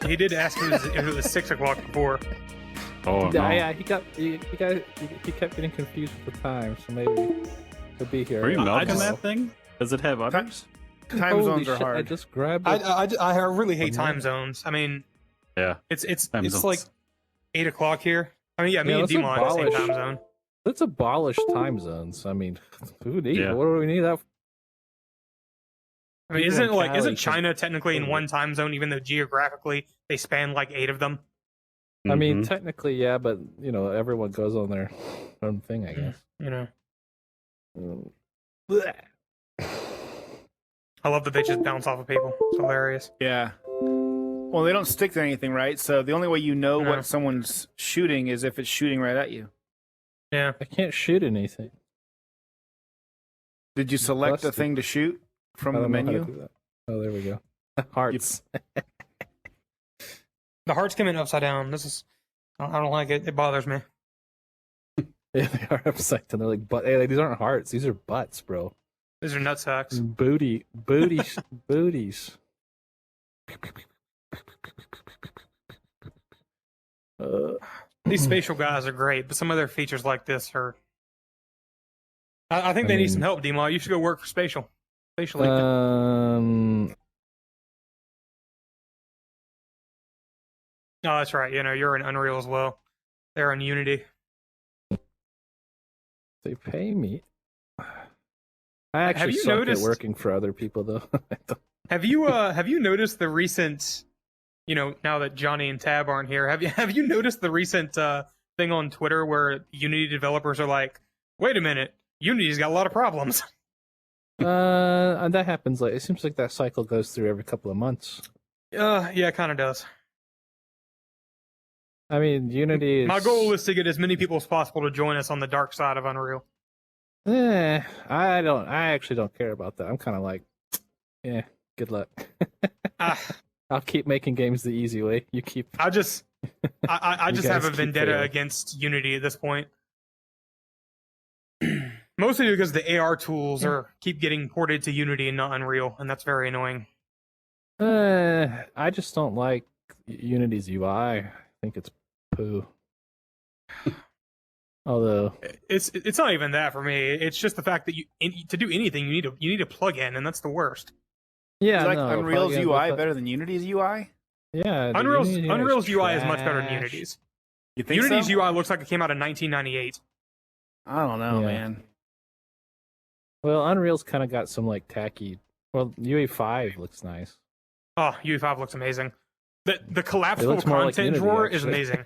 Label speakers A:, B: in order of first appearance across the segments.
A: He did ask if it was 6 o'clock before.
B: Oh no!
C: Yeah, he kept getting confused with the time, so maybe he'll be here.
B: Are you milking
A: just-
B: that thing? Does it have udders?
D: Time
C: Holy
D: zones are
C: shit, I
D: hard.
C: just grabbed it.
A: I really hate time zones. I mean,
B: Yeah.
A: it's
B: Time zones.
A: like 8 o'clock here. I mean, yeah, me
C: Yeah,
A: and
C: let's
A: Demon are in the same
C: abolish-
A: time zone.
C: Let's abolish time zones. I mean, who needs?
B: Yeah.
C: What do we need that for?
A: I mean,
C: People in Cali
A: isn't
C: can-
A: China technically in one time zone, even though geographically they span like 8 of them?
C: I mean,
B: Mhm.
C: technically, yeah, but everyone goes on their own thing, I guess.
A: You know,
C: Blech.
A: I love that they just bounce off of people. It's hilarious.
D: Yeah. Well, they don't stick to anything, right? So the only way you know
A: No.
D: what someone's shooting is if it's shooting right at you.
A: Yeah.
C: I can't shoot anything.
D: Did you select a
C: Busted.
D: thing to shoot from
C: I
D: the
C: don't know how to
D: menu?
C: do that. Oh, there we go. Hearts.
A: The hearts come in upside down. I don't like it. It bothers me.
C: Yeah, they are upside down. They're like, hey, these aren't hearts. These are butts, bro.
A: These are nutsacks.
C: Booties.
A: These spatial guys are great, but some of their features like this are. I think they
C: I
A: need
C: mean-
A: some help, Demo. You should go work for Spatial. Spatial. No, that's right. You're in Unreal as well. They're in Unity.
C: They pay me. I actually
A: you
C: suck
A: noticed-
C: at working for other people, though.
A: Have you noticed the recent? Now that Johnny and Tab aren't here, have you noticed the recent thing on Twitter where Unity developers are like, "Wait a minute, Unity's got a lot of problems."
C: And that happens. Like, it seems like that cycle goes through every couple of months.
A: Yeah, it kind of does.
C: I mean, Unity is.
A: My goal is to get as many people as possible to join us on the dark side of Unreal.
C: I actually don't care about that. I'm kind of like, yeah, good luck.
A: Ah,
C: I'll keep making games the easy way. You keep.
A: I just
C: You
A: just have
C: guys
A: a
C: keep
A: vendetta
C: failing.
A: against Unity at this point. Mostly because the AR tools keep getting ported to Unity and not Unreal, and that's very annoying.
C: I just don't like Unity's UI. I think it's poo. Although,
A: It's not even that for me. It's just the fact that to do anything you need a plug-in, and that's the worst.
C: yeah,
D: Is like
C: no,
D: Unreal's
C: plugins
D: UI
C: with-
D: better than Unity's UI?
C: Yeah, the
A: Unreal's
C: Unity
A: Unreal's UI is much better than
C: trash.
A: Unity's.
D: You think
A: Unity's
D: so?
A: UI looks like it came out in 1998.
D: I don't know,
C: Yeah.
D: man.
C: Well, Unreal's kind of got some like tacky. Well, UE5 looks nice.
A: Oh, UE5 looks amazing. The collapsible
C: looks more like
A: content
C: Unity,
A: drawer is
C: actually.
A: amazing.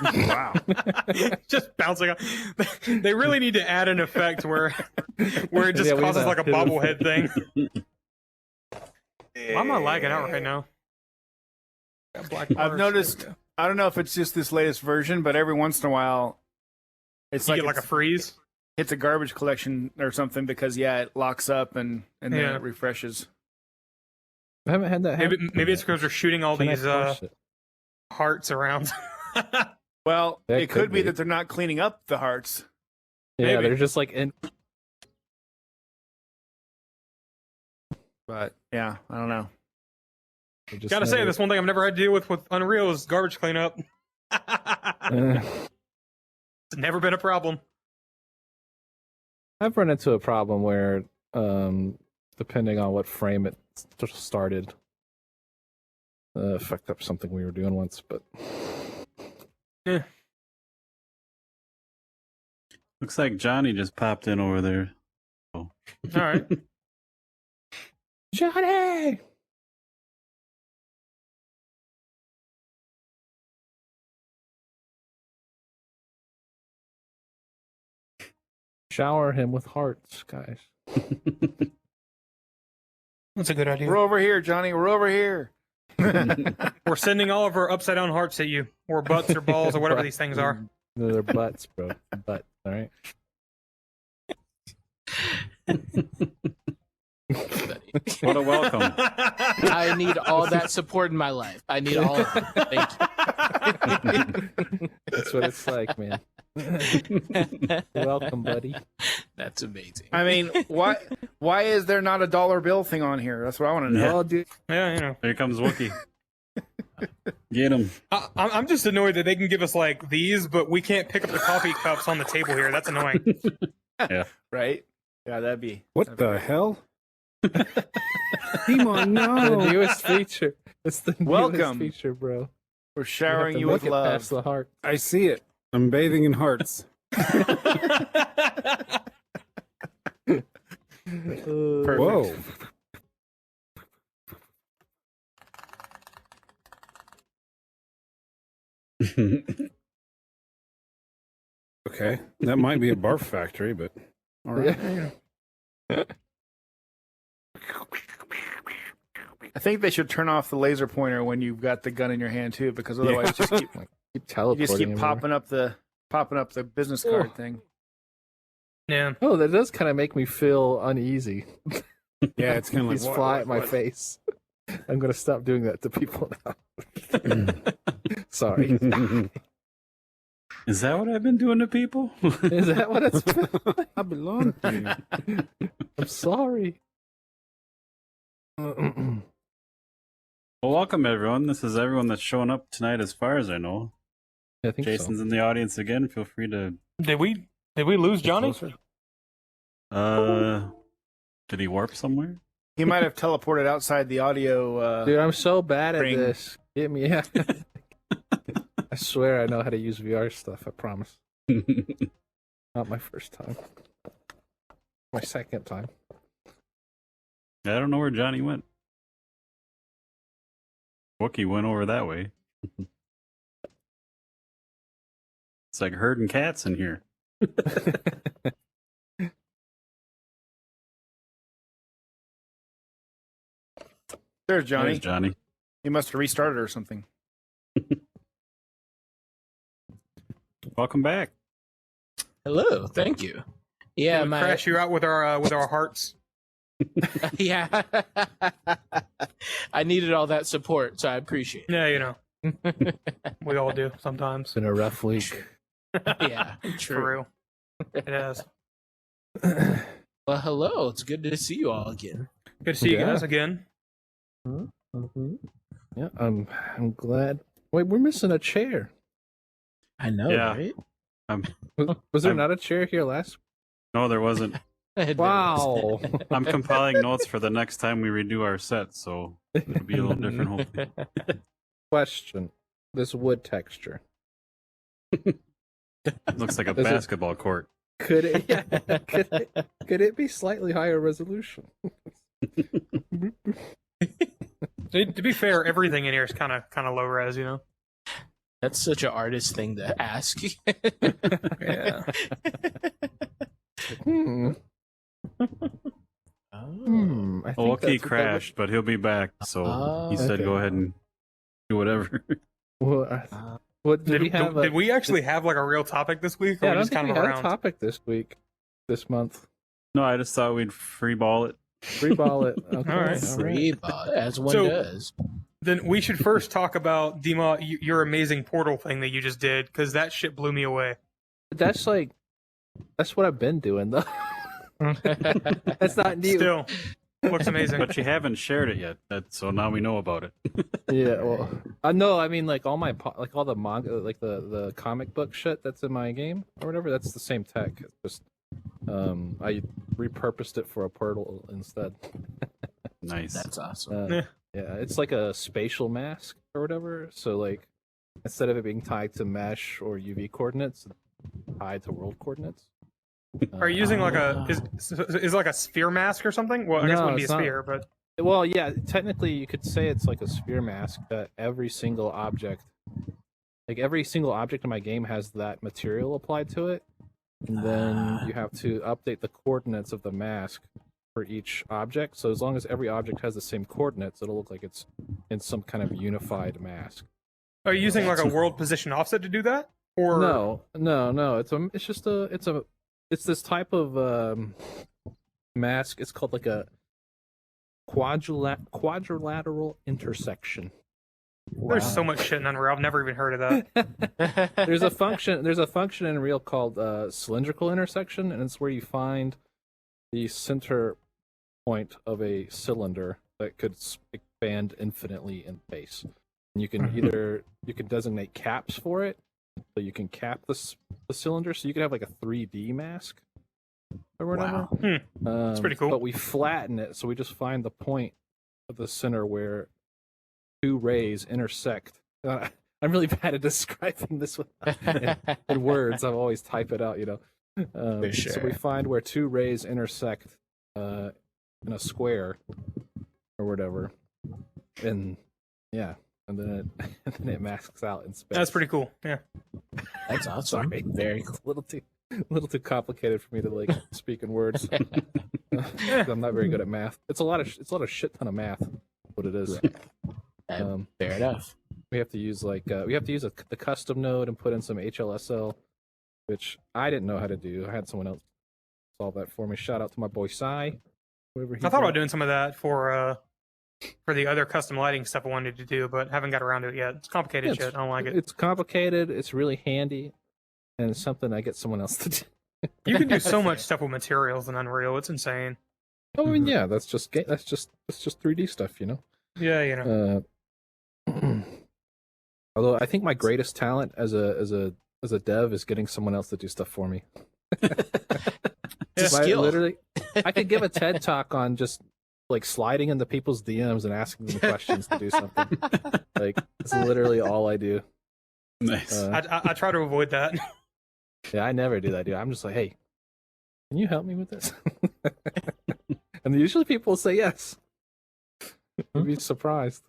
D: Wow.
A: Just bouncing up. They really need to add an effect where it just
C: Yeah, we
A: causes
C: know.
A: like a bobblehead thing. Why am I lagging out right now? Got black
D: I've
A: bars.
D: noticed.
A: There we go.
D: I don't know if it's just this latest version, but every once in a while, it's
A: You
D: like
A: get like a
D: it's-
A: freeze.
D: hits a garbage collection or something because it locks up and then
A: Yeah.
D: it refreshes.
C: I haven't had that happen.
A: Maybe it's because we're shooting all
C: Can I
A: these
C: force it?
A: hearts around.
D: Well,
C: That
D: it could
C: could
D: be
C: be.
D: that they're not cleaning up the hearts.
C: Yeah,
A: maybe.
C: they're just like in.
D: But yeah, I don't know.
C: they're just
A: Gotta say,
C: never-
A: this one thing I've never had to deal with Unreal is garbage cleanup.
C: Uh,
A: It's never been a problem.
C: I've run into a problem where, depending on what frame it started, fucked up something we were doing once. But
A: Yeah.
B: Looks like Johnny just popped in over there.
A: All right.
C: Johnny, shower him with hearts, guys.
A: That's a good idea.
D: We're over here, Johnny. We're over here.
A: We're sending all of our upside down hearts at you, or butts, or balls, or whatever these things are.
C: No, they're butts, bro. Butts, all right.
B: What a welcome.
E: I need all that support in my life. I need all of it. Thank you.
C: That's what it's like, man. Welcome, buddy.
E: That's amazing.
D: I mean, why is there not a dollar bill thing on here? That's what I want to know.
B: Yeah.
C: Oh, dude.
A: Yeah, you know.
B: Here comes Wookie. Get him.
A: I'm just annoyed that they can give us like these, but we can't pick up the coffee cups on the table here. That's annoying.
D: Right? Yeah, that'd be.
F: What the hell? Demon,
C: The
F: no.
C: newest feature. It's the
D: Welcome.
C: newest feature, bro.
D: We're showering you
C: look
D: with
C: it past
D: love.
C: the heart.
F: I see it. I'm bathing in hearts.
D: Perfect.
F: Whoa. Okay. That might be a barf factory, but all right.
C: Yeah.
D: I think they should turn off the laser pointer when you've got the gun in your hand too, because otherwise
F: Yeah.
D: you
C: Keep
D: you
C: teleporting.
D: just keep
C: everywhere.
D: popping up the business card
C: Oh.
D: thing.
A: Yeah.
C: Oh, that does kind of make me feel uneasy.
F: Yeah, it's kind of like
C: These fly at my face. I'm gonna stop doing that to people now. Sorry.
B: Is that what I've been doing to people?
C: Is that what it's been?
F: I belong to you.
C: I'm sorry.
B: Well, welcome everyone. This is everyone that's showing up tonight, as far as I know.
C: I think
B: Jason's in the audience again. Feel free to.
A: Did we lose Johnny?
B: Did he warp somewhere?
D: He might have teleported outside the audio.
C: so. Dude, I'm so bad at
D: Ring.
C: this. Get me out. I swear I know how to use VR stuff. I promise. Not my first time. My second time.
B: I don't know where Johnny went. Wookie went over that way. It's like herding cats in here.
D: There's Johnny.
B: There's Johnny.
D: He must have restarted or something.
B: Welcome back.
E: Hello, thank you. Yeah,
A: Did we crash you out with our hearts.
E: yeah. I needed all that support, so I appreciate
A: Yeah, you know, we all do sometimes.
C: It's been a rough week.
E: it. Yeah,
A: For
E: true.
A: real, it has.
E: Well, hello. It's good to see you all again.
A: Good to see you
C: Yeah.
A: guys again.
C: Yeah, I'm glad. Wait, we're missing a chair.
E: I know,
B: Yeah.
E: right?
C: Was there
B: I'm-
C: not a chair here last?
B: No, there wasn't.
C: Wow.
B: I'm compiling notes for the next time we redo our set, so it'll be a little different, hopefully.
C: Question: this wood texture,
B: Looks like a
C: Is it-
B: basketball court.
C: could could it be slightly higher resolution?
A: To be fair, everything in here is kind of low res, you know.
E: That's such an artist thing to ask.
A: Yeah.
C: Hmm.
E: Oh.
C: I think
B: Well,
C: that's what
B: he
C: that
B: crashed, but he'll be back, so he said
C: Okay.
B: go ahead and do whatever.
C: What did we have?
A: Did we actually have like a real topic this week, or
C: Yeah, I
A: we
C: don't
A: just
C: think
A: kind
C: we
A: of
C: had a
A: around?
C: topic this week, this month.
B: No, I just thought we'd free ball it.
C: Free ball it. Okay,
A: All right.
E: Free ball, as one
A: So-
E: does.
A: Then we should first talk about Dima, your amazing portal thing that you just did, because that shit blew me away.
C: That's like, that's what I've been doing though. That's not new.
A: Still, looks amazing.
B: But you haven't shared it yet, so now we know about it.
C: Yeah, well, no, I mean like all my like all the manga, like the comic book shit that's in my game or whatever. That's the same tech. It's just I repurposed it for a portal instead.
B: Nice.
E: That's awesome.
A: Yeah.
C: Yeah, it's like a spatial mask or whatever. So like instead of it being tied to mesh or UV coordinates, it's tied to world coordinates.
A: Are you using like a is like a sphere mask or something? Well, I guess it
C: No,
A: wouldn't be a
C: it's not.
A: sphere, but
C: Well, yeah, technically you could say it's like a sphere mask that every single object, like every single object in my game has that material applied to it. And then you have to update the coordinates of the mask for each object. So as long as every object has the same coordinates, it'll look like it's in some kind of unified mask.
A: are you using like a world position offset to do that? Or
C: No. It's just it's this type of mask. It's called like a quadrilateral intersection.
A: There's so much shit in Unreal. I've never even heard of that.
C: There's a function in Unreal called cylindrical intersection, and it's where you find the center point of a cylinder that could expand infinitely in space. And you can you can designate caps for it, so you can cap the cylinder, so you can have like a 3D mask or whatever.
E: Wow.
A: That's pretty cool.
C: But we flatten it, so we just find the point of the center where two rays intersect. I'm really bad at describing this in words. I've always type it out,
E: For sure.
C: So we find where two rays intersect in a square or whatever, and and then it masks out in space.
A: That's pretty cool. Yeah.
E: That's awesome.
C: Sorry.
E: Very
C: It's
E: cool.
C: a little too complicated for me to like speak in words. I'm not very good at math. It's a lot of shit ton of math. What it is.
E: Fair enough.
C: We have to use the custom node and put in some HLSL, which I didn't know how to do. I had someone else solve that for me. Shout out to my boy Sai. Whoever
A: I thought about doing some of that for the other custom lighting stuff I wanted to do, but haven't got around to it yet. It's complicated shit. I don't like it.
C: It's complicated. It's really handy, and it's something I get someone else to do.
A: You can do so much stuff with materials in Unreal. It's insane.
C: I mean, yeah, that's just 3D stuff,
A: Yeah,
C: Although I think my greatest talent as a dev is getting someone else to do stuff for me.
E: It's a
C: I
E: skill.
C: literally, I could give a TED talk on just like sliding into people's DMs and asking them questions to do something. Like it's literally all I do.
B: Nice.
A: I try to avoid that.
C: Yeah, I never do that, dude. I'm just like, hey, can you help me with this? And usually people will say yes. You'd be surprised.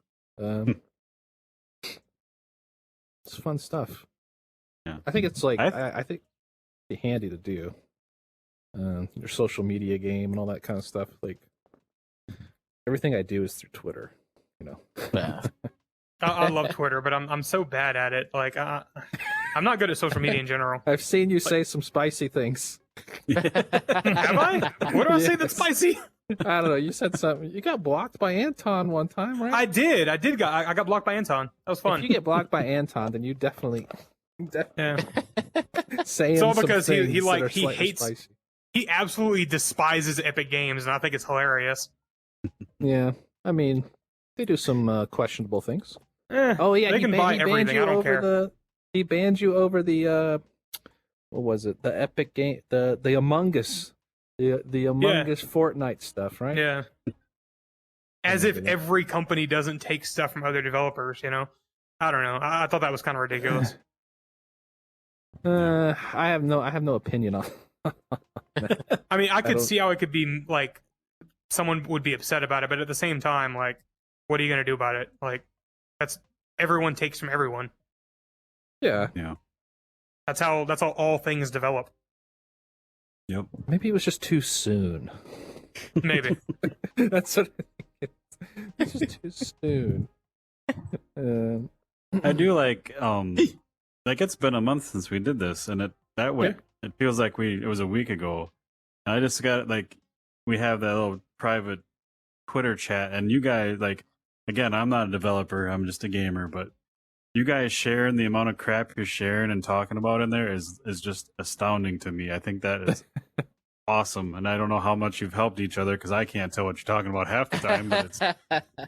C: It's fun stuff.
B: Yeah.
C: I think it's like
B: I
C: I think it'd be handy to do. Your social media game and all that kind of stuff. Like everything I do is through Twitter.
E: Yeah.
A: I love Twitter, but I'm so bad at it. Like I'm not good at social media in general.
C: I've seen you say some spicy things.
A: Have I? What do I say that's
C: Yes.
A: spicy?
C: I don't know. You said something. You got blocked by Anton one time, right?
A: I did. I got blocked by Anton. That was fun.
C: If you get blocked by Anton, then you definitely
A: Yeah.
C: saying
A: It's all
C: some
A: because he
C: things
A: like
C: that are
A: he
C: slightly
A: hates
C: spicy.
A: he absolutely despises Epic Games, and I think it's hilarious.
C: Yeah, I mean, they do some questionable things.
A: Eh,
C: Oh yeah,
A: they can buy
C: he banned
A: everything.
C: you
A: I don't
C: over
A: care.
C: he banned you over the what was it? The Epic game, the Among Us, the Among Us Fortnite stuff, right?
A: Yeah. As if every company doesn't take stuff from other developers, I don't know. I thought that was kind of ridiculous.
C: I have no opinion on.
A: I mean, I could
C: don't-
A: see how it could be like someone would be upset about it, but at the same time, like, what are you gonna do about it? Like, that's everyone takes from everyone.
C: Yeah,
A: That's how all things develop.
B: Yep.
C: maybe it was just too soon.
A: Maybe.
C: That's what it's just too soon.
B: I do like it's been a month since we did this, and it feels like it was a week ago. And I just got we have that little private Twitter chat, and you guys again, I'm not a developer, I'm just a gamer, but you guys sharing the amount of crap you're sharing and talking about in there is just astounding to me. I think that is awesome, and I don't know how much you've helped each other because I can't tell what you're talking about half the time, but it's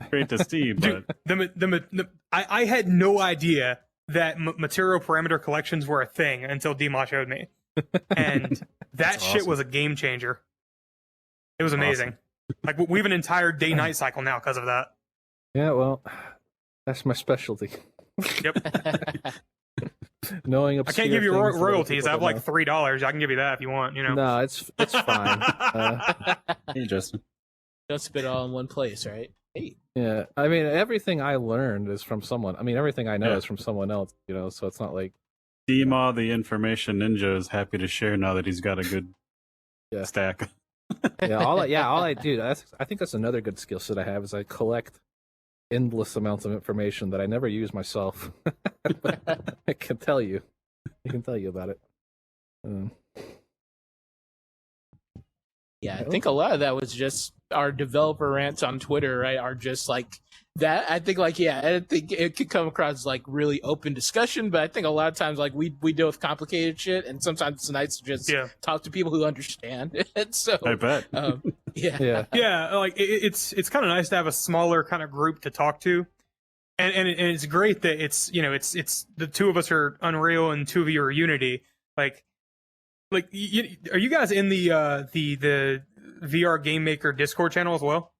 B: great to see. But
A: I had no idea that material parameter collections were a thing until Dima showed me, and that
B: That's
A: shit
B: awesome.
A: was a game changer. It was amazing. Like we have an entire day-night cycle now because of that.
C: Yeah, well, that's my specialty.
A: Yep.
C: Knowing
A: I
C: obscure
A: can't give you
C: things that other
A: royalties. I
C: people
A: have
C: don't
A: like $3. I can give you that if you want.
C: know. No, it's fine.
B: hey, Justin.
E: Don't spit it all in one place, right? Hey.
C: Yeah, I mean, everything I learned is from someone. I mean, everything I know
B: Yeah.
C: is from someone else. So it's not like
B: Dima, the information ninja, is happy to share now that he's got a good
C: Yeah.
B: stack.
C: all I do. I think that's another good skill set I have is I collect endless amounts of information that I never use myself. But I can tell you. I can tell you about it.
E: Yeah, I think a lot of that was just our developer rants on Twitter, right? Are just like that. I think like I think it could come across as like really open discussion, but I think a lot of times like we deal with complicated shit, and sometimes it's nice to just talk to people who understand. And so
B: I bet.
C: Yeah.
A: Yeah, like it's kind of nice to have a smaller kind of group to talk to, and it's great that it's it's the two of us are Unreal and two of you are Unity. Are you guys in the VR Game Maker Discord channel as well?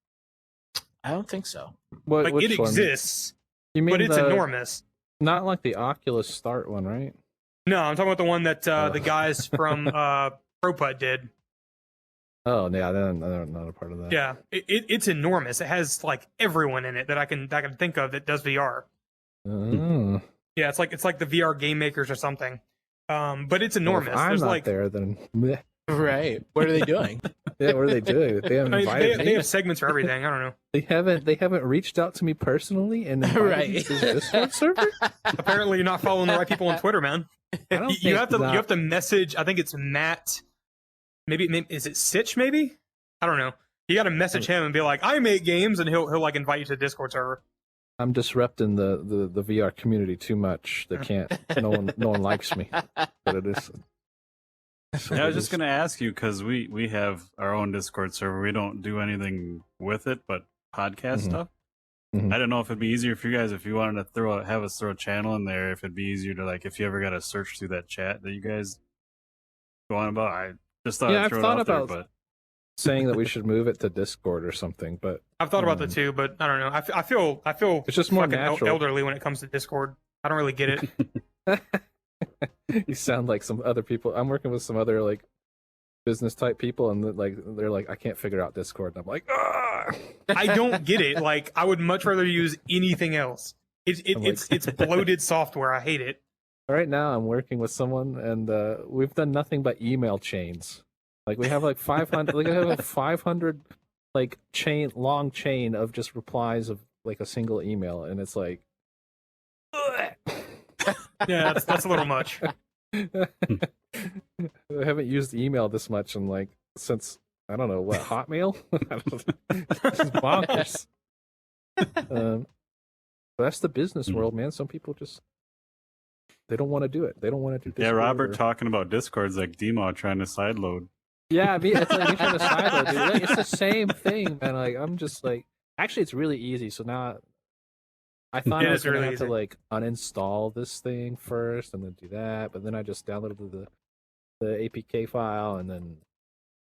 E: I don't think so.
A: Like
C: Which
A: it
C: one?
A: exists,
C: You mean
A: but it's
C: the-
A: enormous.
C: Not like the Oculus Start one, right?
A: No, I'm talking about the one that the guys from ProPut did.
C: Oh, yeah, they're not a part of that.
A: Yeah, it's enormous. It has like everyone in it that I can think of that does VR.
C: Oh.
A: Yeah, it's like the VR Game Makers or something. But it's
C: Well,
A: enormous.
C: if I'm
A: There's
C: not
A: like
C: there, then meh.
E: Right. What are they doing?
C: Yeah, what are they doing? They haven't
A: I mean,
C: invited me.
A: they have segments for everything. I don't know.
C: They haven't reached out to me personally and invited
E: Right.
C: me to the Discord server.
A: Apparently, you're not following the right people on Twitter, man.
C: I don't
A: You
C: think
A: have to message. I think it's Matt. Maybe is it Sitch? Maybe I don't know. You got to message him and be like, "I make games," and he'll like invite you to the Discord server.
C: I'm disrupting the VR community too much. They can't. No one likes me. But it is.
B: Yeah, I was just gonna ask you because we have our own Discord server. We don't do anything with it, but podcast
C: Mhm.
B: stuff.
C: Mhm.
B: I don't know if it'd be easier for you guys if you wanted to have us throw a channel in there. If it'd be easier to like if you ever got to search through that chat that you guys go on about. I just thought
C: Yeah,
B: I'd
C: I've
B: throw
C: thought
B: it out there,
C: about-
B: but
C: Saying that we should move it to Discord or something, but
A: I've thought about the two, but I don't know. I feel
C: it's just more
A: fucking
C: natural.
A: elderly when it comes to Discord. I don't really get it.
C: You sound like some other people. I'm working with some other like business type people, and they're like, I can't figure out Discord. And I'm like, ah.
A: I don't get it. Like I would much rather use anything else.
C: I'm like-
A: It's bloated software. I hate it.
C: Right now, I'm working with someone, and we've done nothing but email chains. Like we have like 500. Like I have a 500 like long chain of just replies of like a single email, and it's like.
A: Yeah, that's a little much.
C: I haven't used email this much in like since I don't know what Hotmail. This is bonkers. But that's the business world, man. Some people just they don't want to do it. They don't want to do.
B: yeah,
C: Discord
B: Robert
C: or-
B: talking about Discord's like Demo trying to sideload.
C: Yeah, I mean, it's like you're trying to sideload, dude. Like, it's the same thing, man. Like I'm just like, actually, it's really easy. So now, I thought
A: Yeah,
C: I was
A: it's
C: gonna
A: really
C: have
A: easy.
C: to like uninstall this thing first and then do that, but then I just downloaded the APK file and then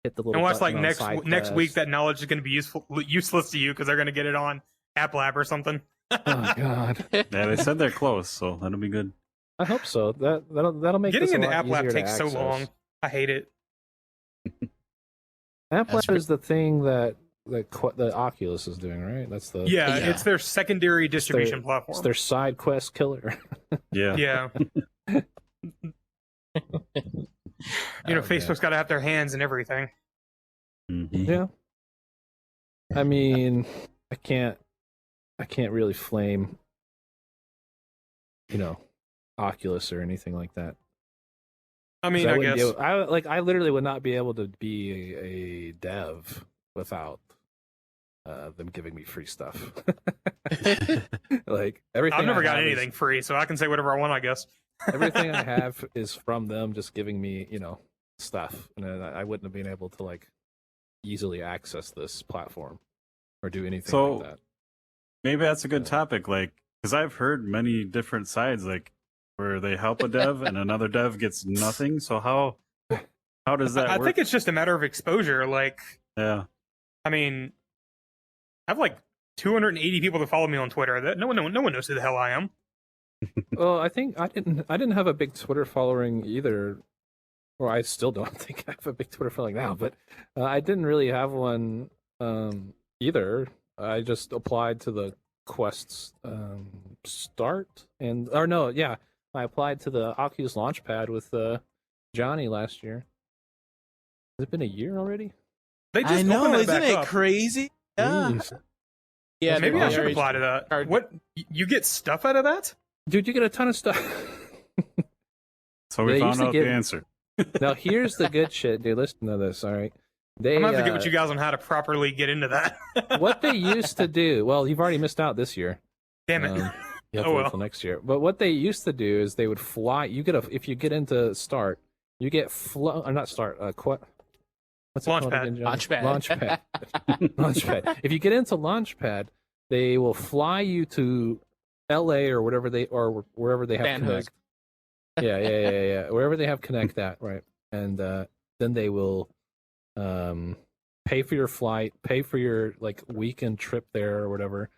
C: hit the little.
A: And watch like
C: button on
A: next week
C: SideQuest.
A: that knowledge is going to be useless to you because they're going to get it on App Lab or something.
C: Oh god,
B: Yeah, they said they're close, so that'll be good.
C: I hope so. That'll make
A: Getting
C: this a
A: into
C: lot
A: App Lab
C: easier to
A: takes so
C: access.
A: long. I hate it.
C: App Lab
E: That's
C: is the thing that the Oculus is doing, right? That's the
A: Yeah,
E: Yeah.
A: it's their secondary distribution
C: it's
A: platform.
C: their side quest killer.
B: Yeah.
A: Yeah.
C: Oh,
A: Facebook's got to have their hands in everything.
B: Mhm.
C: Yeah. I mean, I can't really flame, Oculus or anything like that.
A: I
C: 'Cause
A: mean, I
C: wouldn't
A: guess.
C: be I literally would not be able to be a dev without them giving me free stuff. Like everything.
A: I've never
C: I
A: got
C: have is-
A: anything free, so I can say whatever I want, I guess.
C: everything I have is from them just giving me, stuff, and then I wouldn't have been able to like easily access this platform or do anything
B: So-
C: like that.
B: Maybe that's a good topic, like, because I've heard many different sides, like, where they help a dev and another dev gets nothing. So how does that
A: I
B: work?
A: think it's just a matter of exposure. Like,
B: Yeah.
A: I mean, I have like 280 people that follow me on Twitter. That no one knows who the hell I am.
C: Well, I think I didn't have a big Twitter following either, or I still don't think I have a big Twitter following now. But I didn't really have one either. I just applied to the Quest's start, I applied to the Oculus Launchpad with Johnny last year. Has it been a year already?
A: They just
E: I know,
A: opened that
E: isn't
A: back
E: it
A: up.
E: crazy? Yeah.
C: Jeez.
E: Yeah,
A: Maybe
E: they
A: I should
E: already-
A: apply to that.
E: Hard.
A: What? You get stuff out of that?
C: Dude, you get a ton of stuff.
B: So we
C: They
B: found
C: used to
B: out
C: give-
B: the answer.
C: Now here's the good shit, dude. Listen to this, all right? They,
A: I'm gonna have to get with you guys on how to properly get into that.
C: what they used to do. Well, you've already missed out this year.
A: Damn it.
C: You have
A: Oh,
C: to wait
A: well.
C: till next year. But what they used to do is they would fly. If you get into Start, you get not Start. What's it called
A: Launchpad.
C: again, Johnny?
E: Launchpad.
C: Launchpad. If you get into Launchpad, they will fly you to L.A. or wherever they have
E: Van
C: Connect. Yeah. Wherever they have Connect at, right? And then they will pay for your flight, pay for your like weekend trip there or whatever.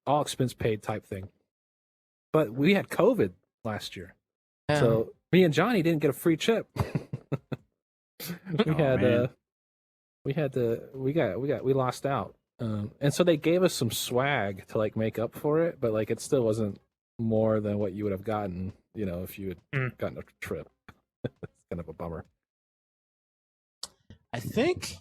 C: All expense paid type thing. But we had COVID last year. So me and Johnny didn't get a free trip. We lost out. And so they gave us some swag to like make up for it, but like it still wasn't more than what you would have gotten, if you had gotten a trip. It's kind of a bummer.
E: I think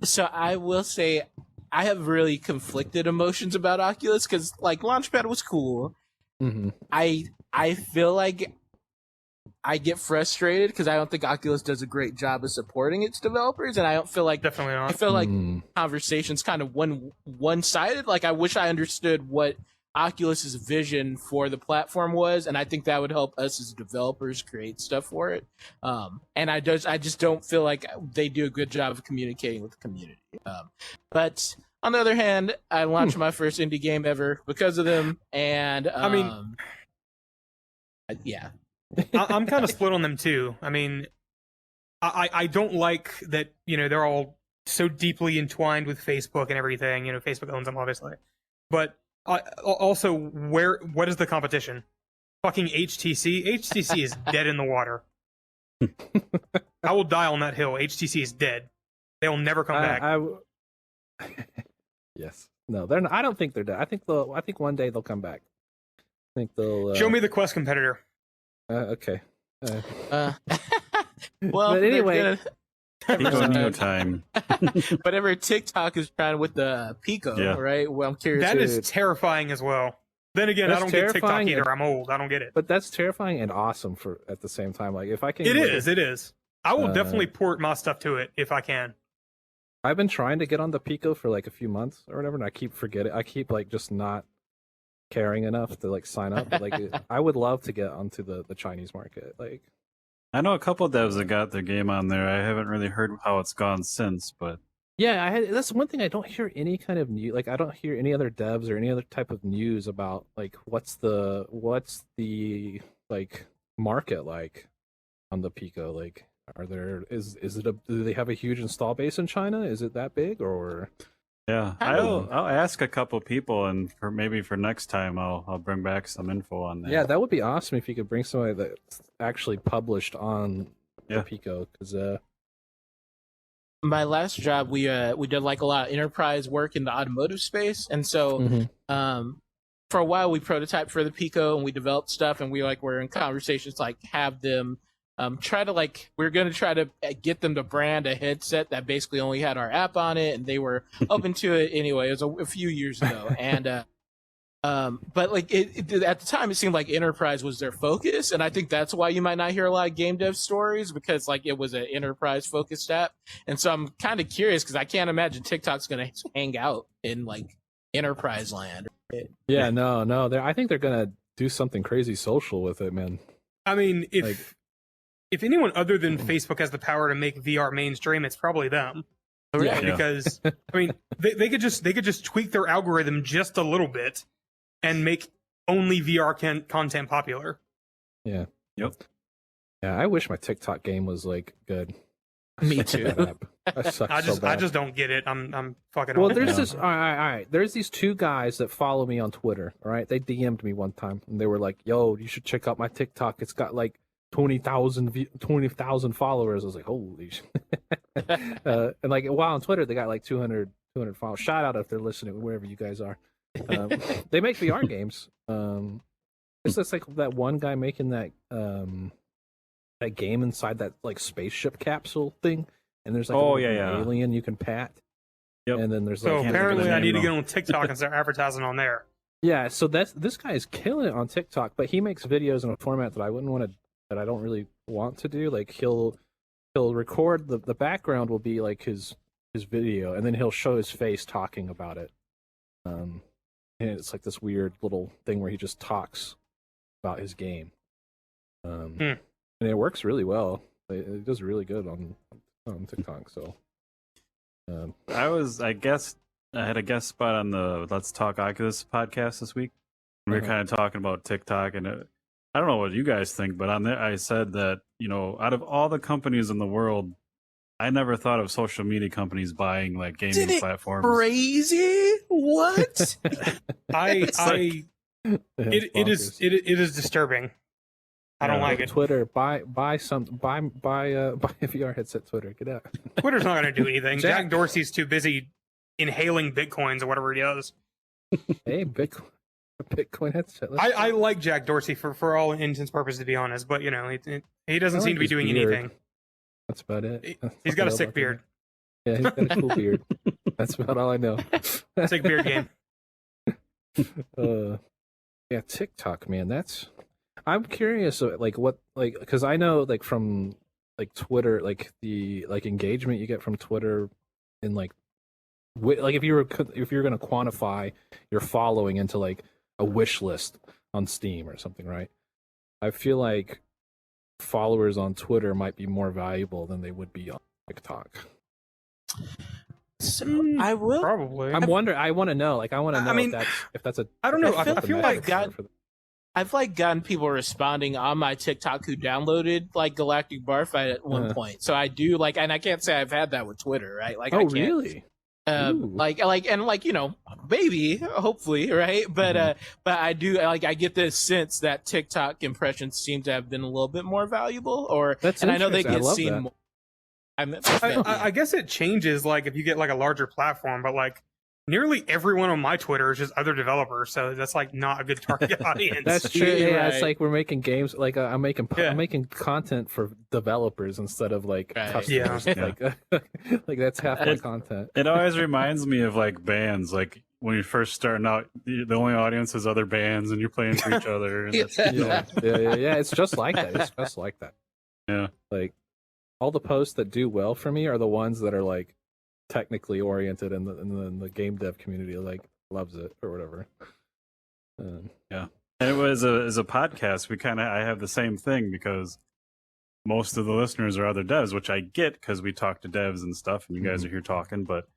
E: so. I will say I have really conflicted emotions about Oculus because like Launchpad was cool.
C: Mm-hmm.
E: I feel like I get frustrated because I don't think Oculus does a great job of supporting its developers, and I don't feel like
A: Definitely
E: I
A: not.
E: feel like conversations kind of one sided. Like I wish I understood what Oculus's vision for the platform was, and I think that would help us as developers create stuff for it. And I just don't feel like they do a good job of communicating with the community. But on the other hand, I launched my first indie game ever because of them, and
A: I mean,
E: yeah.
A: I'm kind of split on them too. I mean, I don't like that, they're all so deeply entwined with Facebook and everything. Facebook owns them, obviously. But also, what is the competition? Fucking HTC? HTC is dead in the water. I will die on that hill. HTC is dead. They'll never come back.
C: Yes. No, they're not, I don't think they're dead. I think one day they'll come back. I think they'll
A: Show me the Quest competitor.
C: Okay.
E: Well,
C: but anyway,
B: Pico Neo time.
E: whatever TikTok is trying with the Pico,
B: Yeah.
E: right? Well, I'm curious.
A: That is
C: Dude.
A: terrifying as well. Then again,
C: That's
A: I don't get TikTok
C: terrifying
A: either.
C: and-
A: I'm old. I don't get it.
C: but that's terrifying and awesome for at the same time. Like if I can,
A: It is. I will
C: Uh,
A: definitely port my stuff to it if I can.
C: I've been trying to get on the Pico for like a few months or whatever, and I keep forgetting. I keep like just not caring enough to like sign up. But, like I would love to get onto the Chinese market. Like
B: I know a couple of devs that got their game on there. I haven't really heard how it's gone since, but
C: yeah, that's one thing I don't hear any kind of new. Like I don't hear any other devs or any other type of news about like what's the like market like on the Pico. Like are there is it do they have a huge install base in China? Is it that big or?
B: yeah,
E: I
B: I'll
E: don't-
B: ask a couple people, and for next time I'll bring back some info on that.
C: Yeah, that would be awesome if you could bring somebody that's actually published on
B: Yeah.
C: the Pico, because
E: my last job. We did like a lot of enterprise work in the automotive space, and so for a while we prototyped for the Pico and we developed stuff, and we were in conversations like have them try to we're going to try to get them to brand a headset that basically only had our app on it, and they were open to it anyway. It was a few years ago, and but like at the time it seemed like enterprise was their focus, and I think that's why you might not hear a lot of game dev stories, because like it was an enterprise focused app. And so I'm kind of curious because I can't imagine TikTok's going to hang out in like enterprise land.
C: yeah, no, I think they're gonna do something crazy social with it, man.
A: I mean,
C: Like-
A: if anyone other than Facebook has the power to make VR mainstream, it's probably them.
E: Yeah.
B: Yeah.
A: Because I mean, they could just tweak their algorithm just a little bit and make only VR content popular.
C: Yeah.
B: Yep.
C: Yeah, I wish my TikTok game was like good.
E: Me
C: I suck at
E: too.
C: that app. I suck
A: I
C: so
A: just
C: bad.
A: don't get it. I'm fucking.
C: Well,
A: old.
C: there's
B: Yeah.
C: this. All right. There's these two guys that follow me on Twitter. All right, they DM'd me one time, and they were like, "Yo, you should check out my TikTok. It's got like 20,000 followers." I was like, "Holy!" shit." And like, while on Twitter, they got like 200 followers. Shout out if they're listening, wherever you guys are. They make VR games. It's just like that one guy making that that game inside that like spaceship capsule thing, and there's like
B: Oh,
C: a little
B: yeah.
C: alien you can pat.
B: Yep.
C: And then there's
A: So
C: like
B: can't think of
A: apparently,
B: his
A: I need
B: name,
A: to get
B: though.
A: on TikTok and start advertising on there.
C: yeah. So this guy is killing it on TikTok, but he makes videos in a format that I don't really want to do. Like he'll he'll record the background will be like his video, and then he'll show his face talking about it. And it's like this weird little thing where he just talks about his game. And it works really well. It does really good on TikTok. So
B: I guess I had a guest spot on the Let's Talk Oculus podcast this week. We were kind of talking about TikTok, and I don't know what you guys think, but on there I said that, you know, out of all the companies in the world, I never thought of social media companies buying like gaming platforms.
E: Crazy? What?
A: It is disturbing. I don't like it.
C: Twitter, buy a VR headset. Twitter, get out.
A: Twitter's not going to do anything.
C: Jack-
A: Jack Dorsey's too busy inhaling bitcoins or whatever he does.
C: Hey, Bitcoin headset.
A: I like Jack Dorsey for all intents and purposes, to be honest, but you know he doesn't
C: I
A: seem
C: like
A: to be
C: his
A: doing
C: beard.
A: anything.
C: That's about it.
A: He's got a sick beard.
C: Yeah, he's got a cool beard. That's about all I know.
A: Sick beard game.
C: Yeah, TikTok, man. I'm curious, because I know, like, from like Twitter, like the engagement you get from Twitter, and like if you're gonna quantify your following into like a wish list on Steam or something, right? I feel like followers on Twitter might be more valuable than they would be on TikTok.
E: So, I will.
A: Probably.
C: I want to know. Like, I want to know
A: I mean,
C: if that's a.
A: I don't know.
C: if that's
A: I
C: the
A: feel
C: metric
A: like
E: I've like gotten people responding on my TikTok who downloaded like Galactic Barfight at one point. So I do like, and I can't say I've had that with Twitter, right? Like, I
C: Oh,
E: can't,
C: really? Ooh.
E: like, you know, maybe, hopefully, right? But but I do like, I get this sense that TikTok impressions seem to have been a little bit more valuable,
C: That's
E: and I know they
C: interesting. I
E: get
C: love
E: seen
C: that.
E: more.
A: I guess it changes like if you get like a larger platform, but like nearly everyone on my Twitter is just other developers, so that's like not a good target audience.
C: That's true.
E: You're
C: Yeah,
E: right.
C: it's like we're making games. Like I'm making
A: Yeah.
C: I'm making content for developers instead of like
E: Right.
C: customers.
B: Yeah.
C: Like that's half my content.
B: It always reminds me of like bands, like when you're first starting out, the only audience is other bands, and you're playing for each other. And that's, you know,
C: Yeah. It's just like that. It's just like that.
B: Yeah.
C: Like all the posts that do well for me are the ones that are like technically oriented, and the game dev community like loves it or whatever.
B: And it was as a podcast, I have the same thing because most of the listeners are other devs, which I get because we talk to devs and stuff, and you guys are here talking. But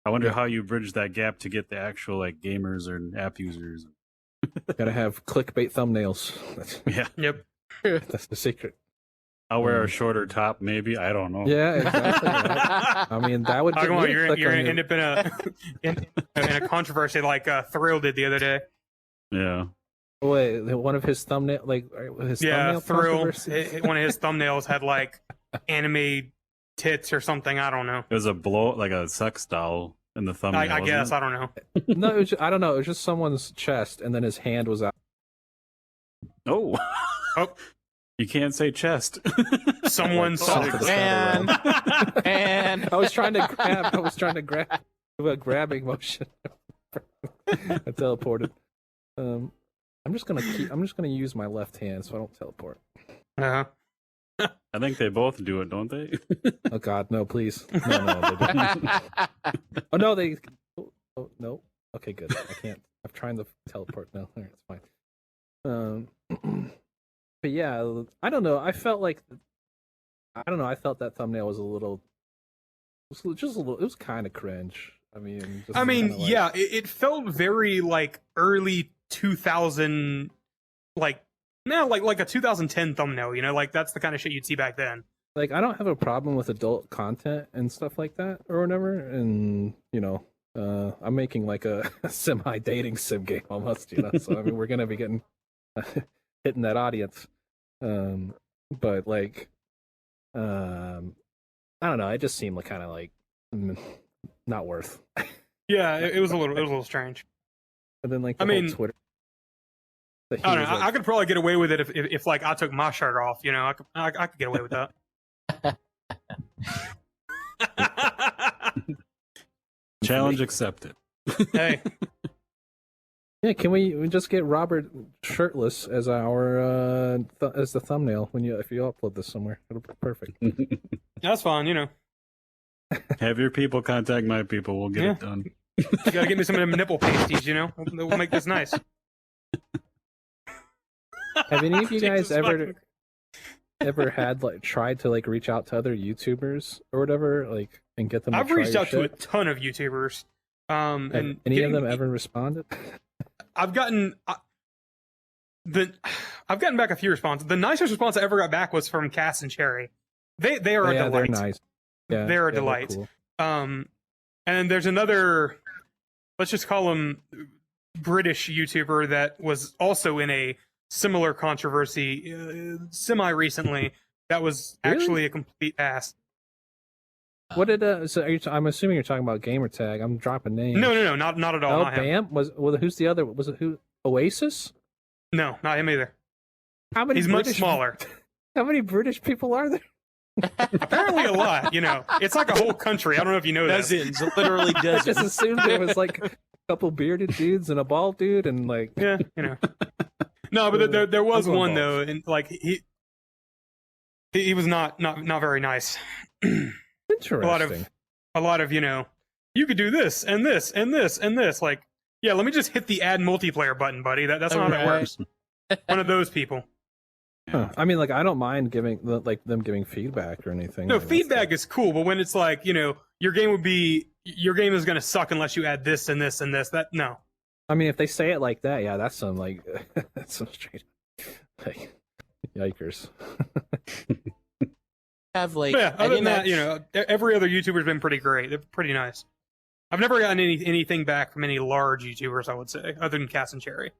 B: I wonder how you bridge that gap to get the actual like gamers or app users.
C: Gotta have clickbait thumbnails.
B: Yeah,
A: Yep.
C: That's the secret.
B: I'll wear a shorter top, maybe. I don't know.
C: Yeah, exactly. Right? I mean, that would
A: Oh,
C: get
A: come
C: me
A: on,
C: to
A: you're
C: click on
A: gonna
C: your-
A: end up in a controversy like Thrill did the other day.
B: Yeah.
C: Wait, one of his thumbnail, like his
A: Yeah,
C: thumbnail
A: Thrill.
C: controversy?
A: One of his thumbnails had like anime tits or something. I don't know.
B: It was like a sex doll in the thumbnail.
A: I
B: wasn't
A: guess
B: it?
A: I don't know.
C: No, it was I don't know. It was just someone's chest, and then his hand was out.
B: Oh.
A: Oh.
B: You can't say chest.
A: Someone saw
C: Something
A: it.
C: to the side of the room.
E: And
C: I was trying to grab. Do a grabbing motion. I teleported. I'm just gonna use my left hand so I don't teleport.
A: Uh-huh.
B: I think they both do it, don't they?
C: Oh God, no! Please, no, they don't. Oh no, they. Oh no. Okay, good. I can't. I'm trying to teleport now. All right, it's fine. But yeah, I don't know. I felt that thumbnail was a little. It was just a little. It was kind of cringe. I mean, kinda like,
A: yeah, it felt very like early 2000, like a 2010 thumbnail. You know, like that's the kind of shit you'd see back then.
C: Like I don't have a problem with adult content and stuff like that or whatever, and you know. I'm making like a semi dating sim game almost, you know. So I mean, we're gonna be getting hitting that audience, but like, I don't know. It just seemed like kind of like not worth.
A: Yeah, it was a little strange.
C: And then like
A: I
C: the whole
A: mean,
C: Twitter. that he
A: I don't
C: was,
A: know.
C: like-
A: I could probably get away with it if like I took my shirt off. You know, I could get away with that.
B: Challenge accepted.
A: Hey,
C: Yeah, can we just get Robert shirtless as our as the thumbnail if you upload this somewhere? It'll be perfect.
A: That's fine, you know.
B: Have your people contact my people. We'll get it done.
A: You gotta get me some of them nipple pasties, you know? We'll make this nice.
C: Have any of you guys
A: Jesus fucking-
C: ever had tried to reach out to other YouTubers or whatever, and get them? To
A: I've
C: try
A: reached
C: your
A: out to a
C: shit? of
A: ton of YouTubers. And
C: any of
A: getting-
C: them ever responded?
A: I've gotten back a few responses. The nicest response I ever got back was from Cass and Cherry. They are a
C: Yeah,
A: delight.
C: they're nice. Yeah,
A: They're a
C: yeah,
A: delight.
C: cool.
A: And there's another, let's just call him British YouTuber that was also in a similar controversy semi-recently. That was
C: Really?
A: actually a complete ass.
C: What did so? I'm assuming you're talking about Gamertag. I'm dropping names.
A: No, not at all.
C: Oh,
A: not him.
C: Bam who's the other? Was it who? Oasis?
A: No, not him either.
C: How many?
A: He's much
C: British,
A: smaller.
C: How many British people are there?
A: Apparently a lot. You know, it's like a whole country. I don't know if you know that.
E: Dozens, literally
C: I just
E: dozens.
C: assumed there was a couple bearded dudes and a bald dude and
A: Yeah, you know. No, but there was
C: I'm going
A: one
C: balls.
A: though, and he was not very nice.
C: Interesting.
A: A lot of, you know, you could do this and this and this and this. Like, yeah, let me just hit the add multiplayer button, buddy. That's not how that
E: Right.
A: works. One of those people.
C: Huh. I mean, I don't mind giving them giving feedback or anything.
A: No,
C: That's
A: feedback is cool, but when it's like, you know, your game is gonna suck unless you add this and this and this. That no.
C: I mean, if they say it like that, yeah, that's some that's some straight yikers.
E: Have
A: But yeah,
E: I
A: other than
E: didn't
A: that, you know, every other YouTuber's been pretty great. They're pretty nice. I've never gotten anything back from any large YouTubers, I would say, other than Cass and Cherry.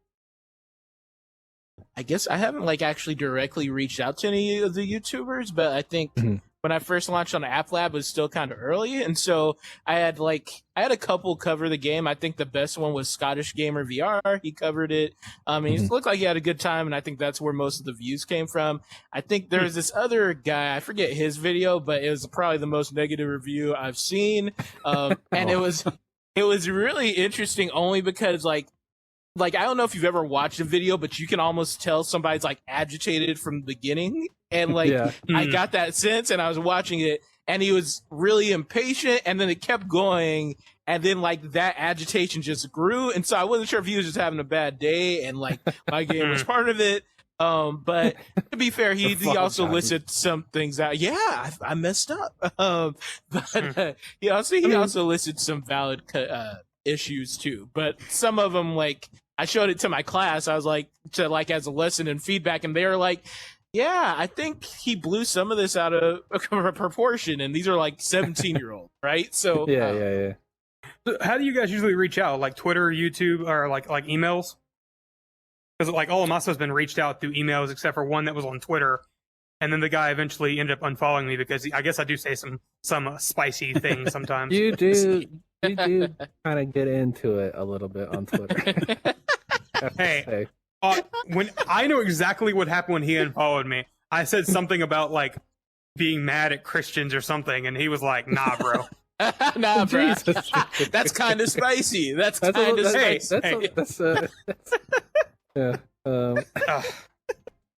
E: I guess I haven't actually directly reached out to any of the YouTubers, but I think
C: Mhm.
E: when I first launched on App Lab it was still kind of early, and so I had a couple cover the game. I think the best one was Scottish Gamer VR. He covered it. He
C: Mhm.
E: looked like he had a good time, and I think that's where most of the views came from. I think there was this other guy, I forget his video, but it was probably the most negative review I've seen. And it was really interesting only because I don't know if you've ever watched a video, but you can almost tell somebody's agitated from the beginning. And
C: Yeah.
E: I got that sense, and I was watching it, and he was really impatient, and then it kept going, and then that agitation just grew, and so I wasn't sure if he was just having a bad day, and my game was part of it. But to be fair, he also listed some things out. Yeah, I messed up. But he also listed some valid issues too. But some of them, I showed it to my class. I was as a lesson and feedback, and they were like, yeah, I think he blew some of this out of proportion, and these are 17-year-old, right? So
C: Yeah.
A: So how do you guys usually reach out? Like Twitter, YouTube, or like emails? Because all of my stuff's been reached out through emails, except for one that was on Twitter, and then the guy eventually ended up unfollowing me because I guess I do say some spicy things sometimes.
C: You do kind of get into it a little bit on Twitter. I have to
A: Hey.
C: say.
A: When I know exactly what happened when he unfollowed me, I said something about being mad at Christians or something, and he was like, "Nah, bro."
E: nah, bro.
C: Jesus.
E: That's kind of spicy. That's
C: That's
E: kind of
A: hey,
E: spicy.
C: Yeah.
A: Ugh,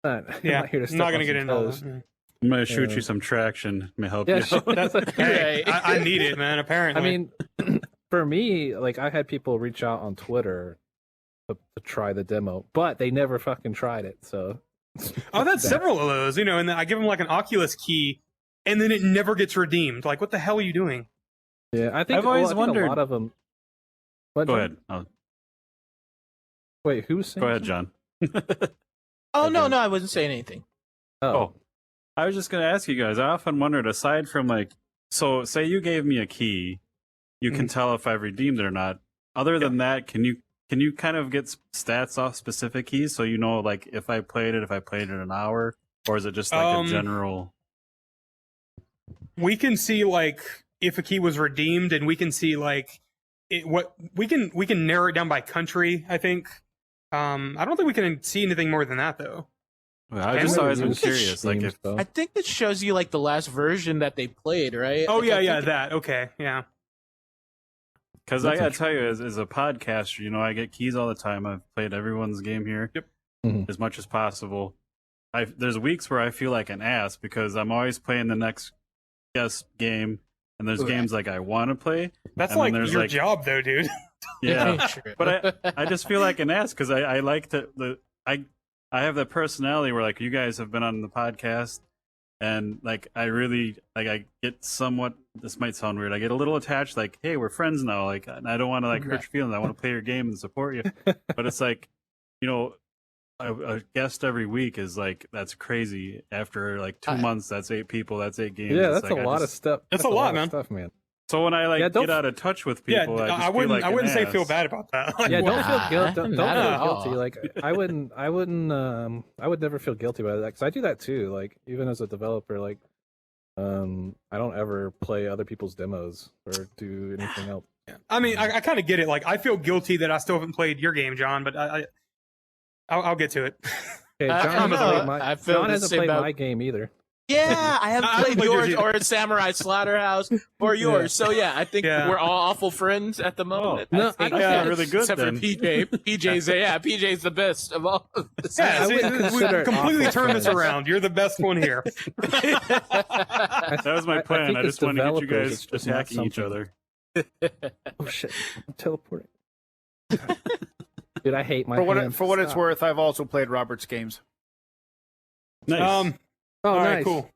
C: I'm
A: yeah,
C: not here to
A: I'm
C: step
A: not
C: on
A: gonna get
C: some
A: into all
C: toes.
A: that.
B: I'm gonna shoot
C: Yeah.
B: you some traction. May help
C: Yeah,
B: you.
C: sure.
B: out.
A: Hey,
E: Right.
A: I need it, man. Apparently,
C: I mean, for me, I had people reach out on Twitter to try the demo, but they never fucking tried it. So,
A: I've had several of those, you know, and then I give them an Oculus key, and then it never gets redeemed. What the hell are you doing?
C: Yeah, I think
B: I've always
C: I think
B: wondered-
C: a lot of them. What,
B: Go
C: John?
B: ahead.
C: Wait, who's saying?
B: Go ahead, John.
E: Oh no,
B: Okay.
E: no, I wasn't saying anything.
C: Oh,
B: I was just gonna ask you guys. I often wondered, aside from so say you gave me a key, you can tell if I've redeemed it or not. Other than that, can you kind of get stats off specific keys so you know if I played it an hour, or is it just a general?
A: We can see if a key was redeemed, and we can see we can narrow it down by country. I think. I don't think we can see anything more than that though.
B: Well, I've
A: And
B: just
A: we-
B: always been
C: we-
B: curious.
C: Steam
B: If
C: stuff.
E: I think it shows you the last version that they played, right?
A: Oh
E: I
A: yeah,
E: think
A: that. Okay, yeah.
B: Because
C: That's
B: I gotta
C: int-
B: tell you, as a podcaster, you know, I get keys all the time. I've played everyone's game here
A: Yep.
C: Mhm.
B: as much as possible. There's weeks where I feel like an ass because I'm always playing the next guest game, and there's
E: Right.
B: games like I want to play.
A: That's
B: And then
A: like
B: there's,
A: your
B: like-
A: job, though, dude.
B: Yeah,
E: True.
B: but I just feel like an ass because I like I have that personality where like you guys have been on the podcast, and like I really like I get somewhat. This might sound weird. I get a little attached. Like, hey, we're friends now. Like, and I don't want to like hurt
E: Right.
B: your feelings. I want to play your game and support you. But it's like, you know, a guest every week is like that's crazy. After like 2
E: I-
B: months, that's 8 people. That's 8 games.
C: Yeah,
B: It's
C: that's
B: like,
C: a
B: I
C: lot of
B: just-
C: stuff.
A: That's
C: That's
A: a lot,
C: of
A: man.
C: Stuff, man.
B: So when I like
C: Yeah, don't
B: get out of touch with
A: Yeah,
B: people, I just
A: I wouldn't.
B: feel like
A: I wouldn't
B: an
A: say feel
B: ass.
A: bad about that.
C: Yeah, don't
E: Nah,
C: feel guilt. Don't
E: not
C: feel
E: at
C: guilty.
E: all.
C: Like I would never feel guilty about that because I do that too. Like even as a developer, like I don't ever play other people's demos or do anything else.
A: I mean, I kind of get it. Like, I feel guilty that I still haven't played your game, John, but I'll get to it.
C: Okay,
E: I
C: John
E: don't
C: hasn't
E: know.
C: played my,
E: I feel
C: John
E: the
C: hasn't
E: same
C: played
E: about-
C: my game either.
E: Yeah, I haven't
A: I haven't
E: played
A: played yours
E: yours or Samurai Slaughterhouse or yours. So yeah, I think
A: Yeah.
E: we're all awful friends at the moment.
C: No,
E: think.
C: I don't
B: Yeah,
C: think-
B: really good
E: Except
B: then.
E: for PJ. PJ's the best of all.
A: Yeah,
C: I
A: see,
C: wouldn't
A: we
C: consider it
A: completely
C: awful
A: turned this
C: friends.
A: around. You're the best one here.
B: That was my plan.
C: think
B: I
C: as
B: just want to get you
C: developers,
B: guys
C: it's just not
B: attacking each
C: something-
B: other.
C: Oh shit! I'm teleporting. Dude, I hate my
D: For what
C: hand.
D: for what it's
C: Stop.
D: worth, I've also played Robert's games.
B: Nice.
C: Oh,
A: all
C: nice.
A: right, cool.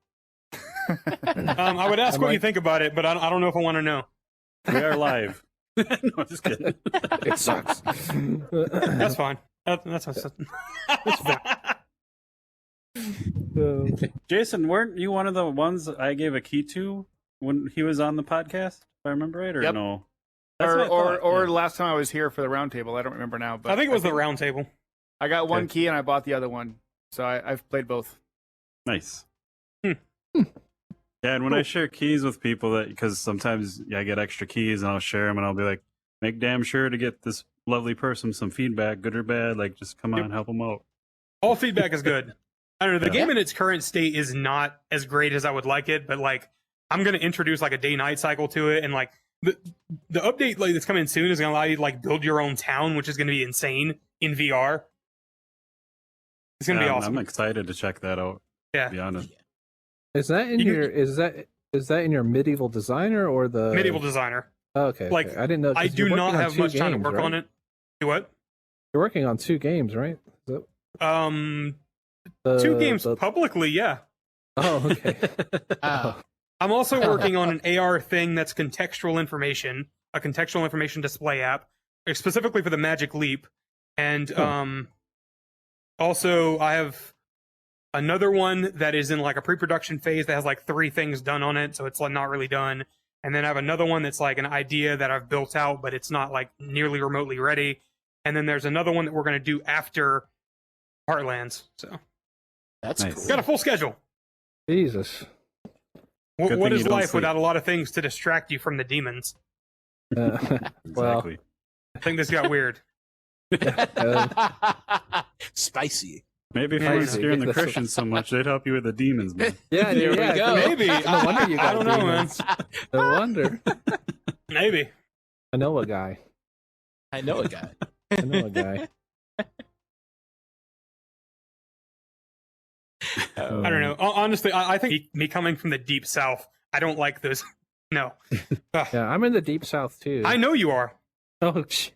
A: I would ask
C: I'm
A: what you
C: like-
A: think about it, but I don't know if I want to know.
B: we are live. No, I'm just kidding.
C: It sucks.
A: That's fine. That's
B: Jason, weren't you one of the ones I gave a key to when he was on the podcast? If I remember right, or
D: Yep.
B: no? That's what I
D: Or
B: thought, yeah.
D: last time I was here for the roundtable. I don't remember now, but
A: I think it was the round table.
D: I got one
B: Okay.
D: key and I bought the other one, so I've played both.
B: Nice.
A: Hmm.
B: Yeah, and when I share keys with people, that because sometimes I get extra keys and I'll share them, and I'll be like, make damn sure to get this lovely person some feedback, good or bad. Like, just come on, help them out.
A: All feedback is good. I don't know. The
B: Yeah.
A: game in its current state is not as great as I would like it, but like I'm gonna introduce like a day-night cycle to it, and like the update like that's coming soon is gonna allow you to like build your own town, which is gonna be insane in VR. It's gonna be
B: Yeah,
A: awesome.
B: I'm excited to check that out.
A: Yeah.
B: To be honest.
C: Is that in
A: You-
C: your? Is that in your medieval designer or the
A: Medieval designer.
C: Oh, okay,
A: like,
C: okay. I didn't know. 'cause
A: I do
C: you're
A: not
C: working on
A: have
C: two
A: much time to
C: games,
A: work
C: right?
A: on it. Do what?
C: You're working on 2 games, right? Is that the,
A: Two games
C: the-
A: publicly, yeah.
C: Oh, okay.
E: Ah.
A: I'm also working on an AR thing that's contextual information, a contextual information display app, specifically for the Magic Leap. And also I have another one that is in like a pre-production phase that has like 3 things done on it, so it's like not really done. And then I have another one that's like an idea that I've built out, but it's not like nearly remotely ready. And then there's another one that we're going to do after Heartlands. So
E: That's
B: Nice.
E: cool.
A: got a full schedule.
C: Jesus.
A: What
B: thing you
A: is
B: don't
A: life
B: sleep.
A: without a lot of things to distract you from the demons?
C: Well,
B: Exactly.
A: I think this got weird.
E: Spicy.
B: Maybe if
A: Yeah,
B: you
A: I
B: were
A: know.
B: scaring the
C: That's-
B: Christians so much, they'd help you with the demons, man.
C: yeah,
E: There we
C: yeah,
E: go.
A: Maybe.
C: No wonder you got
A: I don't know, man.
C: demons. No wonder.
A: Maybe.
C: I know a guy.
E: I know a guy.
C: I know a guy.
A: I don't know. Honestly, I think me coming from the deep south, I don't like those. No. Ugh.
C: Yeah, I'm in the deep south too.
A: I know you are.
C: Oh, shit.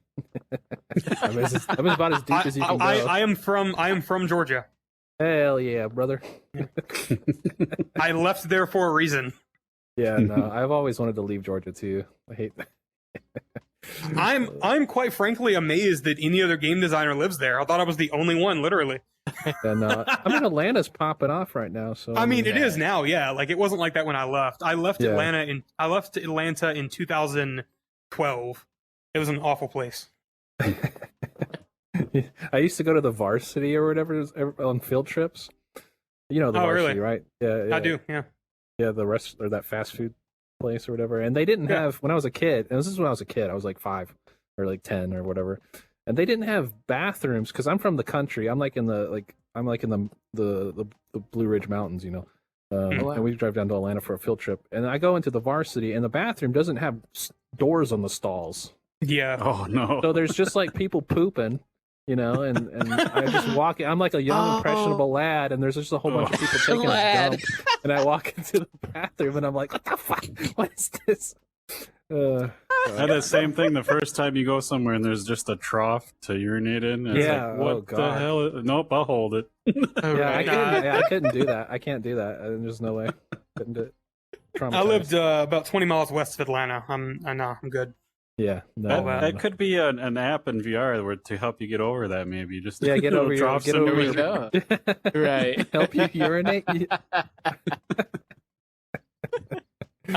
C: I'm about as deep as you can go.
A: I am from Georgia.
C: Hell yeah, brother.
A: I left there for a reason.
C: Yeah, no, I've always wanted to leave Georgia too. I hate that.
A: I'm quite frankly amazed that any other game designer lives there. I thought I was the only one, literally.
C: And I mean, Atlanta's popping off right now. So
A: I mean, it is now, yeah. Like it wasn't like that when I left. I left
C: Yeah.
A: Atlanta in 2012. It was an awful place.
C: I used to go to the varsity or whatever on field trips. You know the
A: Oh,
C: varsity,
A: really?
C: right? Yeah, yeah,
A: I do, yeah.
C: Yeah, the rest or that fast food place or whatever. And they didn't
A: Yeah.
C: have when I was a kid. And this is when I was a kid. I was like 5 or like 10 or whatever. And they didn't have bathrooms because I'm from the country. I'm like in the Blue Ridge Mountains, you know.
A: Oh,
E: wow.
C: And we drive down to Atlanta for a field trip. And I go into the varsity, and the bathroom doesn't have doors on the stalls.
A: Yeah.
B: Oh no.
C: So there's just like people pooping, you know, and I just walk. I'm like a young impressionable lad, and there's just a whole bunch of people taking a
E: Lad.
C: dump, and I walk into the bathroom, and I'm like, what the fuck? What is this?
B: I had that same thing the first time you go somewhere and there's just a trough to urinate in. And
C: Yeah,
B: It's like, what
C: oh,
B: the
C: God.
B: hell? Nope, I'll hold it.
C: I couldn't do that. I can't do that. There's no way. Couldn't do it.
A: I
C: Traumatized.
A: lived about 20 miles west of Atlanta. I'm good.
C: Yeah, no,
B: That,
C: no,
B: that
C: no.
B: could be an app in VR where to help you get over that. Maybe just
C: Yeah, get over your,
B: drops
C: get
B: in
C: over
B: your-
C: your,
E: go. Right.
C: Help you urinate.
A: I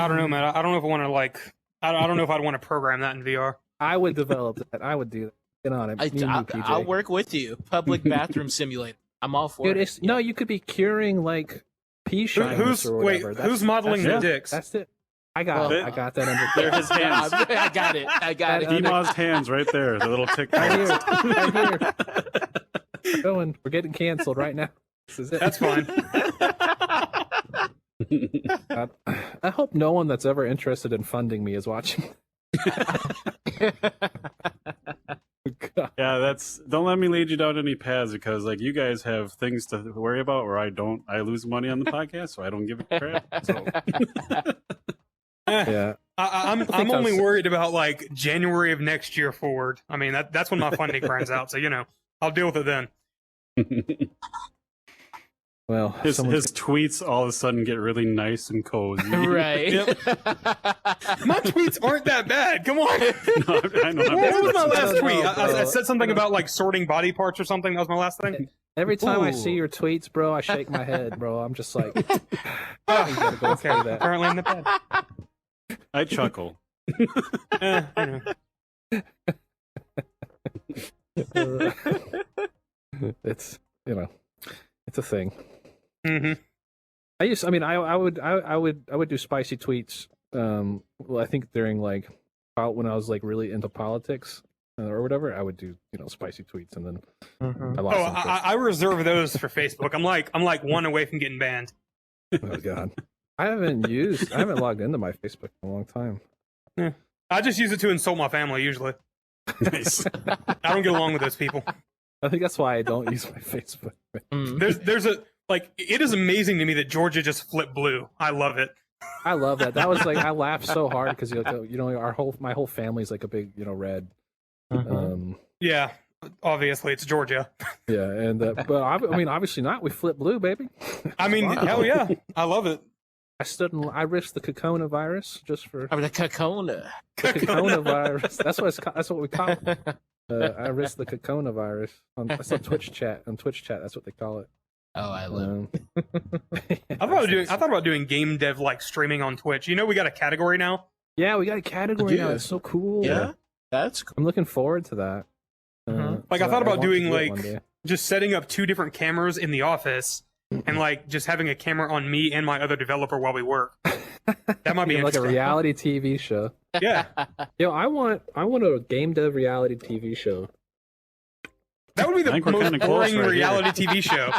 A: don't know, man. I don't know if I want to I don't know if I'd want to program that in VR.
C: I would develop that. I would do that. Get on it. You and me, PJ.
E: I'll work with you. Public bathroom simulator. I'm all for
C: Dude,
E: it.
C: it's, no, you could be curing like pea shyness
A: Who's
C: or
A: wait?
C: whatever.
A: Who's modeling
C: that's
A: the
C: it.
A: dicks?
C: That's it. I got
B: Well,
C: I got that under.
B: They're his hands.
E: I got it. I got it.
B: Ema's hands right there. The little tick.
C: Right here. Right here. We're going. We're getting canceled right now. This is it.
A: That's fine.
C: I hope no one that's ever interested in funding me is watching. God.
B: Yeah, that's. Don't let me lead you down any paths because, like, you guys have things to worry about where I don't. I lose money on the podcast, so I don't give a crap. So.
C: Yeah.
A: I'm
C: think
A: only
C: that's-
A: worried about like January of next year forward. I mean that's when my funding runs out. So I'll deal with it then.
C: Well,
B: his
C: someone's-
B: tweets all of a sudden get really nice and cozy.
E: Right.
A: My tweets aren't that bad. Come on.
B: No, I know.
A: What was my
C: I
A: last
C: don't
A: tweet?
C: know,
A: I
C: bro.
A: said something about like sorting body parts or something. That was my last thing.
C: every time I see
A: Ooh.
C: your tweets, bro, I shake my head, bro. I'm just like,
A: Ah,
C: you gotta go
A: okay,
C: through that.
A: currently in the bed.
B: I chuckle.
C: It's it's a thing.
A: Hmm.
C: I would do spicy tweets. Well, I think during like when I was like really into politics or whatever, I would do spicy tweets, and then I
A: Oh,
C: lost interest.
A: I reserve those for Facebook. I'm like one away from getting banned.
C: Oh god, I haven't logged into my Facebook in a long time.
A: I just use it to insult my family usually.
B: Nice.
A: I don't get along with those people.
C: I think that's why I don't use my Facebook.
E: Mm.
A: There's a like it is amazing to me that Georgia just flipped blue. I love it.
C: I love that. That was like I laughed so hard because my whole family's like a big red.
A: Yeah, obviously it's Georgia.
C: Yeah, and but I mean obviously not. We flipped blue, baby.
A: I mean,
C: Wow.
A: hell yeah, I love it.
C: I risked the Kokona virus just for
E: I mean, the Kakona.
C: the Kokona virus. That's what we call it. I risked the Kokona virus. That's on Twitch chat. On Twitch chat, that's what they call it.
E: Oh, I love
A: I thought about doing game dev like streaming on Twitch. We got a category now.
C: Yeah, we got a category now.
E: Yeah.
C: It's so cool.
E: Yeah, that's cool.
C: I'm looking forward to that.
A: Like, I thought about
C: want to
A: doing,
C: do it
A: like,
C: one day.
A: Just setting up 2 different cameras in the office and like just having a camera on me and my other developer while we work. That might be
C: like a
A: interesting.
C: reality TV show.
A: Yeah,
C: Yo, I want a game dev reality TV show.
A: that would be
B: I
A: the
B: think we're
A: most
B: kinda close
A: boring
B: right here.
A: reality TV show.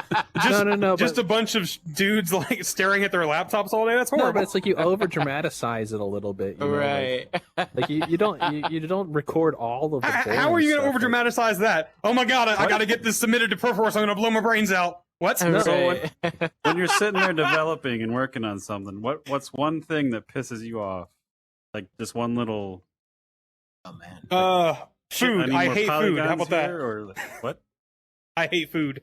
A: Just,
C: No,
A: just
C: but-
A: a bunch of dudes like staring at their laptops all day. That's
C: No,
A: horrible.
C: but it's like you over dramatize it a little bit. You know,
E: Right.
C: Like you don't record all of the.
A: How are you going to
C: boring
A: over
C: stuff.
A: dramatize that? Oh my god, I got to get this submitted to Perforce. I'm going to blow my brains out. What?
C: No.
E: Right.
B: When you're sitting there developing and working on something, what's one thing that pisses you off? Like just one little.
E: Oh man.
A: Food.
B: need
A: I
B: more
A: hate food. How
B: polygons
A: about that?
B: here, or like, what?
A: I hate food.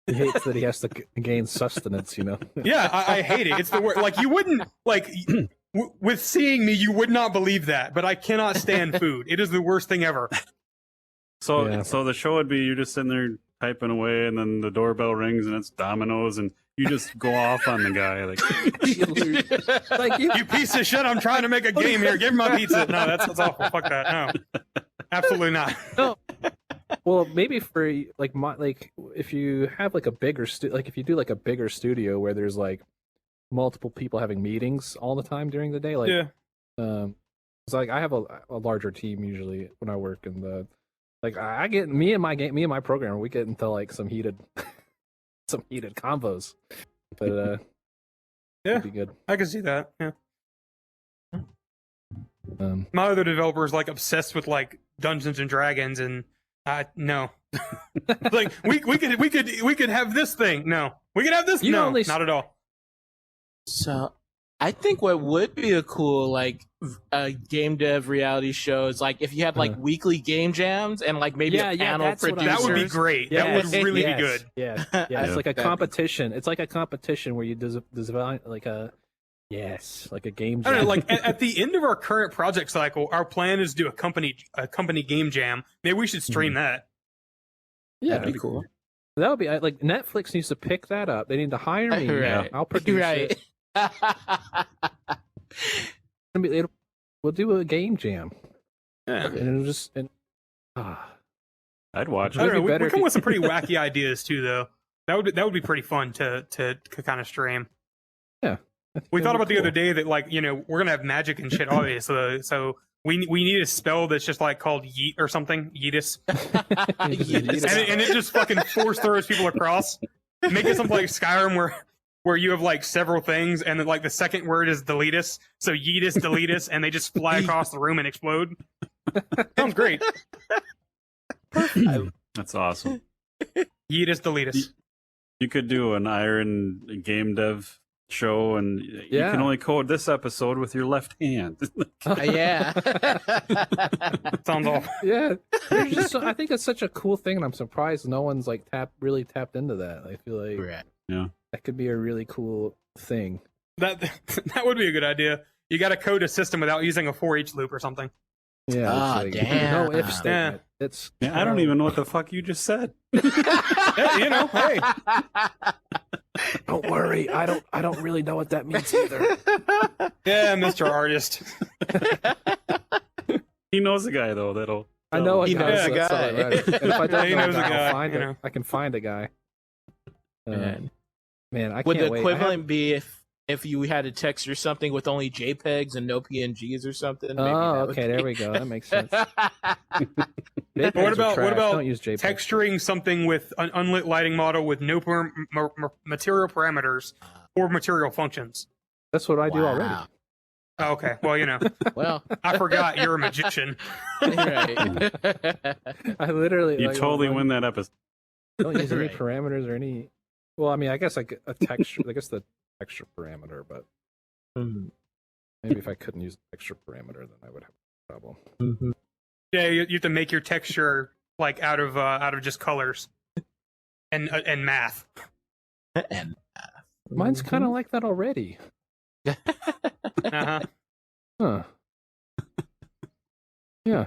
C: He hates that he has to gain sustenance.
A: Yeah, I hate it. It's the worst. Like, you wouldn't, like, with seeing me, you would not believe that, but I cannot stand food. It is the worst thing ever.
B: So
C: Yeah.
B: so the show would be you just sitting there typing away, and then the doorbell rings, and it's Domino's, and you just go off on the guy like.
C: Like you,
A: You piece of shit, I'm trying to make a game here. Give me my pizza. No, that's awful. Fuck that. No. Absolutely not.
C: well, maybe for if you have like a bigger if you do like a bigger studio where there's like multiple people having meetings all the time during the day, like
A: Yeah.
C: it's like I have a larger team usually when I work, and like I get me and my programmer, we get into like some heated combos, but
A: Yeah.
C: it'd be good.
A: I can see that. Yeah. My other developer is like obsessed with like Dungeons and Dragons, and no, like we could have this thing. No, we could have this.
C: You
A: No,
C: only-
A: not at all.
E: So I think what would be a cool like game dev reality show is like if you had like weekly game jams and like maybe
C: Yeah,
E: a
C: yeah,
E: panel
C: that's what I
E: producers.
A: That would be great. That would really be good.
C: Yeah,
E: Yeah.
C: it's like a
E: That'd be-
C: competition. It's like a competition where you design like a like a game.
A: I don't know,
C: jam.
A: like at the end of our current project cycle, our plan is to do a company game jam. Maybe we should stream that.
C: yeah,
E: That'd be cool.
C: that would be like Netflix needs to pick that up. They need to hire me.
E: Right.
C: I'll produce
E: Right.
C: it. We'll do a game jam,
A: Yeah.
C: and it'll just
B: I'd watch
A: I don't
B: it.
A: know.
C: be
A: We
C: better if
A: come
C: you-
A: with some pretty wacky ideas too, though. That would be pretty fun to kind of stream. We thought about the other day that like we're gonna have magic and shit, obviously. So we need a spell that's just like called Yeet or something, Yeetus, and it just fucking force throws people across. Make it something like Skyrim where you have like several things, and then like the second word is deletus, so Yeetus, deletus, and they just fly across the room and explode. Sounds great.
B: That's awesome.
A: Yeetus, deletus.
B: You could do an Iron game dev show, and you
C: Yeah.
B: can only code this episode with your left hand.
E: Yeah.
A: Sounds awful.
C: Yeah, there's just I think it's such a cool thing, and I'm surprised no one's like really tapped into that. I feel like
E: Right.
C: that could be a really cool thing.
A: That would be a good idea. You got to code a system without using a for-each loop or something.
C: Yeah,
E: Ah,
C: it's
E: damn.
C: no if statement. It's
B: Yeah, I don't even know what the fuck you just said.
A: Yeah, hey.
C: Don't worry, I don't really know what that means either.
A: Yeah, Mr. Artist.
B: He knows a guy though that'll.
C: I know a
E: He
C: guy.
E: knows
C: so
E: a
C: that's all
E: guy.
C: that matters. And if I don't
A: He
C: know
A: knows a
C: a guy,
A: guy,
C: I'll find
A: you
C: it.
A: know.
C: I can find a guy.
E: Man.
C: Man, I
E: Would
C: can't
E: the
C: wait.
E: equivalent be if you had to text or something with only JPEGs and no PNGs or something? Maybe
C: Oh,
E: that would
C: okay,
E: be-
C: there we go. That makes sense.
A: What
C: JPEGs are
A: about
C: trash.
A: what about
C: don't use JPEGs.
A: texturing something with an unlit lighting model with no material parameters or material functions?
C: That's what I do already.
E: Wow.
A: Oh, okay, well,
E: Well,
A: I forgot you're a magician.
E: right.
C: I literally
B: You
C: like,
B: totally
C: don't-
B: win that episode.
C: Don't use any
E: Right.
C: parameters or any. Well, I mean, I guess like a texture. I guess the texture parameter, but
E: Mhm.
C: maybe if I couldn't use the texture parameter, then I would have a problem.
E: Mhm.
A: Yeah, you have to make your texture like out of just colors and math.
E: And
C: Mine's kind of like that already.
A: Uh-huh.
C: Huh. Yeah.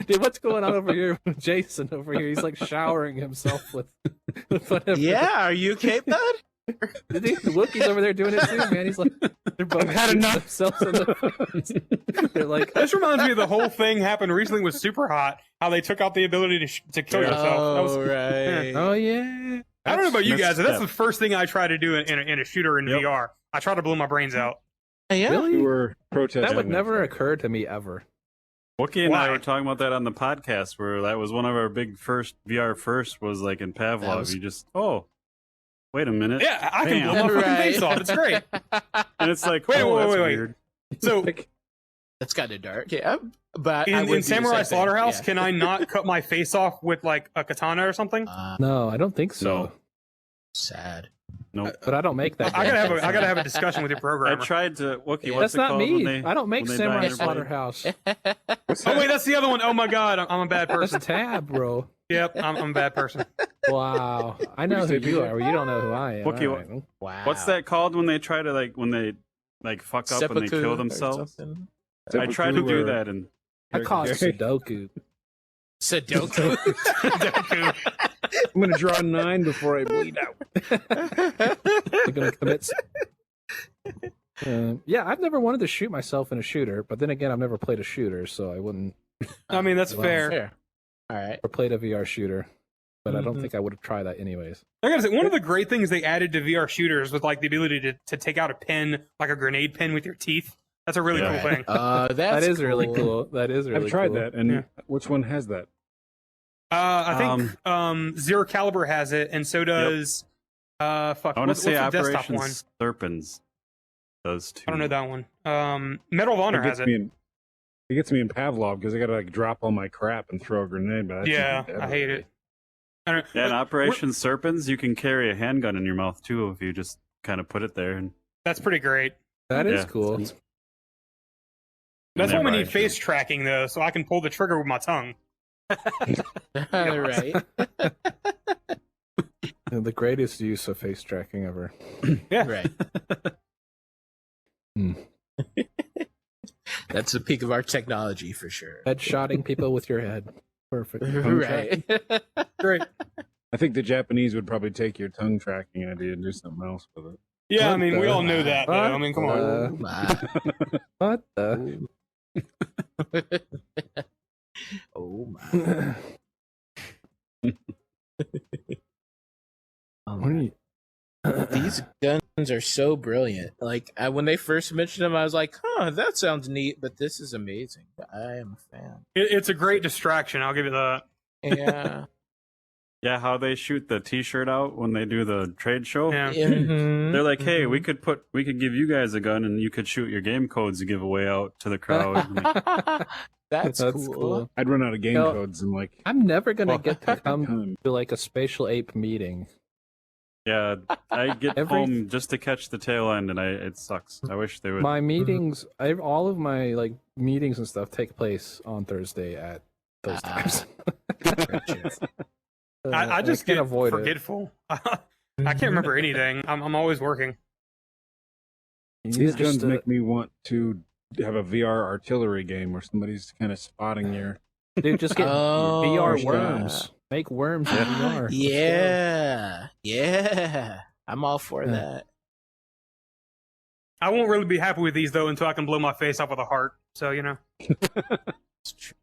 C: Dude, what's going on over here with Jason over here? He's like showering himself with whatever.
E: yeah, are you okay, bud?
C: The Wookiees over there doing it too, man. He's like, they're both
A: I've had
C: shooting
A: enough.
C: themselves in the They're like,
A: This reminds me of the whole thing happened recently with Super Hot, how they took out the ability to kill yourself. That was-
E: Oh, right.
C: oh yeah.
A: I don't know about you
B: Next
A: guys, but that's
B: step.
A: the first thing I try to do in a shooter in
B: Yep.
A: VR. I try to blow my brains out.
E: Yeah.
C: Really?
F: We were protesting.
C: That would never occur to me ever.
B: Wookie and I
A: Why?
B: were talking about that on the podcast, where that was one of our big first VR first was like in Pavlov.
E: That was-
B: You just wait a minute,
A: Yeah, I can
B: Bam.
A: blow my fucking
E: Right.
A: face off. It's great.
B: and it's like
A: Wait,
B: oh,
A: wait,
B: that's
A: wait, wait.
B: weird.
A: So
E: That's kind of dark. Yeah, but I would
A: in
E: do the
A: Samurai
E: same thing,
A: Slaughterhouse,
E: yeah.
A: can I not cut my face off with like a katana or something?
C: No, I don't think so.
B: No.
E: Sad.
B: Nope.
C: But I don't make that.
A: I gotta
C: game.
A: have a discussion with your
B: I
A: programmer.
B: tried to Wookie.
E: Yeah.
B: What's
C: That's
B: it
C: not
B: called
C: me.
B: when they-
C: I don't make
B: when they die
C: Samurai
B: in their body?
C: Slaughterhouse.
A: Oh wait, that's the other one. Oh my god, I'm a bad
C: That's
A: person.
C: Tab, bro.
A: Yep, I'm a bad person.
C: Wow. I know who you are. You don't know who I am.
B: Wookie,
C: All right.
E: Wow.
B: What's that called when they try to when they fuck up and they
E: Seppuku
B: kill
E: or
B: themselves?
E: something?
B: I tried to do
F: Seppuku or-
B: that, and
C: I call it Sudoku.
E: Sudoku.
A: Deku.
F: I'm going to draw 9 before I bleed out.
C: I'm gonna commit. Yeah, I've never wanted to shoot myself in a shooter, but then again, I've never played a shooter, so I wouldn't.
A: I mean, that's
C: Wow.
A: fair.
E: Fair. All right.
C: Or played a VR shooter, but I don't
E: Mhm.
C: think I would have tried that anyways.
A: I gotta say, one of the great things they added to VR shooters was like the ability to take out a pin, like a grenade pin, with your teeth. That's a really
B: Yeah.
A: cool thing.
E: That's
C: That is really cool. That is really
F: I've tried
C: cool.
F: that, and
A: Yeah.
F: which one has that?
A: I think Zero Caliber has it, and so does fuck.
B: I want to
A: what's
B: say
A: the desktop
B: Operation
A: one?
B: Serpens. does too.
A: I don't know that one. Medal of Honor has it.
F: It gets me in Pavlov because I gotta like drop all my crap and throw a grenade. But that's
A: Yeah,
F: even
A: I hate
F: better.
A: it. I don't,
B: Yeah, in
A: but
B: Operation Serpents, you can carry a handgun in your mouth too if you just kind of put it there. And
A: that's pretty great.
C: That is
B: Yeah.
C: cool.
A: That's why we
B: Never
A: need
B: actually-
A: face tracking though, so I can pull the trigger with my tongue.
E: Right.
C: The greatest use of face tracking ever.
A: Yeah.
E: Right.
C: Hmm.
E: That's the peak of our technology for sure.
C: Headshotting people with your head. Perfect. Tongue track.
E: Right.
A: Great.
F: I think the Japanese would probably take your tongue tracking idea and do something else with it.
A: Yeah, I
C: What
A: mean we
C: the-
A: all know that though. I mean, come on.
E: Oh my.
C: What the?
E: Oh my.
C: What are you-
E: These guns are so brilliant. Like when they first mentioned them, I was like, "Huh, that sounds neat." But this is amazing. I am a fan.
A: It's a great distraction. I'll give you that.
E: Yeah.
B: yeah, how they shoot the T-shirt out when they do the trade show.
A: Yeah.
E: Mhm.
B: They're like, hey, we
E: Mhm.
B: could give you guys a gun and you could shoot your game codes to give away out to the crowd. I'm like,
E: That's, cool.
F: I'd run out of game
C: No.
F: codes and like
C: I'm never gonna
B: Well,
C: get to come
F: time.
C: to like a spatial ape meeting.
B: yeah, I get
C: Every-
B: home just to catch the tail end, and it sucks. I wish they would.
C: My meetings, all of my like meetings and stuff take place on Thursday at those
E: Ah.
C: times.
E: Gotcha.
A: I just
C: can't
A: get
C: avoid it.
A: forgetful. I can't remember anything. I'm always working.
C: You
F: These
C: need just
F: guns make me want to have a VR artillery game where somebody's kind of spotting your.
C: dude, just get
E: Oh,
C: VR
E: yeah.
C: worms. Make worms in VR. Let's go.
E: Yeah. Yeah. I'm all for
C: Yeah.
E: that.
A: I won't really be happy with these though until I can blow my face off with a heart. So
E: It's true.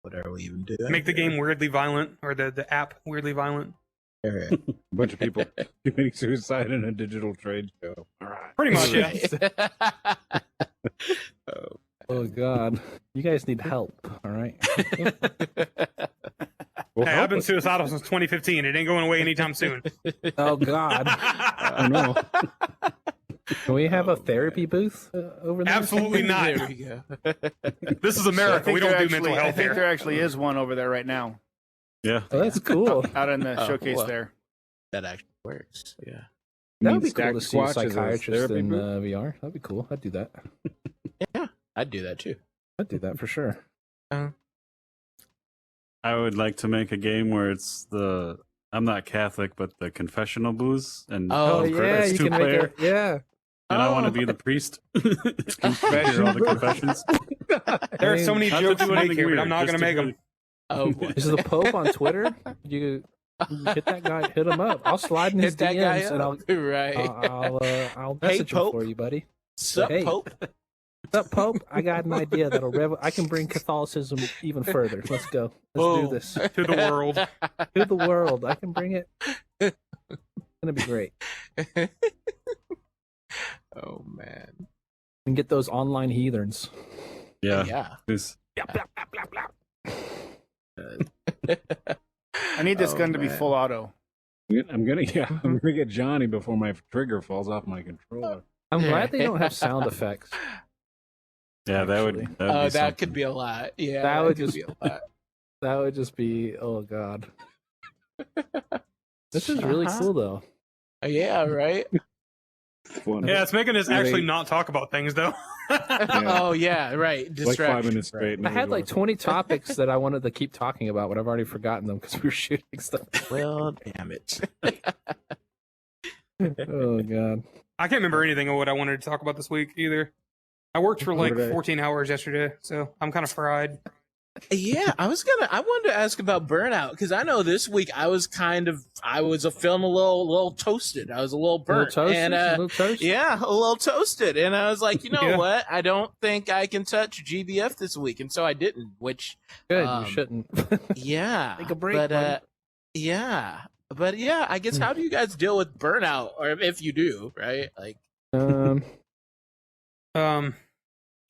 E: What are we even doing?
A: make the
E: here?
A: game weirdly violent, or the app weirdly violent.
E: Alright.
F: A bunch of people committing suicide in a digital trade show. All right.
A: Pretty much, yeah.
C: Oh god, you guys need help. All right.
F: Well,
A: Hey,
F: help
A: I've been
F: us.
A: suicidal since 2015. It ain't going away anytime soon.
C: Oh god.
F: I know.
C: Can we have a therapy booth over there?
A: Absolutely not.
E: There we go.
A: This is
D: I
A: America.
D: think
A: We don't
D: there
A: do
D: actually-
A: mental
D: I
A: health
D: think
A: here.
D: there actually is one over there right now,
B: yeah,
C: Oh, that's cool.
D: out in the
E: Oh,
D: showcase
E: well.
D: there.
E: That actually works. Yeah.
C: That
F: You
C: would be
F: mean
C: cool to
F: Stacked
C: see a
F: Squatch as a
C: psychiatrist
F: therapy
C: in
F: booth?
C: VR. That'd be cool. I'd do that.
E: I'd do that too.
C: I'd do that for sure.
B: I would like to make a game where it's the I'm not Catholic, but the confessional booze, and
E: Oh,
B: it's
C: you
B: two
C: can
B: player,
C: make it. Yeah.
B: and I want to
E: Oh.
B: be the priest. Hear all the confessions.
A: There are so many
B: Not to
A: jokes
B: do
A: to make
B: anything
A: here, but
B: weird,
A: I'm not
B: just
A: going to make
B: to
A: them.
E: Oh boy.
C: Is the Pope on Twitter? You hit that guy. Hit him up. I'll slide in his
E: Hit that guy
C: DMs and
E: up. Right.
C: I'll
E: Hey,
C: message him
E: Pope.
C: for you, buddy.
E: Sup,
C: Hey.
E: Pope?
C: What's up, Pope? I got an idea that'll I can bring Catholicism even further. Let's go. Let's
E: Boom.
C: do this
A: To the world.
C: to the world. I can bring it. It's gonna be great.
E: Oh man.
C: And get those online heathens.
B: Yeah,
E: Yeah.
B: this-
D: I need this
E: Oh,
D: gun to be
E: man.
D: full auto.
F: I'm gonna get Johnny before my trigger falls off my controller.
C: I'm glad they don't have sound effects.
B: yeah, that would.
C: Actually.
B: That would be
E: That could
B: something.
E: be a lot. Yeah.
C: That would
E: could
C: just-
E: be a lot.
C: That would just be oh god. This is really
E: Uh-huh.
C: cool though.
E: Yeah, right?
F: Fun.
A: Yeah, it's making us
F: Really-
A: actually not talk about things, though.
E: Oh yeah, right.
F: like
E: Distraction.
F: 5 minutes straight.
E: Right.
C: I had like 20 topics that I wanted to keep talking about, but I've already forgotten them because we were shooting stuff.
E: Well, damn it.
C: Oh god.
A: I can't remember anything of what I wanted to talk about this week either. I worked for like
F: What did I-
A: 14 hours yesterday, so I'm kind of fried.
E: Yeah, I wanted to ask about burnout because I know this week I was feeling a little toasted. I was a little
C: A little
E: burnt.
C: toast?
E: And
C: A little toast?
E: yeah, a little toasted. And I was like, you know
A: Yeah.
E: what? I don't think I can touch GBF this week. And so I didn't, which
C: Good,
E: Um,
C: you shouldn't.
E: yeah.
C: Take a break,
E: But
C: buddy.
E: yeah. But yeah, I guess how do you guys deal with burnout? Or if you do, right? Like
C: um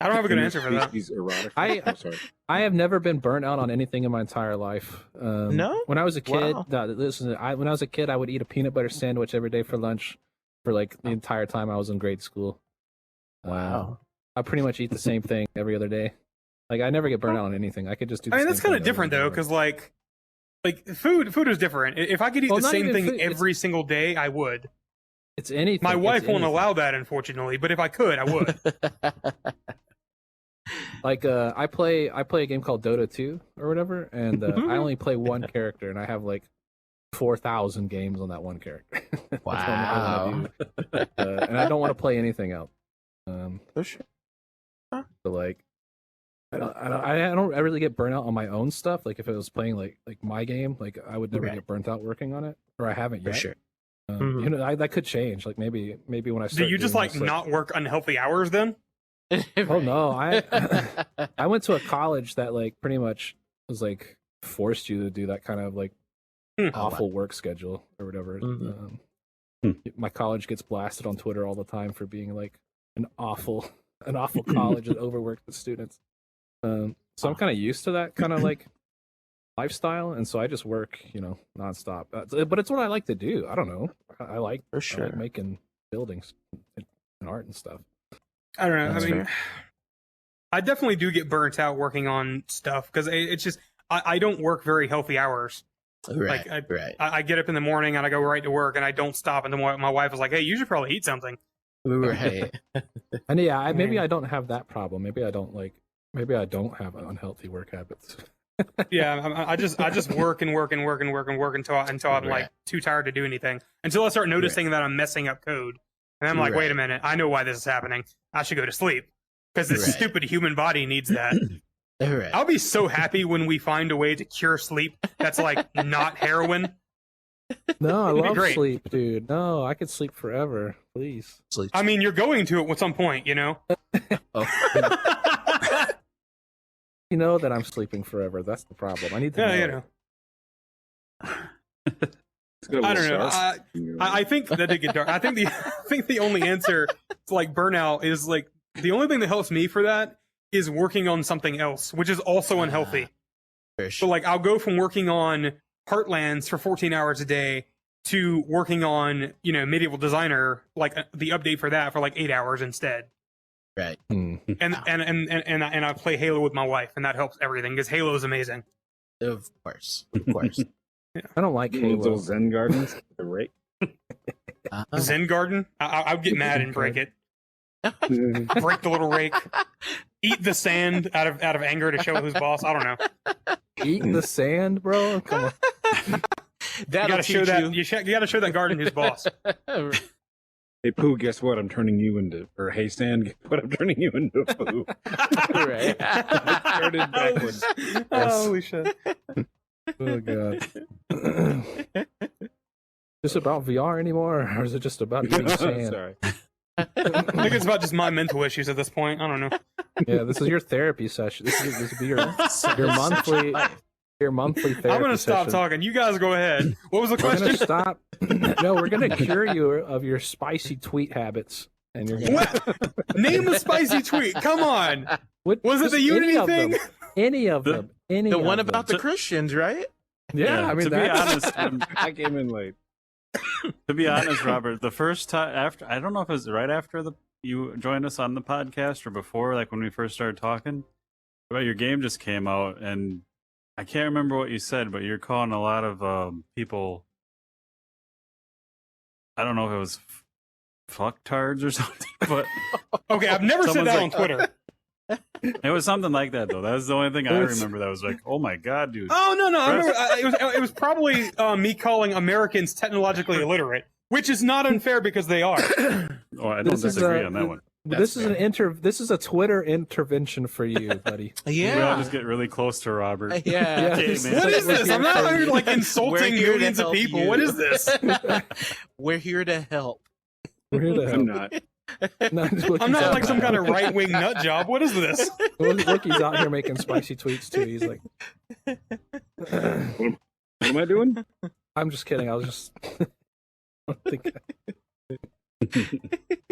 A: I don't have a good answer for that.
F: Species erotic.
C: I-
F: I'm sorry.
C: I have never been burnt out on anything in my entire life.
E: No?
C: When I was a kid,
E: Wow.
C: no, listen, when I was a kid, I would eat a peanut butter sandwich every day for lunch for like the entire time I was in grade school. I pretty much eat the same thing every other day. Like I never get burnt out on anything. I could just do.
A: I mean, that's kind of different though, because like food is different. If I could eat
C: Well,
A: the
C: not
A: same
C: even
A: thing
C: food,
A: every single day, I would.
C: it's anything.
A: My
C: it's
A: wife won't
C: anything.
A: allow that, unfortunately. But if I could, I would.
C: Like I play a game called Dota 2 or whatever, and I only play one character, and I have like 4,000 games on that one character. That's what I wanna do. And I don't want to play anything else.
E: For sure.
C: So like, I don't really get burnt out on my own stuff. Like if I was playing like my game, like I would never
E: Right.
C: get burnt out working on it, or I haven't
E: For
C: yet.
E: sure.
A: Mhm.
C: You know, that could change. Like maybe when I
A: Do
C: start.
A: you just
C: doing
A: like
C: this,
A: not work unhealthy hours then?
C: Oh no, I went to a college that like pretty much was like forced you to do that kind of like awful work schedule or whatever.
E: Mhm.
C: My college gets blasted on Twitter all the time for being like an awful college that overworked the students. So I'm kind of used to that kind of like lifestyle, and so I just work, nonstop. But it's what I like to do. I don't know. I like
E: For
C: I
E: sure.
C: like making buildings and art and stuff.
A: I don't know.
C: That's
A: I mean, I definitely do get burnt out working on stuff because it's just I don't work very healthy hours.
E: Right.
A: Like,
E: right.
A: I get up in the morning and I go right to work and I don't stop. And then my wife was like, "Hey, you should probably eat something."
E: Right.
C: And yeah, maybe
A: mean-
C: I don't have that problem. Maybe I don't have unhealthy work habits.
A: Yeah, I just work and work and work and work and work until I'm like
E: Right.
A: too tired to do anything. Until I start noticing that I'm messing up code, and I'm like, "Wait a
E: Right.
A: minute, I know why this is happening. I should go to sleep because this
E: Right.
A: stupid human body needs that."
E: Right.
A: I'll be so happy when we find a way to cure sleep that's like not heroin.
C: No, I
A: It'd be
C: love
A: great.
C: sleep, dude. No, I could sleep forever. Please.
E: Sleep.
A: I mean, you're going to at some point, you know.
E: Oh.
C: You know that I'm sleeping forever. That's the problem. I need to
A: Yeah,
C: know.
A: you
C: it.
A: know.
F: It's got a
A: I
F: little
A: don't know.
F: sauce.
A: I think that did get dark. I think the only answer to like burnout is like the only thing that helps me for that is working on something else, which is also unhealthy.
E: For
A: So
E: sure.
A: like I'll go from working on Heartlands for 14 hours a day to working on Medieval Designer, like the update for that for like 8 hours instead.
E: Right.
C: Hmm.
A: And I play Halo with my wife, and that helps everything because Halo is amazing.
E: Of course. Of course.
C: I don't like
F: Those
C: Halo.
F: Zen gardens, the rake.
A: Zen Garden, I would get mad and break it. Break the little rake. Eat the sand out of anger to show who's boss. I don't know.
C: Eat the sand, bro. Come on.
A: You
E: That'll
A: gotta show
E: teach
A: that.
E: you.
A: You gotta show that garden who's boss.
F: Hey, Pooh, guess what? I'm turning you into, or hey, Stan, guess what? I'm turning you into Pooh.
E: Right.
F: Started backwards.
A: Holy shit!
C: Oh god. Is this about VR anymore, or is it just about eating sand?
F: Sorry.
A: I think it's about just my mental issues at this point. I don't know.
C: Yeah, this is your therapy session. This would be your monthly therapy.
A: I'm gonna stop
C: session.
A: talking. You guys go ahead. What was the
C: We're gonna
A: question?
C: stop. No, we're gonna cure you of your spicy tweet habits, and you're gonna.
A: What? Name a spicy tweet. Come on.
C: What,
A: Was it
C: just
A: the
C: any
A: Unity
C: of
A: thing?
C: them. Any of them. Any
E: The
C: of
E: one
C: them.
E: about the Christians, right?
C: Yeah, I mean
B: to be
C: that's
B: honest,
F: I came in late.
B: to be honest, Robert, the first time after, I don't know if it was right after you joined us on the podcast or before, like when we first started talking about your game just came out, and I can't remember what you said, but you're calling a lot of people. I don't know if it was fucktards or something, but
A: Okay, I've never said
B: Someone's
A: that
B: like-
A: on Twitter.
B: it was something like that though. That was the only thing I
C: It's-
B: remember. That was like, oh my god, dude.
A: Oh no, I remember, it was probably me calling Americans technologically illiterate, which is not unfair because they are.
B: Oh, I don't
C: This is,
B: disagree on that one.
C: this is This is a Twitter intervention for you, buddy.
B: We all
E: Yeah.
B: just get really close to Robert.
E: Yeah.
B: Okay,
C: this
B: man.
A: What is
C: we're
A: this?
C: here
A: I'm not
C: for
A: out here
C: you.
A: like
E: We're
A: insulting
E: here to
A: millions of
E: help
A: people.
E: you.
A: What is this?
E: We're here to help.
C: We're here to
F: I'm
C: help.
F: not.
A: I'm not like some kind of right wing nut job. What is this?
C: Look, he's out here making spicy tweets too. He's like,
F: What am I doing?
C: I'm just kidding. I was just. I don't think-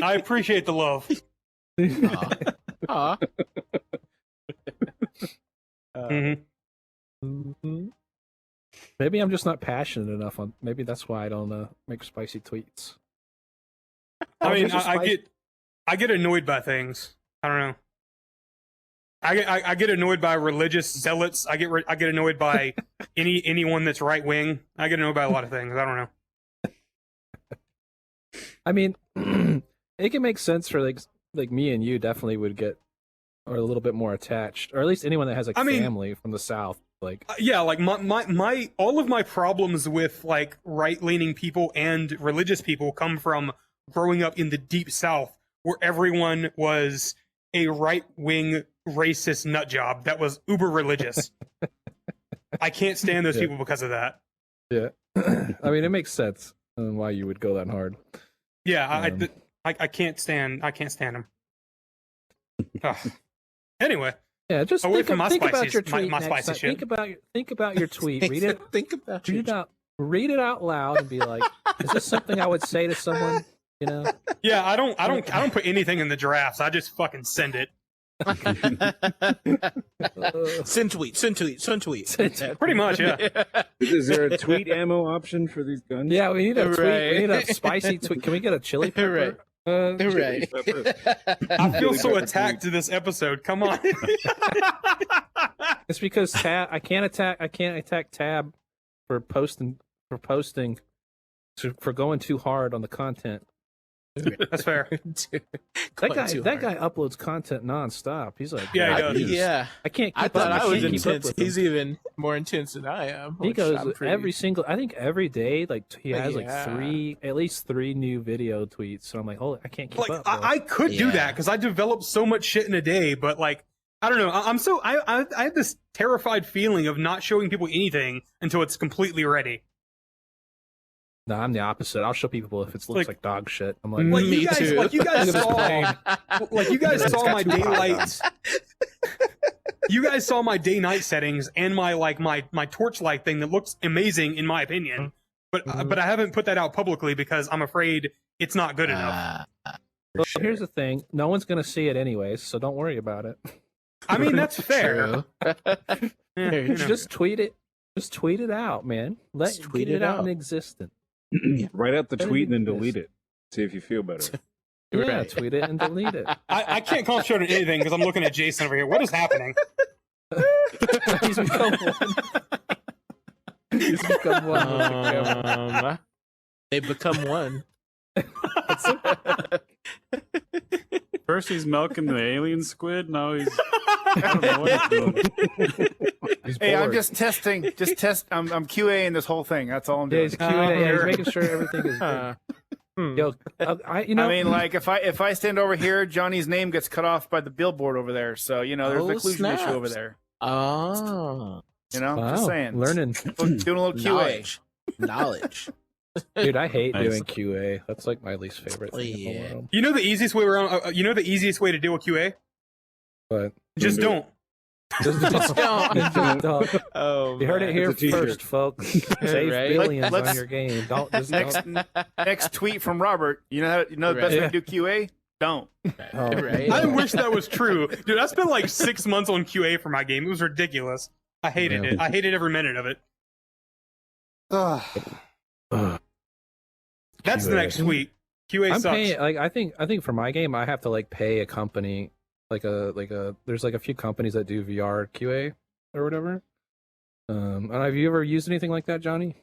A: I appreciate the love.
E: Aw.
A: Mhm.
C: Mhm. Maybe I'm just not passionate enough on. Maybe that's why I don't make spicy tweets.
A: I mean,
C: Here's a
A: I
C: spicy-
A: get I get annoyed by things. I don't know. I get annoyed by religious zealots. I get annoyed by anyone that's right wing. I get annoyed by a lot of things. I don't know.
C: I mean, it can make sense for like me and you definitely would get or a little bit more attached, or at least anyone that has like family from the South. Like
A: yeah, like my all of my problems with like right leaning people and religious people come from growing up in the deep South, where everyone was a right wing racist nut job that was uber religious. I can't stand those people because of that.
C: Yeah, I mean, it makes sense why you would go that hard.
A: Yeah, I can't stand them. Anyway,
C: yeah, just
A: away
C: think,
A: from my
C: think
A: spicy,
C: about your tweet
A: my
C: next
A: spicy
C: time.
A: shit.
C: Think about your tweet. Read it.
E: Think about
C: Read it out loud and be like, "Is this something I would say to someone?" You know?
A: Yeah, I don't put anything in the drafts. I just fucking send it.
E: Send tweet.
A: Pretty much, yeah.
F: Is there a tweet ammo option for these guns?
C: Yeah, we need a tweet.
E: Right.
C: We need a spicy tweet. Can we get a chili pepper?
E: Right.
A: I feel so attacked to this episode. Come on.
C: It's because I can't attack Tab for posting for going too hard on the content.
A: That's fair.
C: That guy uploads content nonstop. He's like,
A: Yeah, he does.
E: Yeah.
C: I can't keep
E: I thought
C: up.
E: I was
C: can't keep up
E: intense.
C: with him.
E: He's even more intense than I am.
C: He
E: which
C: goes
E: I'm pretty-
C: I think every day, like he has
E: Yeah.
C: at least three new video tweets. So I'm like, holy, I can't keep
A: Like
C: up. Bro.
A: I could do
E: Yeah.
A: that because I develop so much shit in a day, but like I don't know. I have this terrified feeling of not showing people anything until it's completely ready.
C: No, I'm the opposite. I'll show people if it looks
A: Like-
C: like dog shit. I'm like,
A: Like
E: Me
A: you guys,
E: too.
A: like you guys
C: Look at this
A: saw, like you guys
C: It's
A: saw
C: got
A: my
C: two hot
A: daylight. You guys saw my day night settings and my torchlight thing that looks amazing in my opinion, but I haven't put that out publicly because I'm afraid it's not good enough.
C: well, here's the thing: no one's gonna see it anyways, so don't worry about it.
A: I mean that's fair.
E: True.
A: Yeah, you know.
C: Just tweet it. Just tweet it out, man.
E: Just tweet
C: Get
E: it
C: out
E: out.
C: in existence.
F: Write out the
C: Better
F: tweet and then
C: do this.
F: delete it. See if you feel better.
C: Yeah,
E: Right.
C: tweet it and delete it.
A: I can't concentrate on anything because I'm looking at Jason over here. What is happening?
C: He's become one. He's become one with the camera.
E: They become one.
B: First he's milking the alien squid. Now he's I don't know what he's doing.
C: He's
D: Hey, I'm
C: bored.
D: just testing. I'm QAing this whole thing. That's all I'm
C: Yeah,
D: doing.
C: he's Q&A. He's making sure everything is good. Yo, I
D: mean, like if I stand over here, Johnny's name gets cut off by the billboard over there. So there's
E: Oh,
D: an occlusion
E: snaps.
D: issue over there.
E: Oh,
D: Doing
C: wow,
D: a
C: learning,
D: little QA.
E: knowledge.
C: dude. I hate
B: Nice.
C: doing QA. That's like my least favorite thing in the
E: Yeah.
C: world.
A: You know the easiest way around. You know the easiest way to deal with QA?
C: But
A: Just don't.
C: just
E: Just don't.
C: just don't.
E: Oh,
C: You heard it here
F: It's a t-shirt.
C: first, folks. Save
E: Right.
C: billions
D: Let's-
C: on your game. Don't just
D: Next
C: don't.
D: next tweet from Robert. You know the best way to do QA? Don't.
C: Oh,
E: Right.
A: I wish that was true, dude. I spent like 6 months on QA for my game. It was ridiculous. I hated
C: Yeah.
A: it. I hated every minute of it.
C: Ugh.
A: That's the
C: QA.
A: next tweet. QA
C: I'm
A: sucks.
C: paying like I think for my game I have to like pay a company there's like a few companies that do VR QA or whatever. And have you ever used anything like that, Johnny?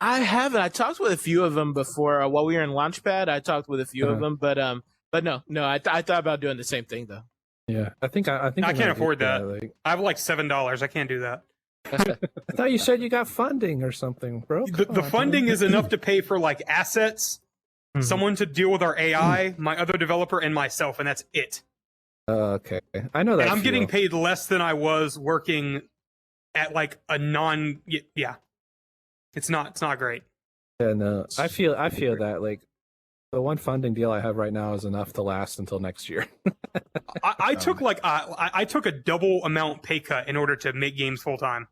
E: I haven't. I talked with a few of them before while we were in Launchpad. I talked with a few of them, but no. I thought about doing the same thing though.
C: Yeah, I think I
A: I
C: might
A: can't
C: do
A: afford that.
C: Like,
A: I have like $7. I can't do that.
C: I thought you said you got funding or something, bro.
A: The
C: Come on,
A: funding
C: man.
A: is enough to pay for like assets,
C: Mhm.
A: someone to deal with our AI, my other developer, and myself, and that's it.
C: Okay, I know that.
A: And I'm getting
C: feel.
A: paid less than I was working at like a non. Yeah, it's not great.
C: Yeah, no, I feel that like the one funding deal I have right now is enough to last until next year.
A: I took like I took a double amount pay cut in order to make games full time.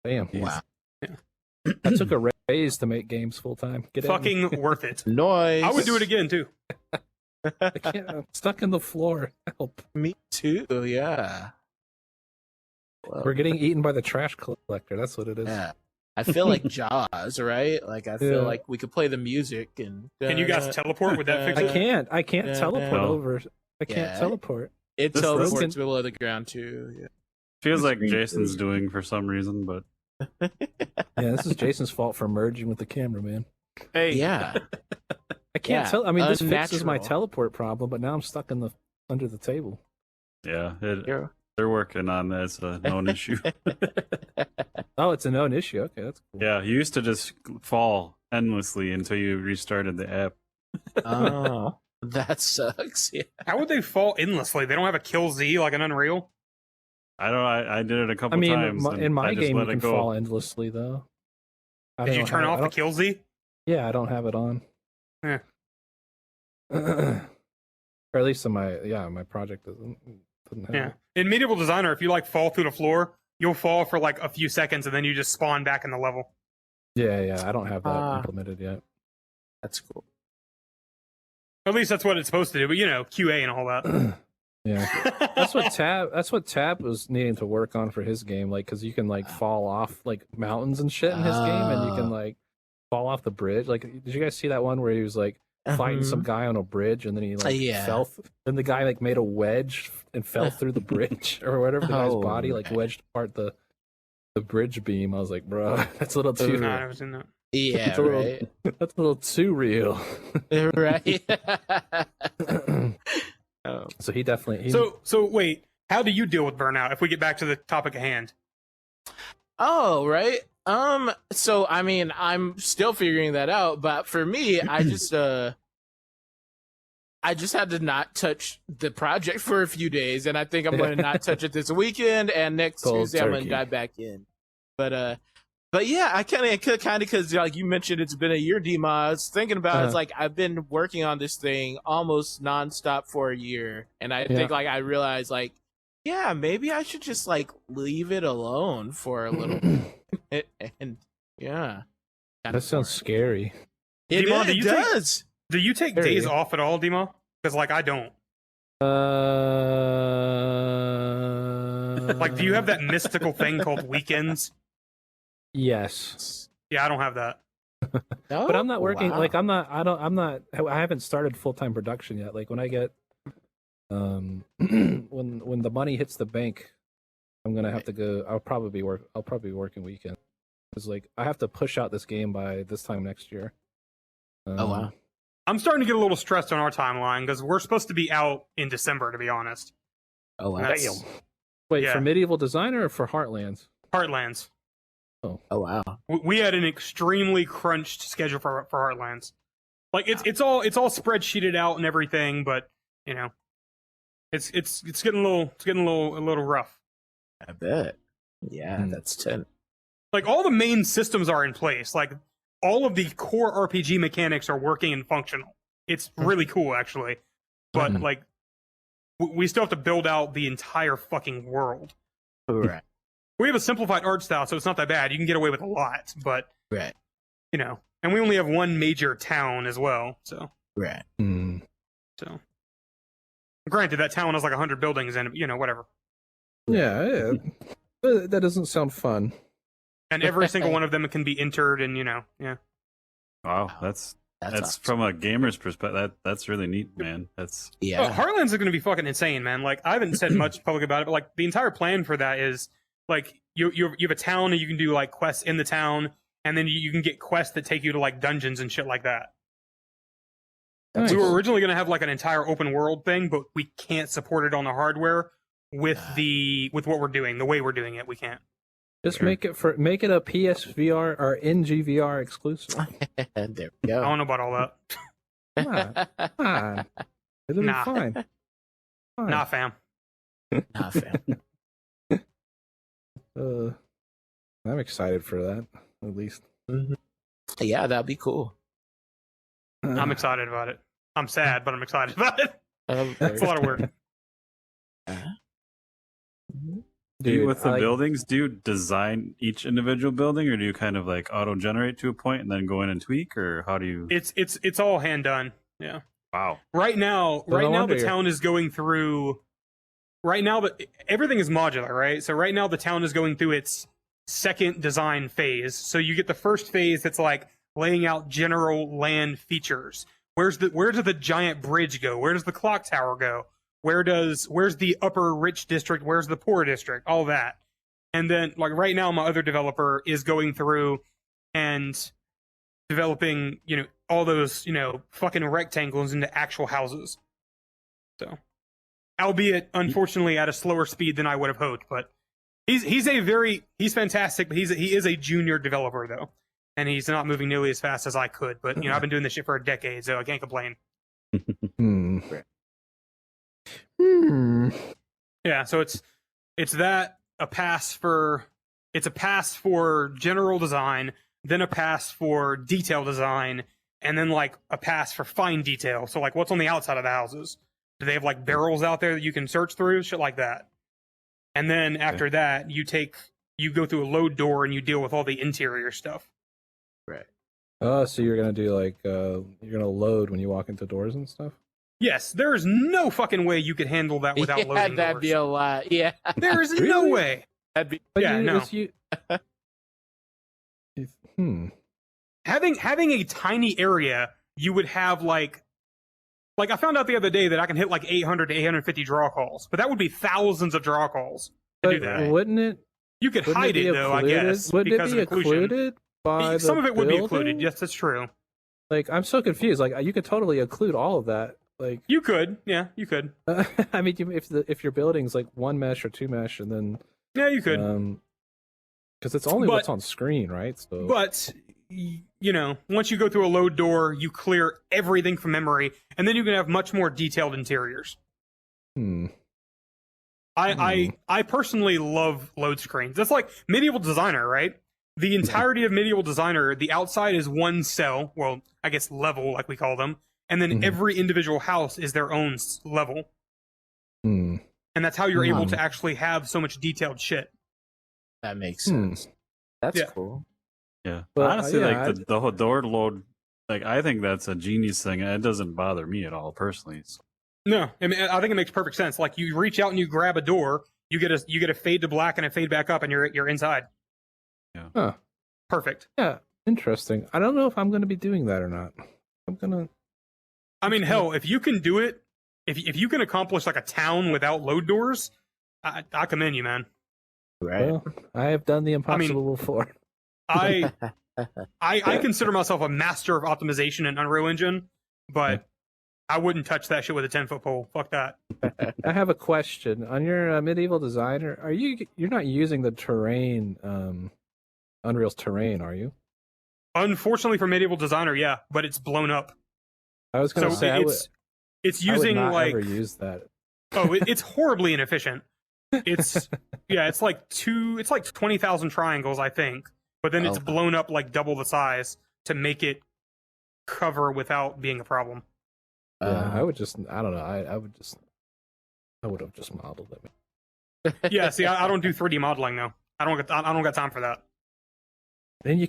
C: Damn.
E: Wow.
C: I took a raise to make games full time.
A: Fucking worth it.
E: Noise.
A: I would do it again too.
C: I can't. I'm stuck in the floor. Help.
E: Me too. Yeah. Well,
C: We're getting eaten by the trash collector. That's what it is.
E: yeah. I feel like Jaws, right? Like I feel
C: Yeah.
E: like we could play the music and.
A: Can you guys teleport? Would that fix
C: I
A: it?
C: can't
E: Yeah.
C: teleport
B: No.
C: over. I can't
E: Yeah.
C: teleport.
E: It
B: This-
E: teleports
C: this-
E: below the ground too. Yeah.
B: Feels like
F: Screen
B: Jason's
F: freeze.
B: doing for some reason, but
C: Yeah, this is Jason's fault for merging with the camera, man.
D: Hey,
E: Yeah.
C: I can't
E: Yeah,
C: tell. I mean, this fixes my
E: unnatural.
C: teleport problem, but now I'm stuck in the under the table.
B: yeah,
E: Yeah.
B: they're working on that. It's a known issue.
C: Oh, it's a known issue. Okay, that's cool.
B: Yeah, you used to just fall endlessly until you restarted the app.
E: Oh, that sucks. Yeah.
A: How would they fall endlessly? They don't have a kill Z like an Unreal.
B: I don't. I did it a couple
C: I mean,
B: times. and
C: in
B: I
C: my
B: just
C: game, you
B: let it
C: can
B: go.
C: fall endlessly, though. I
A: Did
C: don't
A: you
C: know
A: turn
C: how- I
A: off the
C: don't-
A: kill Z?
C: Yeah, I don't have it on.
A: Yeah.
C: Or at least in my project doesn't have
A: Yeah.
C: it.
A: In Medieval Designer, if you like fall through the floor, you'll fall for like a few seconds and then you just spawn back in the level.
C: Yeah, I don't have that
E: Ah.
C: implemented yet.
E: That's cool.
A: At least that's what it's supposed to do. But you know, QA and all that.
C: Yeah. That's what Tab was needing to work on for his game, like because you can like fall off like mountains and shit in his game, and you can like fall off the bridge. Like, did you guys see that one where he was like fighting some guy on a bridge, and then he like
E: Yeah.
C: fell, and the guy like made a wedge and fell through the bridge or whatever. The guy's
E: Oh,
C: body like
E: man.
C: wedged apart the bridge beam. I was like, bro, that's a little too
A: No, I never seen that.
E: Yeah,
C: It's a little-
E: right.
C: that's a little too real.
E: Right. Oh.
C: So he definitely
A: So wait, how do you deal with burnout? If we get back to the topic at hand,
E: Oh, right. So I mean, I'm still figuring that out, but for me, I just had to not touch the project for a few days, and I think I'm going to not touch it this weekend, and next
C: Cold
E: Tuesday I'm going to
C: turkey.
E: dive back in. But yeah, I kind of because like you mentioned, it's been a year, Dima. I was thinking about it's like I've been working on this thing almost nonstop for a year, and I think like I realized like, yeah, maybe I should just like leave it alone for a little bit, and yeah,
C: that sounds scary.
E: it,
A: Demon, do
E: it
A: you think-
E: does.
A: do you take
C: Very.
A: days off at all, Dima? Because like I don't. Like, do you have that mystical thing called weekends?
C: Yes.
A: Yeah, I don't have that.
E: No?
C: But I'm not working
E: Wow.
C: like I haven't started full-time production yet. Like when I get when the money hits the bank, I'm going to have to go I'll probably be working weekend. Cuz like I have to push out this game by this time next year.
E: Oh wow.
A: I'm starting to get a little stressed on our timeline because we're supposed to be out in December, to be honest.
E: Oh wow.
A: That's
C: Wait,
A: Yeah.
C: for Medieval Designer or for Heartlands?
A: Heartlands.
E: Oh wow.
A: We had an extremely crunched schedule for Heartlands. Like it's all spreadsheeted out and everything, but you know, it's getting a little rough.
E: I bet. Yeah, that's 10.
A: Like all the main systems are in place. Like all of the core RPG mechanics are working and functional. It's really cool, actually. But
C: Mhm.
A: like, we still have to build out the entire fucking world.
E: Right.
A: We have a simplified art style, so it's not that bad. You can get away with a lot, but
E: Right.
A: you know, and we only have one major town as well. So,
E: Right.
A: so granted, that town has like 100 buildings and you know whatever,
C: Yeah. That doesn't sound fun.
A: and every single one of them can be entered, and you know, yeah.
B: Wow, that's
E: awesome.
B: from a gamer's perspective. That's really neat, man. That's
A: Oh,
E: Yeah.
A: Heartlands is going to be fucking insane, man. Like I haven't said much public about it, but like the entire plan for that is like you have a town and you can do like quests in the town, and then you can get quests that take you to like dungeons and shit like that.
C: Nice.
A: We were originally going to have like an entire open world thing, but we can't support it on the hardware with what we're doing, the way we're doing it. We can't.
C: Just
B: Sure.
C: make it a PSVR or NGVR exclusive.
E: There we
A: I
E: go.
A: don't know about all that.
C: Come on. It'll
A: Nah.
C: be fine. Fine.
A: Nah, fam.
E: Nah, fam.
C: I'm excited for that, at least.
E: Yeah, that'd be cool.
A: I'm excited about it. I'm sad, but I'm excited about it.
E: Um,
A: It's a lot of work.
B: do you,
C: Dude,
B: with the
C: I like-
B: buildings. Do you design each individual building, or do you kind of like auto generate to a point and then go in and tweak, or how do you?
A: It's all hand done. Yeah.
B: Wow.
A: Right now,
C: no wonder
A: the
C: you're-
A: town is going through. Right now, everything is modular, right? So right now, the town is going through its second design phase. So you get the first phase that's like laying out general land features. Where does the giant bridge go? Where does the clock tower go? Where's the upper rich district? Where's the poor district? All that. And then like right now my other developer is going through and developing, all those, fucking rectangles into actual houses. So, albeit unfortunately at a slower speed than I would have hoped, but he's fantastic, but he is a junior developer though. And he's not moving nearly as fast as I could, but I've been doing this shit for a decade, so I can't complain. Yeah, so it's a pass for general design, then a pass for detail design, and then like a pass for fine detail. So like what's on the outside of the houses? Do they have like barrels out there that you can search through? Shit like that. And then after that, you go through a load door and you deal with all the interior stuff.
E: Right.
C: Oh, so you're gonna do like you're gonna load when you walk into doors and stuff?
A: Yes, there is no fucking way you could handle that without loading
E: that'd
A: doors.
E: be a lot. Yeah.
A: There is no
C: Really?
A: way.
E: That'd be.
C: But
A: Yeah, no. Having a tiny area, you would have like I found out the other day that I can hit like 800 to 850 draw calls, but that would be thousands of draw calls to do that.
C: Wouldn't it?
A: You could
C: Wouldn't
A: hide
C: it be
A: it though, I guess,
C: Wouldn't
A: because
C: it be
A: of inclusion.
C: included by
A: Some
C: the
A: of it would be
C: building?
A: included. Yes, that's true.
C: Like, I'm so confused. Like, you could totally include all of that. Like,
A: You could, yeah, you could.
C: I mean, if your building's like one mesh or two mesh, and then
A: Yeah, you could.
C: because it's only
A: But-
C: what's on screen, right? So,
A: But once you go through a load door, you clear everything from memory, and then you can have much more detailed interiors. I personally love load screens. That's like Medieval Designer, right? The entirety of Medieval Designer, the outside is one cell, well, I guess level, like we call them, and then every individual house is their own level. And that's how you're able to actually have so much detailed shit.
E: That makes sense.
G: That's
A: Yeah.
G: cool.
B: Yeah.
C: But,
B: Honestly,
C: yeah,
B: like the whole door load, like I think that's a genius thing, and it doesn't bother me at all personally. So,
A: No, I mean, I think it makes perfect sense. Like you reach out and you grab a door, you get a fade to black and a fade back up, and you're inside.
C: Huh.
A: Perfect.
C: yeah, interesting. I don't know if I'm going to be doing that or not. I'm gonna.
A: I mean, hell, if you can do it, if you can accomplish like a town without load doors, I commend you, man.
G: Right.
C: Well, I have done the impossible before.
A: I consider myself a master of optimization in Unreal Engine, but I wouldn't touch that shit with a 10-foot pole. Fuck that.
C: I have a question on your Medieval Designer. You're not using the terrain, Unreal's terrain, are you?
A: Unfortunately for Medieval Designer, yeah, but it's blown up.
C: I was going
A: So
C: to say
A: it's
C: I would
A: using
C: not
A: like
C: ever use that.
A: it's horribly inefficient. It's it's like 20,000 triangles, I think, but then it's
G: Oh.
A: blown up like double the size to make it cover without being a problem.
C: Yeah, I would just. I don't know. I would have just modeled it.
A: Yeah, see, I don't do 3D modeling though. I don't got time for that.
C: Then you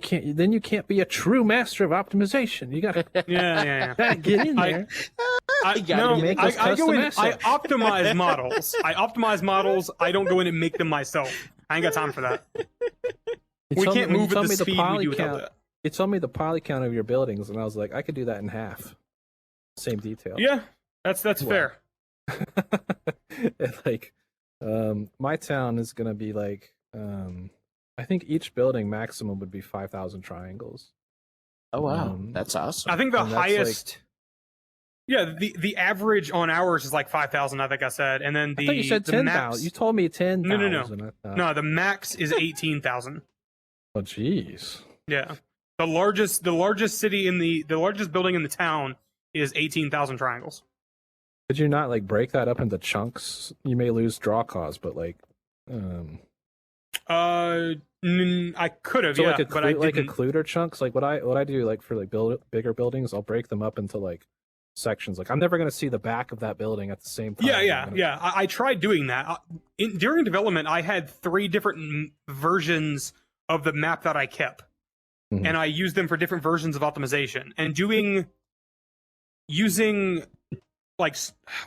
C: can't be a true master of optimization. You gotta,
A: Yeah.
C: gotta get in
A: I-
C: there.
A: I
C: gotta make those
A: I go
C: custom
A: in. I
C: assets.
A: optimize models. I don't go in and make them myself. I ain't got time for that.
C: You
A: We
C: told me-
A: can't
C: when you
A: move at
C: told
A: the
C: me
A: speed we
C: poly
A: do without
C: count-
A: that.
C: You told me the poly count of your buildings, and I was like, I could do that in half. Same detail.
A: Yeah, that's
C: Wow.
A: fair.
C: Like, my town is gonna be like, I think each building maximum would be 5,000 triangles.
E: Oh wow,
C: Um,
E: that's awesome.
A: I think the
C: And that's, like-
A: highest. Yeah, the average on ours is like 5,000. I think I said, and then
C: I thought you said
A: the
C: 10,000.
A: max.
C: You told me 10,000.
A: No. No, the max is 18,000.
C: Oh, jeez.
A: Yeah, the largest city in the largest building in the town is 18,000 triangles.
C: Could you not like break that up into chunks? You may lose draw cause, but like,
A: I could have,
C: so
A: yeah,
C: like
A: but I
C: like
A: didn't.
C: occluder chunks. Like what I do like for like bigger buildings, I'll break them up into like sections. Like I'm never gonna see the back of that building at the same time.
A: Yeah. I tried doing that. During development, I had 3 different versions of the map that I kept,
C: Mhm.
A: and I used them for different versions of optimization. And using like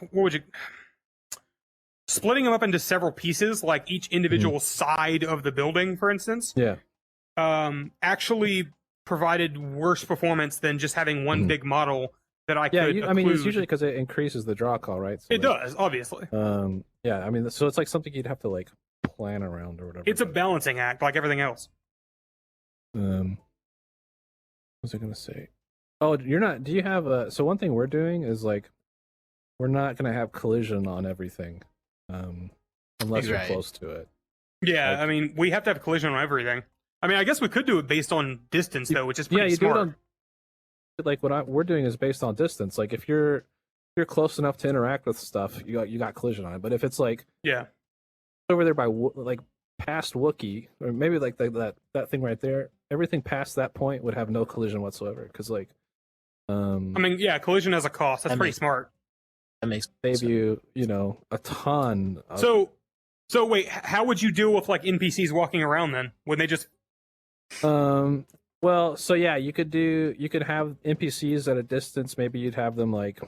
A: what would you? splitting them up into several pieces, like each individual side of the building, for instance,
C: Yeah.
A: actually provided worse performance than just having one big model that I
C: Yeah,
A: could.
C: I mean, it's
A: occlude.
C: usually because it increases the draw call, right? So
A: It does, obviously.
C: Yeah, I mean, so it's like something you'd have to like plan around or whatever.
A: It's a
C: but,
A: balancing act, like everything else.
C: what was I gonna say? Oh, you're not. Do you have a? So one thing we're doing is like, we're not gonna have collision on everything, unless you're
E: Right.
C: close to it.
A: Yeah,
C: Like-
A: I mean, we have to have collision on everything. I mean, I guess we could do it based on distance, though, which is pretty
C: Yeah, you
A: smart.
C: do it on. Like we're doing is based on distance. Like if you're close enough to interact with stuff, you got collision on it. But if it's like
A: Yeah,
C: over there by like past Wookiee, or maybe like that thing right there, everything past that point would have no collision whatsoever. Because like,
A: I mean, yeah, collision has a cost. That's
E: That
A: pretty
E: makes-
A: smart.
E: That makes
C: save
E: sense.
C: you a ton. Of,
A: So wait, how would you deal with like NPCs walking around then? Would they just?
C: well, so yeah, you could have NPCs at a distance. Maybe you'd have them like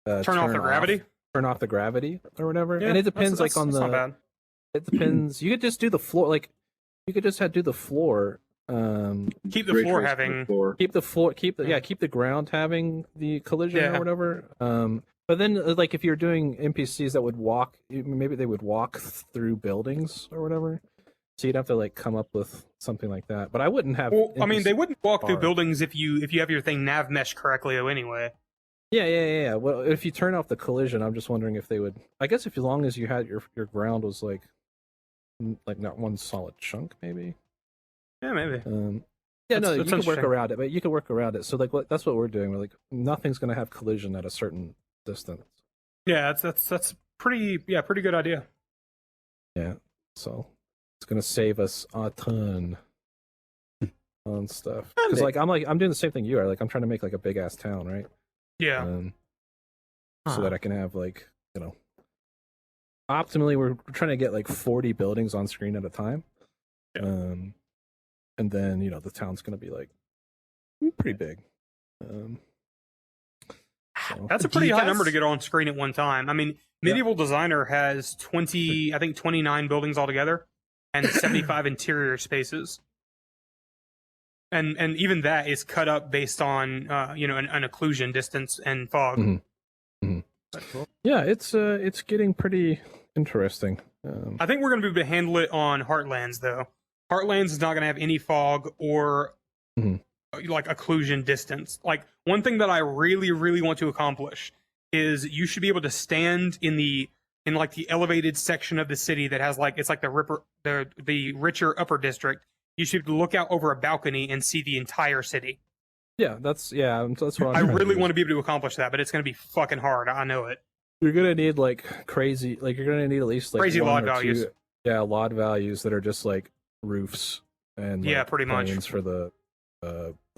A: Turn off the gravity?
C: turn off the gravity or whatever.
A: Yeah,
C: And it depends
A: that's
C: like on
A: not bad.
C: it depends. You could just do the floor. Like you could just do the floor.
A: Keep the
F: Ray
A: floor
F: trace on the
A: having.
F: floor.
C: Keep the ground having the collision
A: Yeah.
C: or whatever. But then like if you're doing NPCs that would walk, maybe they would walk through buildings or whatever. So you'd have to like come up with something like that. But I wouldn't have.
A: Well, I mean,
C: NPCs
A: they wouldn't walk through
C: far.
A: buildings if you have your thing nav mesh correctly, though. Anyway,
C: Yeah. Well, if you turn off the collision, I'm just wondering if they would. I guess if as long as you had your ground was like not one solid chunk, maybe.
A: yeah, maybe.
C: Yeah, no,
A: That's
C: you can work
A: interesting.
C: around it, but you can work around it. So like, that's what we're doing. We're like, nothing's gonna have collision at a certain distance.
A: Yeah, that's pretty good idea.
C: Yeah, so it's gonna save us a ton on stuff. Because like I'm doing the same thing you are. Like I'm trying to make like a big ass town, right?
A: Yeah,
C: So that I can have like optimally we're trying to get like 40 buildings on screen at a time.
A: Yeah.
C: And then the town's gonna be like pretty big. So.
A: that's a
E: Do
A: pretty
E: you
A: high
E: guys-
A: number to get on screen at one time. I mean, Medieval Designer has 29 buildings altogether, and 75 interior spaces. And even that is cut up based on an occlusion distance and fog.
C: Mhm. Yeah, it's getting pretty interesting.
A: I think we're going to be able to handle it on Heartlands, though. Heartlands is not going to have any fog or
C: Mhm.
A: like occlusion distance. Like one thing that I really, really want to accomplish is you should be able to stand in like the elevated section of the city that has like it's like the richer upper district. You should look out over a balcony and see the entire city.
C: Yeah, that's what I'm
A: I
C: trying to
A: really
C: do.
A: want to be able to accomplish that, but it's going to be fucking hard. I know it.
C: You're gonna need like crazy, like you're gonna need at least like
A: Crazy
C: one
A: LOD
C: or
A: values.
C: two, yeah, LOD values that are just like roofs and
A: Yeah,
C: like,
A: pretty much.
C: planes for the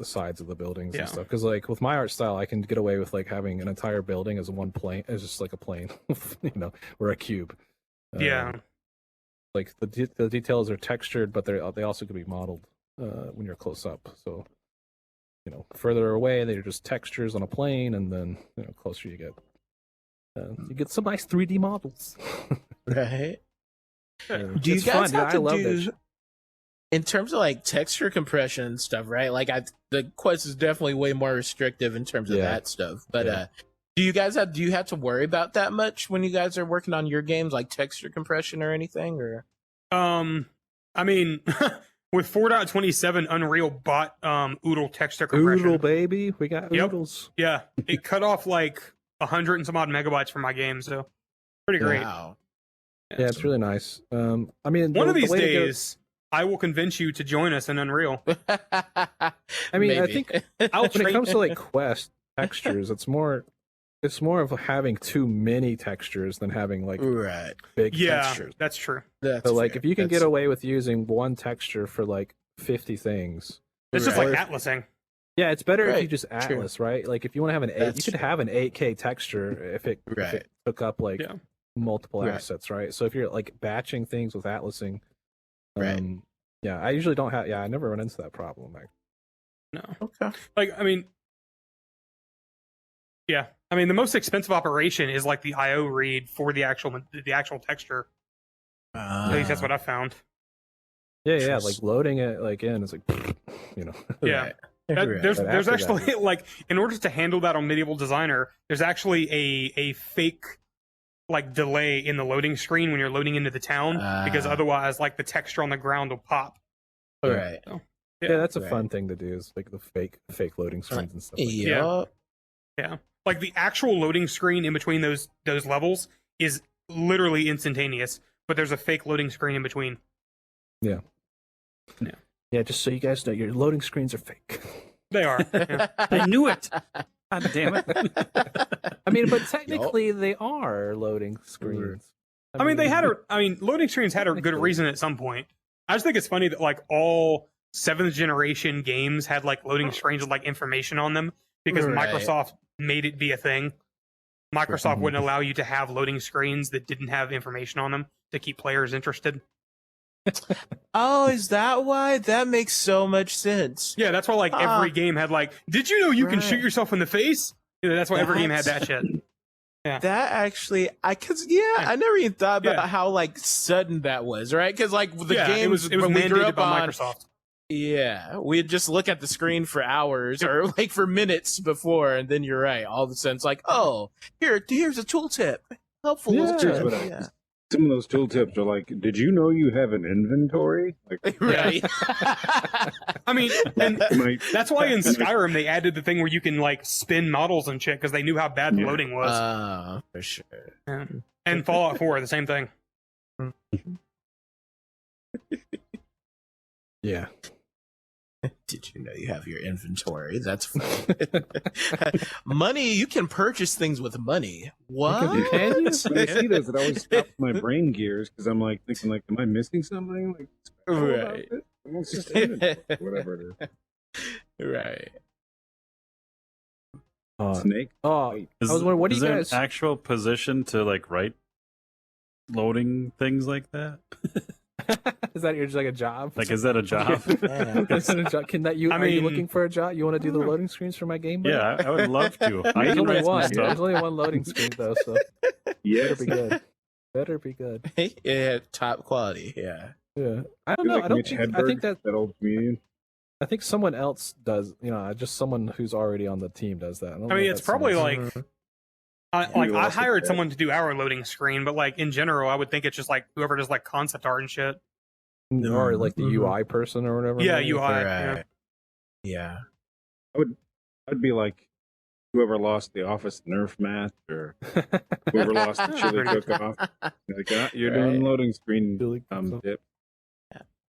C: sides of the buildings
A: Yeah.
C: and stuff. Because like with my art style, I can get away with like having an entire building as one plane, as just like a plane, or a cube.
A: Yeah.
C: Like the details are textured, but they also can be modeled when you're close up. So further away, they're just textures on a plane, and then closer you get some nice 3D models.
E: Right.
A: Yeah.
E: Do you
C: It's
E: guys
C: fun, dude.
E: have
C: I
E: to
C: love that
E: do
C: shit.
E: in terms of like texture compression and stuff, right? Like the Quest is definitely way more restrictive in terms of
C: Yeah.
E: that stuff. But
C: Yeah.
E: do you have to worry about that much when you guys are working on your games, like texture compression or anything? Or
A: I mean, with 4.27, Unreal bought Oodle texture compression.
C: Oodle, baby, we got
A: Yep.
C: oodles.
A: Yeah, it cut off like 100 and some odd megabytes from my game, so pretty great.
E: Wow.
C: Yeah, it's really nice. I mean,
A: One of
C: the
A: these
C: way to go-
A: days, I will convince you to join us in Unreal.
E: I
C: mean, I think
A: I'll
C: when it
A: trade.
C: comes to like Quest textures, it's more of having too many textures than having like
E: right.
C: big
A: Yeah,
C: textures.
A: that's true.
E: That's
C: So like
E: fair.
C: if you can get
E: That's-
C: away with using one texture for like 50 things,
A: It's just
E: Right.
A: like atlasing.
C: yeah, it's better if you
E: Right,
C: just
E: true.
C: Atlas, right? Like if you want to have an 8,
E: That's
C: you could
E: true.
C: have an 8K texture if it
E: Right.
C: took up like
A: Yeah.
C: multiple
E: Right.
C: assets, right? So if you're like batching things with Atlasing,
E: Right.
C: yeah, I usually don't have. Yeah, I never run into that problem.
A: No,
E: Okay.
A: like I mean, yeah, I mean, the most expensive operation is like the IO read for the actual texture. At least that's what I found.
C: Yeah, like loading it like in, it's like, you know.
A: Yeah.
E: Right.
A: There's
C: But after
A: actually
C: that-
A: like, in order to handle that on Medieval Designer, there's actually a fake like delay in the loading screen when you're loading into the town, because otherwise like the texture on the ground will pop.
E: Right.
C: Yeah, that's a
E: Right.
C: fun thing to do. Is like the fake loading screens and stuff. Like that.
E: Yeah.
A: Yeah. Like the actual loading screen in between those levels is literally instantaneous, but there's a fake loading screen in between.
C: Yeah, just so you guys know, your loading screens are fake.
A: They are. Yeah.
B: I knew it. God damn it.
C: I mean, but technically they are loading screens.
A: I mean, loading screens had a good
C: Technically.
A: reason at some point. I just think it's funny that like all 7th generation games had like loading screens with like information on them because
E: Right.
A: Microsoft made it be a thing. Microsoft wouldn't allow you to have loading screens that didn't have information on them to keep players interested.
E: Oh, is that why? That makes so much sense.
A: Yeah, that's why like every game had like, did you know you can shoot
E: Right.
A: yourself in the face? Yeah, that's why every game had that shit.
E: That actually, I never even thought about
A: Yeah.
E: how like sudden that was, right? Because like the
A: Yeah,
E: games
A: it was
E: when we grew
A: mandated
E: up
A: by
E: on,
A: Microsoft.
E: yeah, we'd just look at the screen for hours or like for minutes before, and then you're right. All of a sudden, it's like, oh, here's a tooltip, helpful.
C: Yeah.
E: little
F: Here's
E: tip.
F: what I- Some of those tooltips are like, did you know you have an inventory? Like,
E: Right.
A: I mean, and
F: my,
A: that's why in Skyrim they added the thing where you can like spin models and shit because they knew how bad the
F: Yeah.
A: loading was.
E: For sure.
A: Yeah. And Fallout 4, the same thing.
C: Yeah.
E: Did you know you have your inventory? That's funny. Money, you can purchase things with money. What?
C: Can you?
F: when I see those, it always stops my brain gears because I'm like thinking, like, am I missing something? Like, special about
E: Right.
F: it? Well, it's just inventory, whatever it is.
E: Right.
F: Snake.
C: Oh, I was wondering, what do
B: is
C: you
B: there
C: guys?
B: an actual position to like write loading things like that?
C: Is that your like a job?
B: Like, is that a job?
C: Is that a job? Can that you?
A: I
C: Are you
A: mean-
C: looking for a job? You want to do the loading screens for my game? buddy?
B: Yeah, I would love to. I
C: There's
B: can
C: only
B: write some
C: one.
B: stuff.
C: There's only one loading screen though, so better
F: Yes.
C: be good. Better be good.
E: Yeah, top quality. Yeah.
C: Yeah. I don't
F: Feel
C: know.
F: like
C: I don't
F: Mitch
C: think. I
F: Hedberg,
C: think that.
F: old comedian.
C: I think someone else does. You know, just someone who's already on the team does that.
A: I mean, it's probably like, I
F: You
A: I
F: also
A: hired
F: said-
A: someone to do our loading screen, but like in general, I would think it's just like whoever does like concept art and shit.
C: or like the
E: Mhm.
C: UI person or whatever.
A: Yeah,
C: maybe.
A: UI.
E: Right.
A: Yeah.
E: Yeah.
F: I'd be like whoever lost the office Nerf match or whoever lost the chili cook-off. Like, you're doing
E: Right.
F: loading screen
C: Really-
F: dip.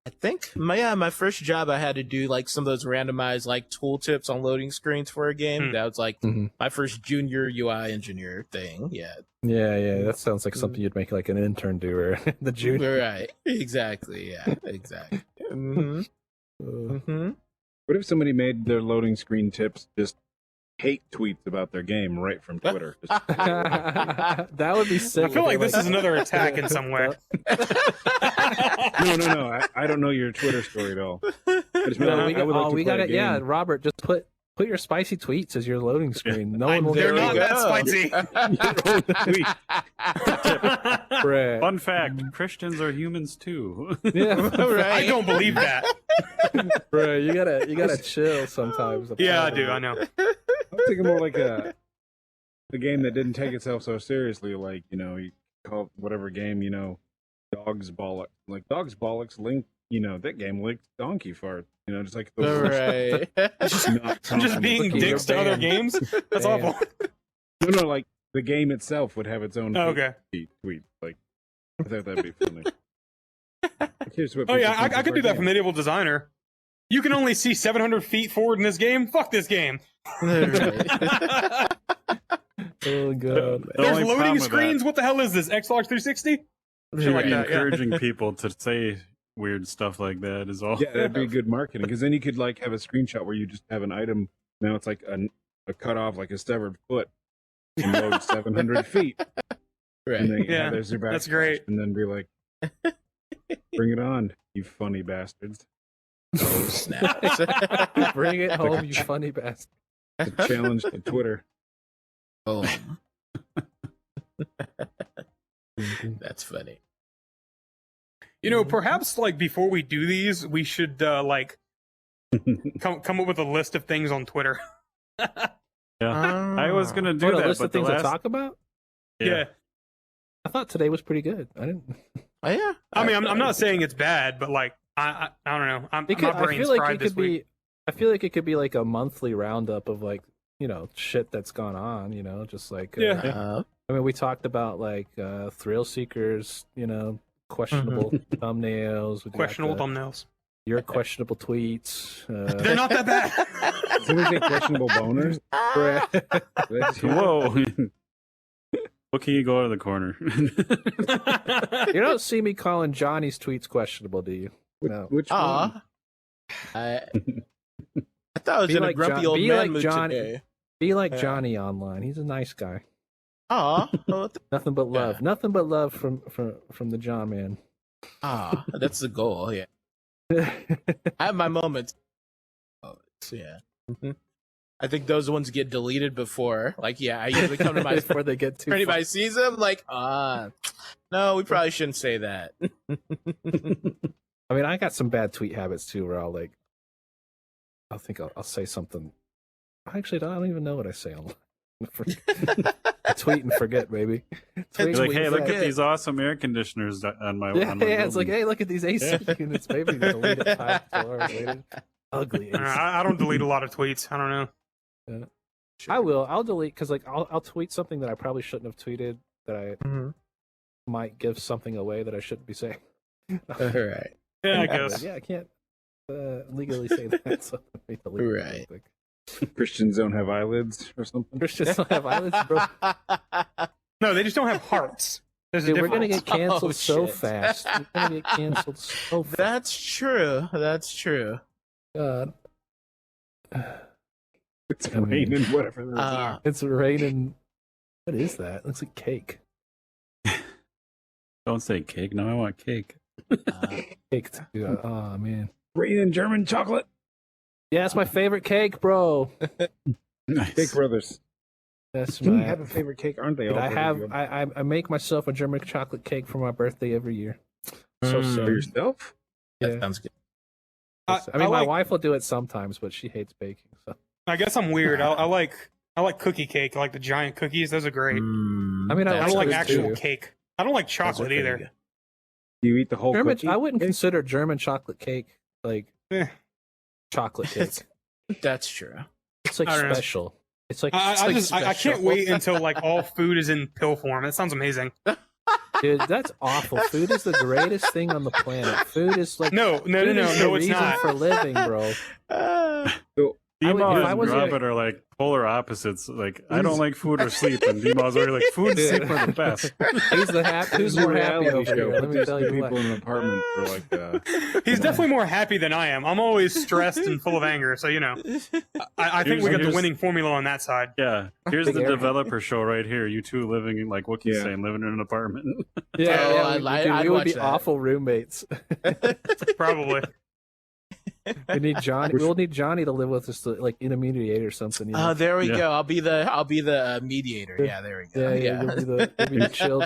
E: I think my first job I had to do like some of those randomized like tooltips on loading screens for a game.
A: Hmm.
E: That was like
C: Mhm.
E: my first junior UI engineer thing. Yeah.
C: Yeah. That sounds like something you'd make like an intern do or the junior.
E: Right. Exactly. Yeah. Exactly. Mm-hmm.
C: Uh,
E: Mm-hmm.
F: What if somebody made their loading screen tips just hate tweets about their game right from Twitter? Just,
C: that would be sick.
A: I feel
C: if
A: like
C: it,
A: this is another attack in some way.
F: no. I don't know your Twitter story at all. I just mean,
C: No,
F: I
C: we got,
F: would like to
C: we
F: play
C: got
F: a
C: it. Yeah,
F: game.
C: Robert, just put your spicy tweets as your loading screen. No one will.
A: They're
C: get
A: not
C: it.
A: that spicy.
C: Right.
B: Fun fact: Christians are humans too.
C: Yeah,
A: I don't believe that.
C: bro. You gotta chill sometimes.
A: Yeah, I do. I know.
F: I'm thinking more like a game that didn't take itself so seriously. Like, you call whatever game, Dogs Bollocks. Like Dogs Bollocks link. That game linked donkey fart. Just like the worst.
E: Right.
A: Just being
C: Cookie,
A: dicks to
C: you're
A: other
C: banned.
A: games. That's
C: Banned.
A: awful.
F: No, like the game itself would have its own
A: Oh, okay.
F: tweet. Like, I thought that'd be funny. Here's what
A: Oh yeah,
F: people think
A: I
F: of
A: could
F: our
A: do that for
F: game.
A: Medieval Designer. You can only see 700 feet forward in this game. Fuck this game.
E: Right.
C: Oh god.
B: The
A: There's
B: only problem
A: loading
B: with
A: screens. What the hell is this? Xbox 360? Shit like
B: Be
A: that. Yeah.
B: encouraging people to say weird stuff like that is all.
F: Yeah, that'd be good marketing because then you could like have a screenshot where you just have an item. Now it's like a cut off, like a severed foot, and load 700 feet.
E: Right.
F: And then
A: Yeah,
F: there's your back.
A: that's great.
F: And then be like, bring it on, you funny bastards.
E: Oh, snaps.
C: Bring it home, you funny bastard.
F: It's a challenge to Twitter.
E: Oh, that's funny.
A: You know, perhaps like before we do these, we should like come up with a list of things on Twitter.
B: Yeah, I was gonna do
C: What, a
B: that,
C: list
B: but
C: of things
B: the
C: to
B: last,
C: talk about?
A: Yeah.
C: I thought today was pretty good. I didn't.
E: Oh, yeah.
A: I mean, I'm not saying it's bad, but like I don't know.
C: It could,
A: My
C: I
A: brain's
C: feel like
A: fried
C: it
A: this
C: could
A: week.
C: be. I feel like it could be like a monthly roundup of like shit that's gone on. Just like
A: Yeah.
C: I mean, we talked about like thrill seekers. Questionable thumbnails. We got
A: Questionable
C: the-
A: thumbnails.
C: Your questionable tweets.
A: They're not that bad.
F: Did we say questionable boners? That's-
B: whoa. What can you go out of the corner?
C: You don't see me calling Johnny's tweets questionable, do you? No.
F: Which one?
E: Aw. I thought I was
C: Be
E: in
C: like
E: a grumpy
C: John-
E: old
C: be
E: man
C: like
E: mood
C: John-
E: today.
C: Be like
E: Yeah.
C: Johnny online. He's a nice guy.
E: Aw.
C: Nothing but love.
E: Yeah.
C: Nothing but love from the John man.
E: Ah, that's the goal. Yeah, I have my moments. Oh, yeah. I think those ones get deleted before. Like, yeah, I usually come to my
C: before they get too
E: if anybody sees them. Like, no, we probably shouldn't say that.
C: I mean, I got some bad tweet habits too, where I'll think I'll say something. Actually, I don't even know what I say online. I tweet and forget, baby. Tweet
B: You're like,
C: and
B: hey, look
C: forget.
B: at these awesome air conditioners on my
C: Yeah,
B: on my
C: it's like,
B: building.
C: hey, look at these AC units. Maybe delete it 5 hours later. Ugly AC.
A: I don't delete a lot of tweets. I don't know.
C: I will. I'll delete because like I'll tweet something that I probably shouldn't have tweeted that I might give something away that I shouldn't be saying.
E: All right.
A: Yeah, I
C: But
A: guess.
C: yeah, I can't legally say that. So let me delete it
E: Right.
C: real quick.
F: Christians don't have eyelids or something.
C: Christians don't have eyelids, bro.
A: No, they just don't have hearts. There's a
C: Dude, we're
A: difference.
C: gonna get canceled
E: Oh,
C: so
E: shit.
C: fast. We're gonna get canceled so fast.
E: That's true. That's true.
C: God.
F: It's
C: I mean-
F: raining, whatever. those are.
C: It's raining. What is that? It looks like cake.
B: Don't say cake. No, I want cake.
C: Cake. Too. Oh man.
F: Raining German chocolate.
C: Yeah, it's my favorite cake, bro.
B: Nice.
F: Cake Brothers.
C: That's
F: You
C: my.
F: have a favorite cake, aren't they?
C: Dude,
F: all
C: I
F: pretty
C: have.
F: good?
C: I make myself a German chocolate cake for my birthday every year. So
E: Mm.
C: sick.
F: For yourself?
C: Yeah.
E: That sounds good.
C: I mean, my
A: like-
C: wife will do it sometimes, but she hates baking. So
A: I guess I'm weird. I like cookie cake. I like the giant cookies. Those are great.
C: I mean,
A: I
C: that's
A: don't like
C: good
A: actual
C: too.
A: cake. I don't like chocolate either.
F: Do you eat the whole
C: German.
F: cookie?
C: I wouldn't consider German chocolate cake like
A: Eh.
C: chocolate cake.
E: That's true.
C: It's like
A: I don't know.
C: special. It's like,
A: I
E: like
A: just I can't
E: special.
A: wait until like all food is in pill form. That sounds amazing.
C: dude, that's awful. Food is the greatest thing on the planet. Food is like
A: No,
C: food is the
A: it's
C: reason
A: not.
C: for living, bro.
B: Demo
C: if I
B: and
C: was
B: Robert
C: in
B: are like polar opposites. Like, I don't like food or sleep, and Demo's already like, food and
C: Dude.
B: sleep are the best.
C: Who's the who's
F: This is a
C: more happy
F: reality
C: over
F: show.
C: here? Let me
F: Just
C: tell
F: the
C: you
F: people
C: what.
F: in an apartment for like
A: He's definitely more happy than I am. I'm always stressed and full of anger. So I think we got the
B: Here's-
A: winning formula on that side.
B: Yeah, here's
C: Big
B: the
C: air.
B: developer show right here. You two living in, like Wookie's
F: Yeah.
B: saying, living in an apartment.
C: Yeah,
E: Oh,
C: yeah,
E: I'd
C: we would
E: watch
C: be
E: that.
C: awful roommates.
A: Probably.
C: We need Johnny. We'll need Johnny to live with us, to, like intermediate or something. You know?
E: Oh, there we
B: Yeah.
E: go. I'll be the mediator. Yeah, there we go.
C: yeah, you'll be the chill.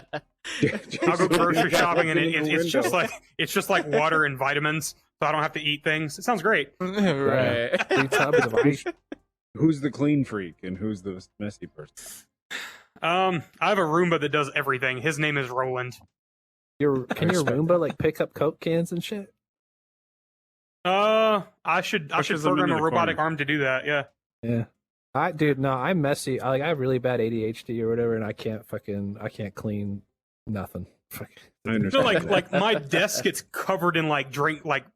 A: I'll go grocery shopping and
F: In the
A: it's just
F: window.
A: like water and vitamins, so I don't have to eat things. It sounds great.
E: right.
C: 3 tubs of ice.
F: who's the clean freak and who's the messy person?
A: I have a Roomba that does everything. His name is Roland.
C: Can your
F: respect
C: Roomba like pick up Coke cans and shit?
A: I should
B: Pushes them
A: program
B: into
A: a
B: the
A: robotic
B: corner.
A: arm to do that. Yeah.
C: Yeah. I'm messy. I have really bad ADHD or whatever, and I can't clean nothing. Fuck.
F: I
A: So
F: understand.
A: like
F: that.
A: my desk gets covered in like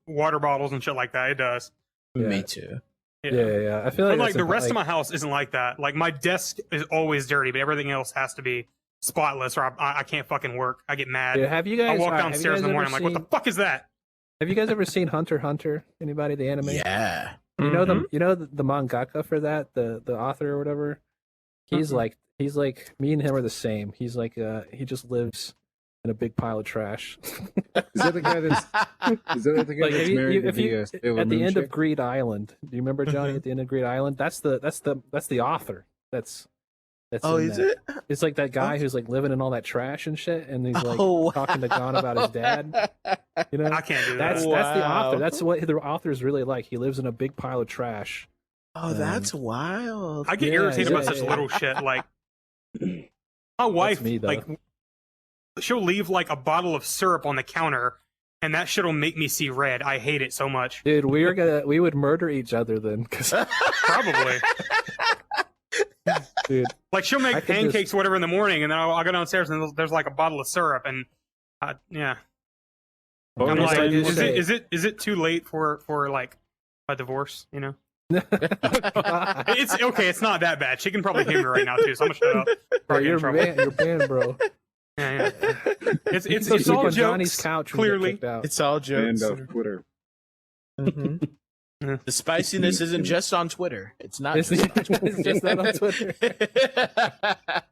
A: water bottles and shit like that. It does.
C: Yeah.
E: Me too.
C: Yeah. I feel like
A: But like
C: that's
A: the rest of
C: like,
A: my house isn't like that. Like my desk is always dirty, but everything else has to be spotless, or I can't fucking work. I get mad.
C: Yeah, have you guys?
A: I walk
C: have you
A: downstairs in
C: guys
A: the morning. I'm
C: ever
A: like, what the fuck is that?
C: Have you guys ever seen Hunter x Hunter? Anybody the anime?
E: Yeah.
C: You know
A: Mhm.
C: the mangaka for that, the author or whatever. He's like me and him are the same. He's like he just lives in a big pile of trash.
F: Is that the guy that's
C: Like,
F: that's
C: if you-
F: married
C: if
F: to
C: you-
F: the Sailor
C: at the
F: Moon
C: end of
F: chick?
C: Greed Island, do you remember Johnny at the end of Greed Island? That's the author. That's That's
E: Oh,
C: in
E: is
C: that.
E: it?
C: It's like that guy who's like living in all that trash and shit, and he's like
E: Oh,
C: talking to Gon about his dad. You know,
A: I can't do that.
C: that's the author.
E: Wow.
C: That's what the author is really like. He lives in a big pile of trash.
E: Oh, that's wild.
A: I get
C: Yeah,
A: irritated
C: yeah,
A: by such
C: yeah.
A: little shit. Like my wife,
C: me, though.
A: like she'll leave like a bottle of syrup on the counter, and that shit'll make me see red. I hate it so much.
C: Dude, we would murder each other then, because
A: Probably.
C: dude,
A: Like she'll make
C: I could
A: pancakes or whatever in the morning, and then I'll go downstairs and there's like a bottle of syrup, and yeah,
B: Oh,
A: I'm
B: yeah,
A: like,
B: so you
A: is it too late for like a divorce? You know, it's okay. It's not that bad. She can probably hear me right now too, so I'm gonna shut up. before I get in
C: you're
A: trouble.
C: you're banned, bro.
A: Yeah, yeah. It's
C: You
A: it's
C: go
A: it's
C: sleep
A: all
C: on Johnny's
A: jokes.
C: couch when you get
A: Clearly,
C: kicked out.
E: It's all jokes.
F: End of Twitter.
E: Mhm. The spiciness isn't just on Twitter. It's not
C: It's-
E: just on Twitter.
C: it's just not on Twitter.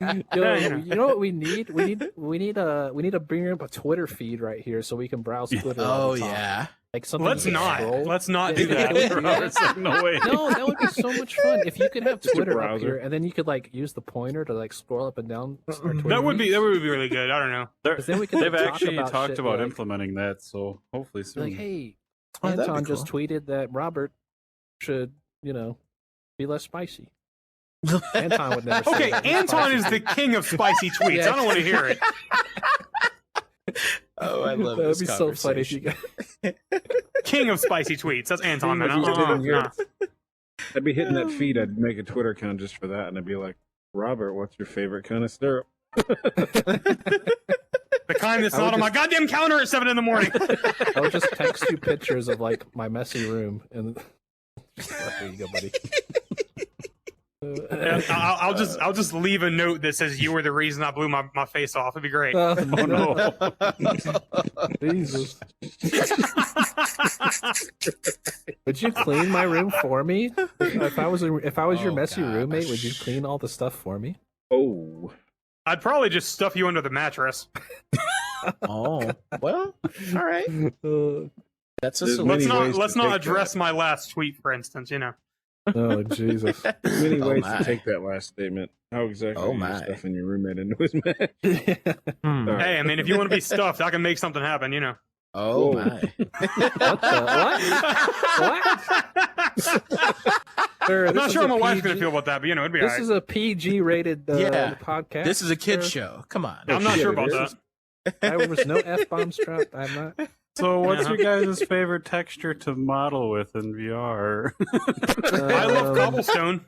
C: Yo,
A: Yeah, you know.
C: you know what we need? We need to bring up a Twitter feed right here so we can browse Twitter. all
E: Oh
C: the time.
E: yeah.
C: Like something.
A: let's
C: you can
A: not
C: scroll.
A: let's not do
C: Yeah,
A: that.
C: yeah.
B: Robert's like, no way.
C: No, that would be so much fun if you could have
F: Just a
C: Twitter up
F: browser.
C: here, and then you could like use the pointer to like scroll up and down. our Twitter
A: That would be
C: feeds.
A: really good. I don't know.
B: They're-
C: 'Cause then we can
B: They've
C: talk
B: actually
C: about
B: talked
C: shit
B: about
C: like-
B: implementing that, so hopefully
C: Be
B: soon.
C: like, hey,
E: Oh, that'd be
C: Anton just
E: cool.
C: tweeted that Robert should, be less spicy. Anton would never. say
A: Okay,
C: that. He's
A: Anton is
C: spicy.
A: the king of spicy tweets.
C: Yeah.
A: I don't want to hear it.
E: Oh, I love
C: That would
E: this
C: be so funny if you
E: conversation.
C: got.
A: King of spicy tweets. That's Anton, man.
F: If you didn't hear
A: Nah.
F: it, I'd be hitting that feed. I'd make a Twitter account just for that, and I'd be like, Robert, what's your favorite kind of syrup?
A: The kind that's
C: I would
A: not on my goddamn counter at 7 in the morning.
C: I would just text you pictures of like my messy room, and there you go, buddy.
A: And I'll just leave a note that says you were the reason I blew my face off. It'd be great.
C: Oh
B: no.
C: Jesus! Would you clean my room for me? If I was your
E: Oh,
C: messy
E: gosh.
C: roommate, would you clean all the stuff for me?
F: Oh,
A: I'd probably just stuff you under the mattress.
E: Oh, well, all right. That's a
F: There's
E: solution.
A: Let's
F: many ways
A: not
F: to take
A: address my last tweet, for instance.
C: Oh Jesus!
F: many
E: Oh,
F: ways
E: my.
F: to take that last statement. How exactly
E: Oh,
F: are you
E: my.
F: stuffing your roommate into his match?
E: Hmm.
A: Hey, I mean, if you want to be stuffed, I can make something happen.
E: Oh
F: Whoa.
E: my.
C: What the Sir,
A: I'm
C: this
A: not
C: is
A: sure
C: a
A: how my wife's
C: PG
A: gonna feel about that, but it'd be
C: This
A: alright.
C: is a PG rated
E: Yeah.
C: podcast.
E: This is a kid
C: sir.
E: show. Come on.
A: I'm not
F: shit,
A: sure
F: it
A: about
F: is.
A: that.
C: There was no F bombs dropped. I'm not.
B: So, what's
A: Uh-huh.
B: your guys' favorite texture to model with in VR?
A: I love
C: Um,
A: cobblestone.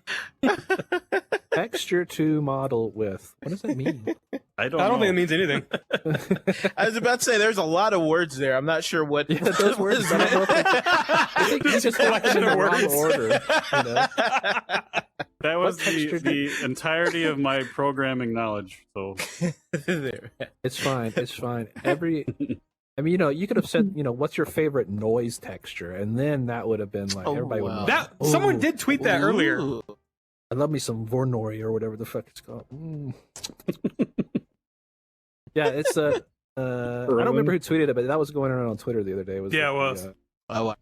C: Texture to model with. What does that mean?
B: I don't
A: I don't
B: know.
A: think it means anything.
E: I was about to say there's a lot of words there. I'm not sure what
C: Yeah, those words, I don't know if I think you just got them in the wrong order. You know?
B: That was
C: What texture
B: the entirety of my programming knowledge. So,
E: There.
C: It's fine. It's fine. I mean, you could have said, what's your favorite noise texture, and then that would have been like
E: Oh,
C: everybody would
E: wow.
C: know.
A: That
C: Ooh,
A: someone did tweet that earlier.
E: Ooh.
C: I love me some Vornori or whatever the fuck it's called. Yeah, it's I don't remember who tweeted it, but that was going around on Twitter the other day.
A: Yeah, it was.
E: Oh,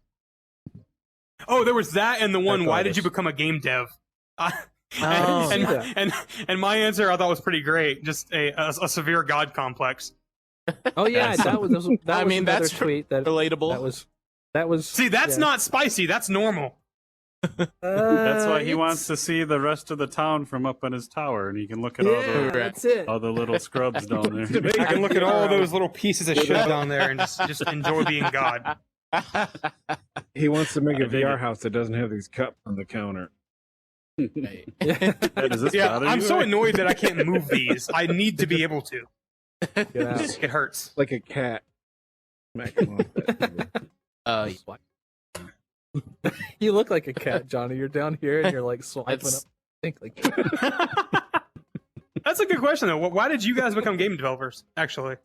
A: Oh, there was that and the one. Why did
C: Artist.
A: you become a game dev?
E: Oh.
A: and,
C: see that.
A: and my answer I thought was pretty great. Just a severe god complex.
C: Oh yeah, that was
E: I mean,
C: another
E: that's
C: tweet that
E: relatable.
C: that was.
A: See, that's
C: yeah.
A: not spicy. That's normal.
B: that's why he
C: It's-
B: wants to see the rest of the town from up in his tower, and he can look at all
C: Yeah,
B: the
C: that's it.
B: little scrubs down there.
A: I can look at all those little pieces of shit down there and just enjoy being God.
F: He wants to make
B: I
F: a
B: dig
F: VR
B: it.
F: house that doesn't have these cups on the counter.
E: Right.
C: Yeah.
B: Does this
A: Yeah,
B: bother
A: I'm
B: you?
A: so annoyed that I can't move these. I need to be able to.
C: Get out.
A: It hurts.
F: Like a cat. Smack him off that.
C: You look like a cat, Johnny. You're down here and you're like swiping up.
E: That's-
C: Think like
A: That's a good question though. Why did you guys become game developers? Actually,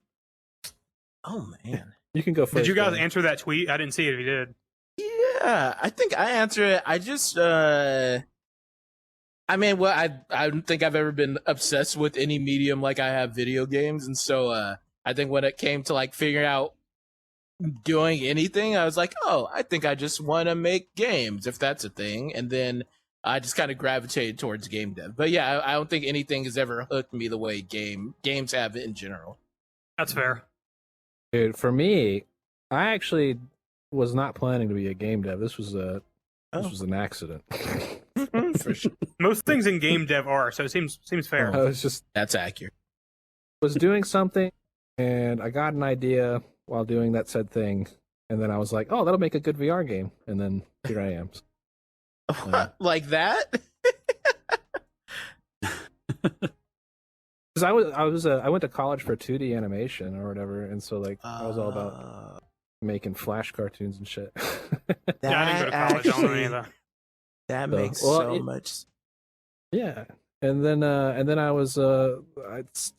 E: Oh man.
C: you can go first.
A: did you guys
C: Johnny.
A: answer that tweet? I didn't see it. If you did,
E: Yeah, I think I answer it. I just, I mean, well, I don't think I've ever been obsessed with any medium like I have video games, and so I think when it came to like figuring out doing anything, I was like, oh, I think I just want to make games if that's a thing, and then I just kind of gravitated towards game dev. But yeah, I don't think anything has ever hooked me the way games have it in general.
A: That's fair.
C: Dude, for me, I actually was not planning to be a game dev. This was an accident.
E: For sure.
A: Most things in game dev are, so it seems fair.
C: I was just
E: That's accurate.
C: was doing something, and I got an idea while doing that said thing, and then I was like, "Oh, that'll make a good VR game," and then here I am.
E: Like that?
C: Because I went to college for 2D animation or whatever, and so like I was all about making Flash cartoons and shit.
A: Yeah, I didn't go to college. I don't know any of that.
E: That
C: So,
E: makes
C: well,
E: so
C: it-
E: much.
C: Yeah, and then I was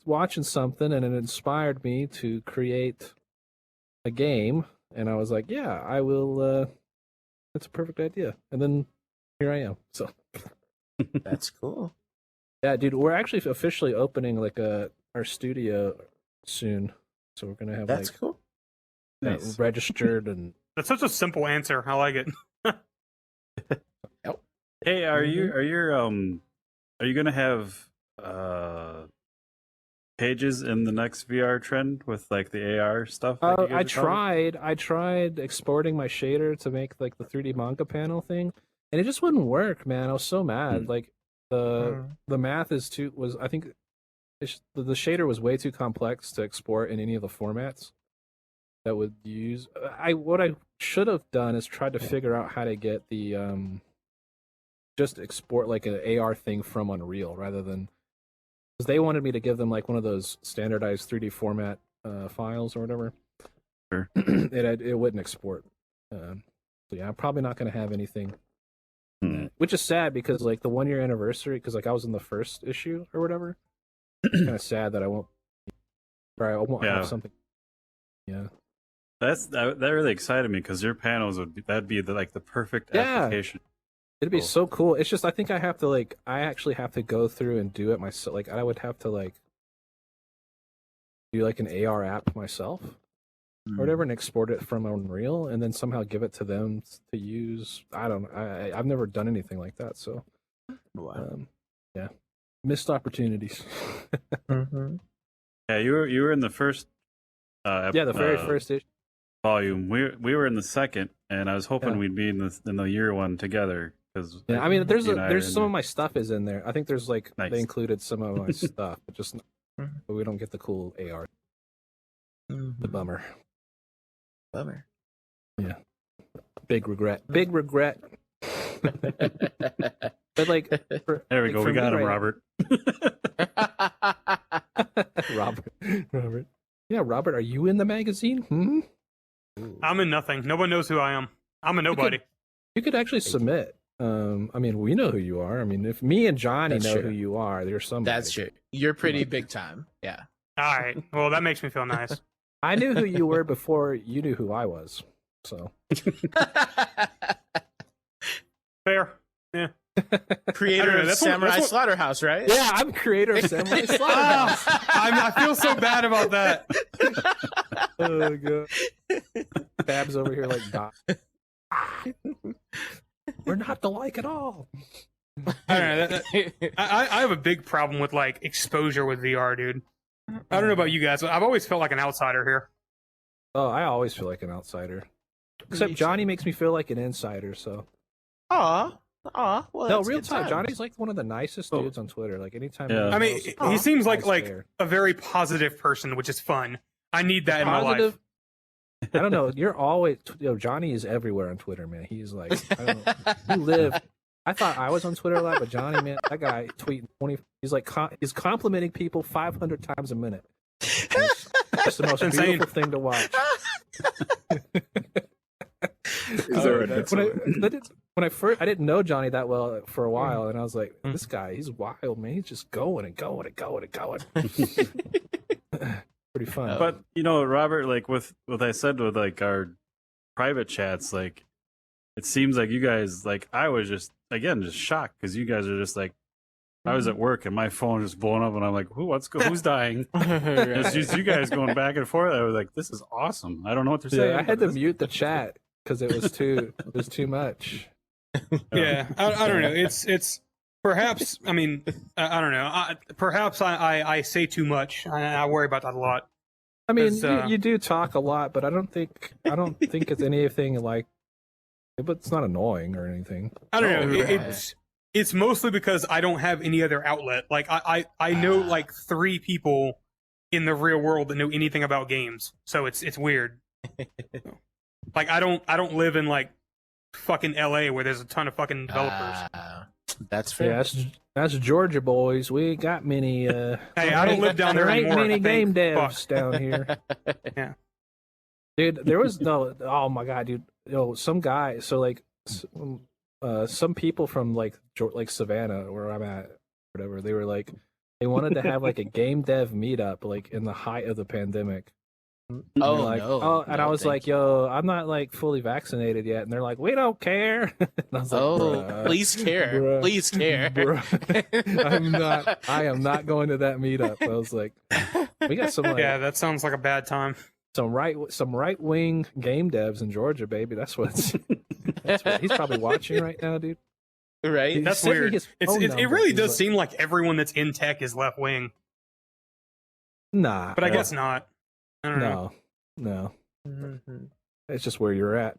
C: watching something, and it inspired me to create a game, and I was like, "Yeah, I will." That's a perfect idea, and then here I am. So
E: That's cool.
C: yeah, dude, we're actually officially opening like our studio soon, so we're gonna have
E: That's
C: like
E: cool.
B: Nice.
C: registered and
A: That's such a simple answer. I like it.
B: Hey, are you gonna have pages in the next VR trend with like the AR stuff? that you guys
C: I
B: are talking-
C: tried exporting my shader to make like the 3D manga panel thing, and it just wouldn't work, man. I was so mad. Like the math I think the shader was way too complex to export in any of the formats that would use. What I should have done is tried to figure out how to get the just export like an AR thing from Unreal rather than, because they wanted me to give them like one of those standardized 3D format files or whatever.
B: Sure.
C: It wouldn't export. So yeah, I'm probably not going to have anything.
B: Hmm.
C: Which is sad because like the 1 year anniversary, because like I was in the first issue or whatever. It's kind of sad that I won't
B: Yeah.
C: have something. Yeah.
B: That really excited me because your panels that'd be like the perfect
C: Yeah.
B: application.
C: It'd be
B: Cool.
C: so cool. It's just I think I actually have to go through and do it myself. Like I would have to like do like an AR app myself or whatever and export it from Unreal and then somehow give it to them to use. I don't know. I've never done anything like that, so
E: Wow.
C: yeah. Missed opportunities.
B: Yeah, you were in the first.
C: Yeah, the very first issue.
B: volume. We were in the second, and I was hoping
C: Yeah.
B: we'd be in the year one together because.
C: Yeah, I mean, there's
B: you and I are
C: there's
B: in
C: some
B: there.
C: of my stuff is in there. I think there's like
B: Nice.
C: they included some of my stuff, but just but we don't get the cool AR. The bummer.
E: Bummer.
C: Big regret. Big regret. But like,
B: There we
C: like,
B: go.
C: for
B: We got
C: me
B: him,
C: right-
B: Robert.
C: Robert. Yeah, Robert, are you in the magazine? Hmm?
A: I'm in nothing. No one knows who I am. I'm a nobody.
C: You could actually submit. I mean, we know who you are. I mean, if me and Johnny
E: That's
C: know
E: true.
C: who you are, you're somebody.
E: That's true. You're pretty big time. Yeah.
A: All right. Well, that makes me feel nice.
C: I knew who you were before you knew who I was. So
A: Fair. Yeah.
E: Creator
A: I don't know,
E: of
A: that's what-
E: Samurai
A: that's what-
E: Slaughterhouse, right?
C: yeah, I'm creator of Samurai Slaughterhouse.
A: I feel so bad about that.
C: Oh god. Babs over here like Doc. We're not alike at all.
A: I don't know. I have a big problem with like exposure with VR, dude. I don't know about you guys, but I've always felt like an outsider here.
C: Oh, I always feel like an outsider. Except Johnny makes me feel like an insider, so
E: Aw. Well,
C: no,
E: that's
C: real
E: good
C: time.
E: times.
C: Johnny's like one of the nicest
B: Oh.
C: dudes on Twitter. Like anytime
B: Yeah.
A: I mean, he seems like
C: Nice there.
A: a very positive person, which is fun. I need that in my life.
C: Positive. I don't know. You're always Johnny is everywhere on Twitter, man. He's like, I don't know. You live. I thought I was on Twitter a lot, but Johnny, man, that guy tweeting 20. He's like, he's complimenting people 500 times a minute. It's the most
A: Insane.
C: beautiful thing to watch.
F: Is there a
C: When I first, I didn't know Johnny that well for a while, and I was like, this guy, he's wild, man. He's just going and going and going and going. Pretty fun.
B: But you know, Robert, like with what I said with like our private chats, like it seems like you guys, like I was just shocked because you guys are just like, I was at work and my phone just blowing up and I'm like, who's dying? It's just you guys going back and forth. I was like, this is awesome. I don't know what they're saying.
C: Yeah, I had
B: but
C: to mute the chat because it was too much.
A: Yeah, I don't know. It's perhaps. I mean, I don't know. Perhaps I say too much. I worry about that a lot.
C: I mean,
A: 'Cause,
C: you do talk a lot, but I don't think it's anything like. But it's not annoying or anything.
A: I don't know.
E: Right.
A: It's mostly because I don't have any other outlet. Like I know like 3 people in the real world that know anything about games, so it's weird. Like I don't live in like fucking LA where there's a ton of fucking developers.
E: That's fair.
C: Yeah, that's Georgia boys. We ain't got many.
A: Hey, I don't live down there
C: ain't
A: anymore.
C: many game
A: thank
C: devs
A: fuck.
C: down here.
A: Yeah.
C: Dude, there was no. Oh my god, dude. Some guy. So like, some people from like Savannah, where I'm at, whatever. They were like, they wanted to have like a game dev meetup, like in the height of the pandemic.
E: Oh,
C: Like,
E: no.
C: and
E: No,
C: I was
E: thank
C: like,
E: you.
C: yo, I'm not like fully vaccinated yet, and they're like, we don't care. And I was like,
E: Oh,
C: bruh,
E: please care.
C: bruh,
E: Please care.
C: bruh. I am not going to that meetup. I was like, we got some like
A: Yeah, that sounds like a bad time.
C: some right wing game devs in Georgia, baby. That's what he's probably watching right now, dude.
E: Right?
C: He's
A: That's
C: sending
A: weird.
C: his
A: It
C: phone
A: really
C: number. He's
A: does
C: like,
A: seem like everyone that's in tech is left wing,
C: nah,
A: but I guess not. I don't know.
C: no.
E: Mhm.
C: It's just where you're at.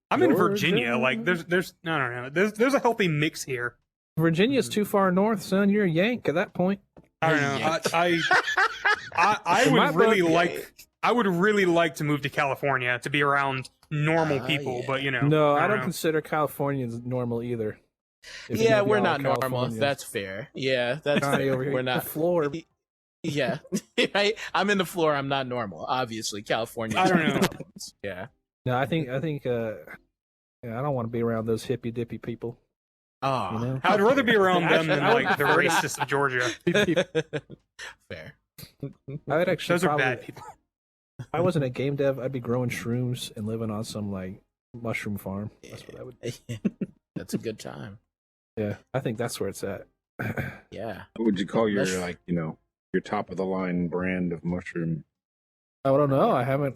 A: I'm in
C: Georgia.
A: Virginia. Like there's I don't know. There's a healthy mix here.
C: Virginia's too far north, son. You're a Yank at that point.
A: I don't know. I
C: In my
A: would really
E: book,
A: like. I would really like to move to California to be around normal
E: Ah,
A: people,
E: yeah.
A: but you know.
C: No, I don't
A: know.
C: consider Californians normal either. If any
E: Yeah,
C: of
E: we're
C: y'all
E: not
C: are
E: normal.
C: Californians.
E: That's fair. Yeah, that's
C: Johnny
E: fair.
C: over here.
E: We're
C: The
E: not.
C: floor.
E: Yeah, right. I'm in the floor. I'm not normal. Obviously, California.
A: I don't know.
E: Yeah.
C: No, I think. Yeah, I don't want to be around those hippy dippy people.
E: Oh,
C: You know?
A: I'd rather be around them than
C: I would
A: like the
C: prefer to-
A: racists of Georgia.
E: fair.
C: I would actually
A: Those are
C: probably,
A: bad people.
C: if I wasn't a game dev, I'd be growing shrooms and living on some like mushroom farm. That's what I would.
E: That's a good time.
C: Yeah, I think that's where it's at.
E: Yeah.
F: What would you call your
E: Mush-
F: like your top of the line brand of mushroom?
C: I don't know. I haven't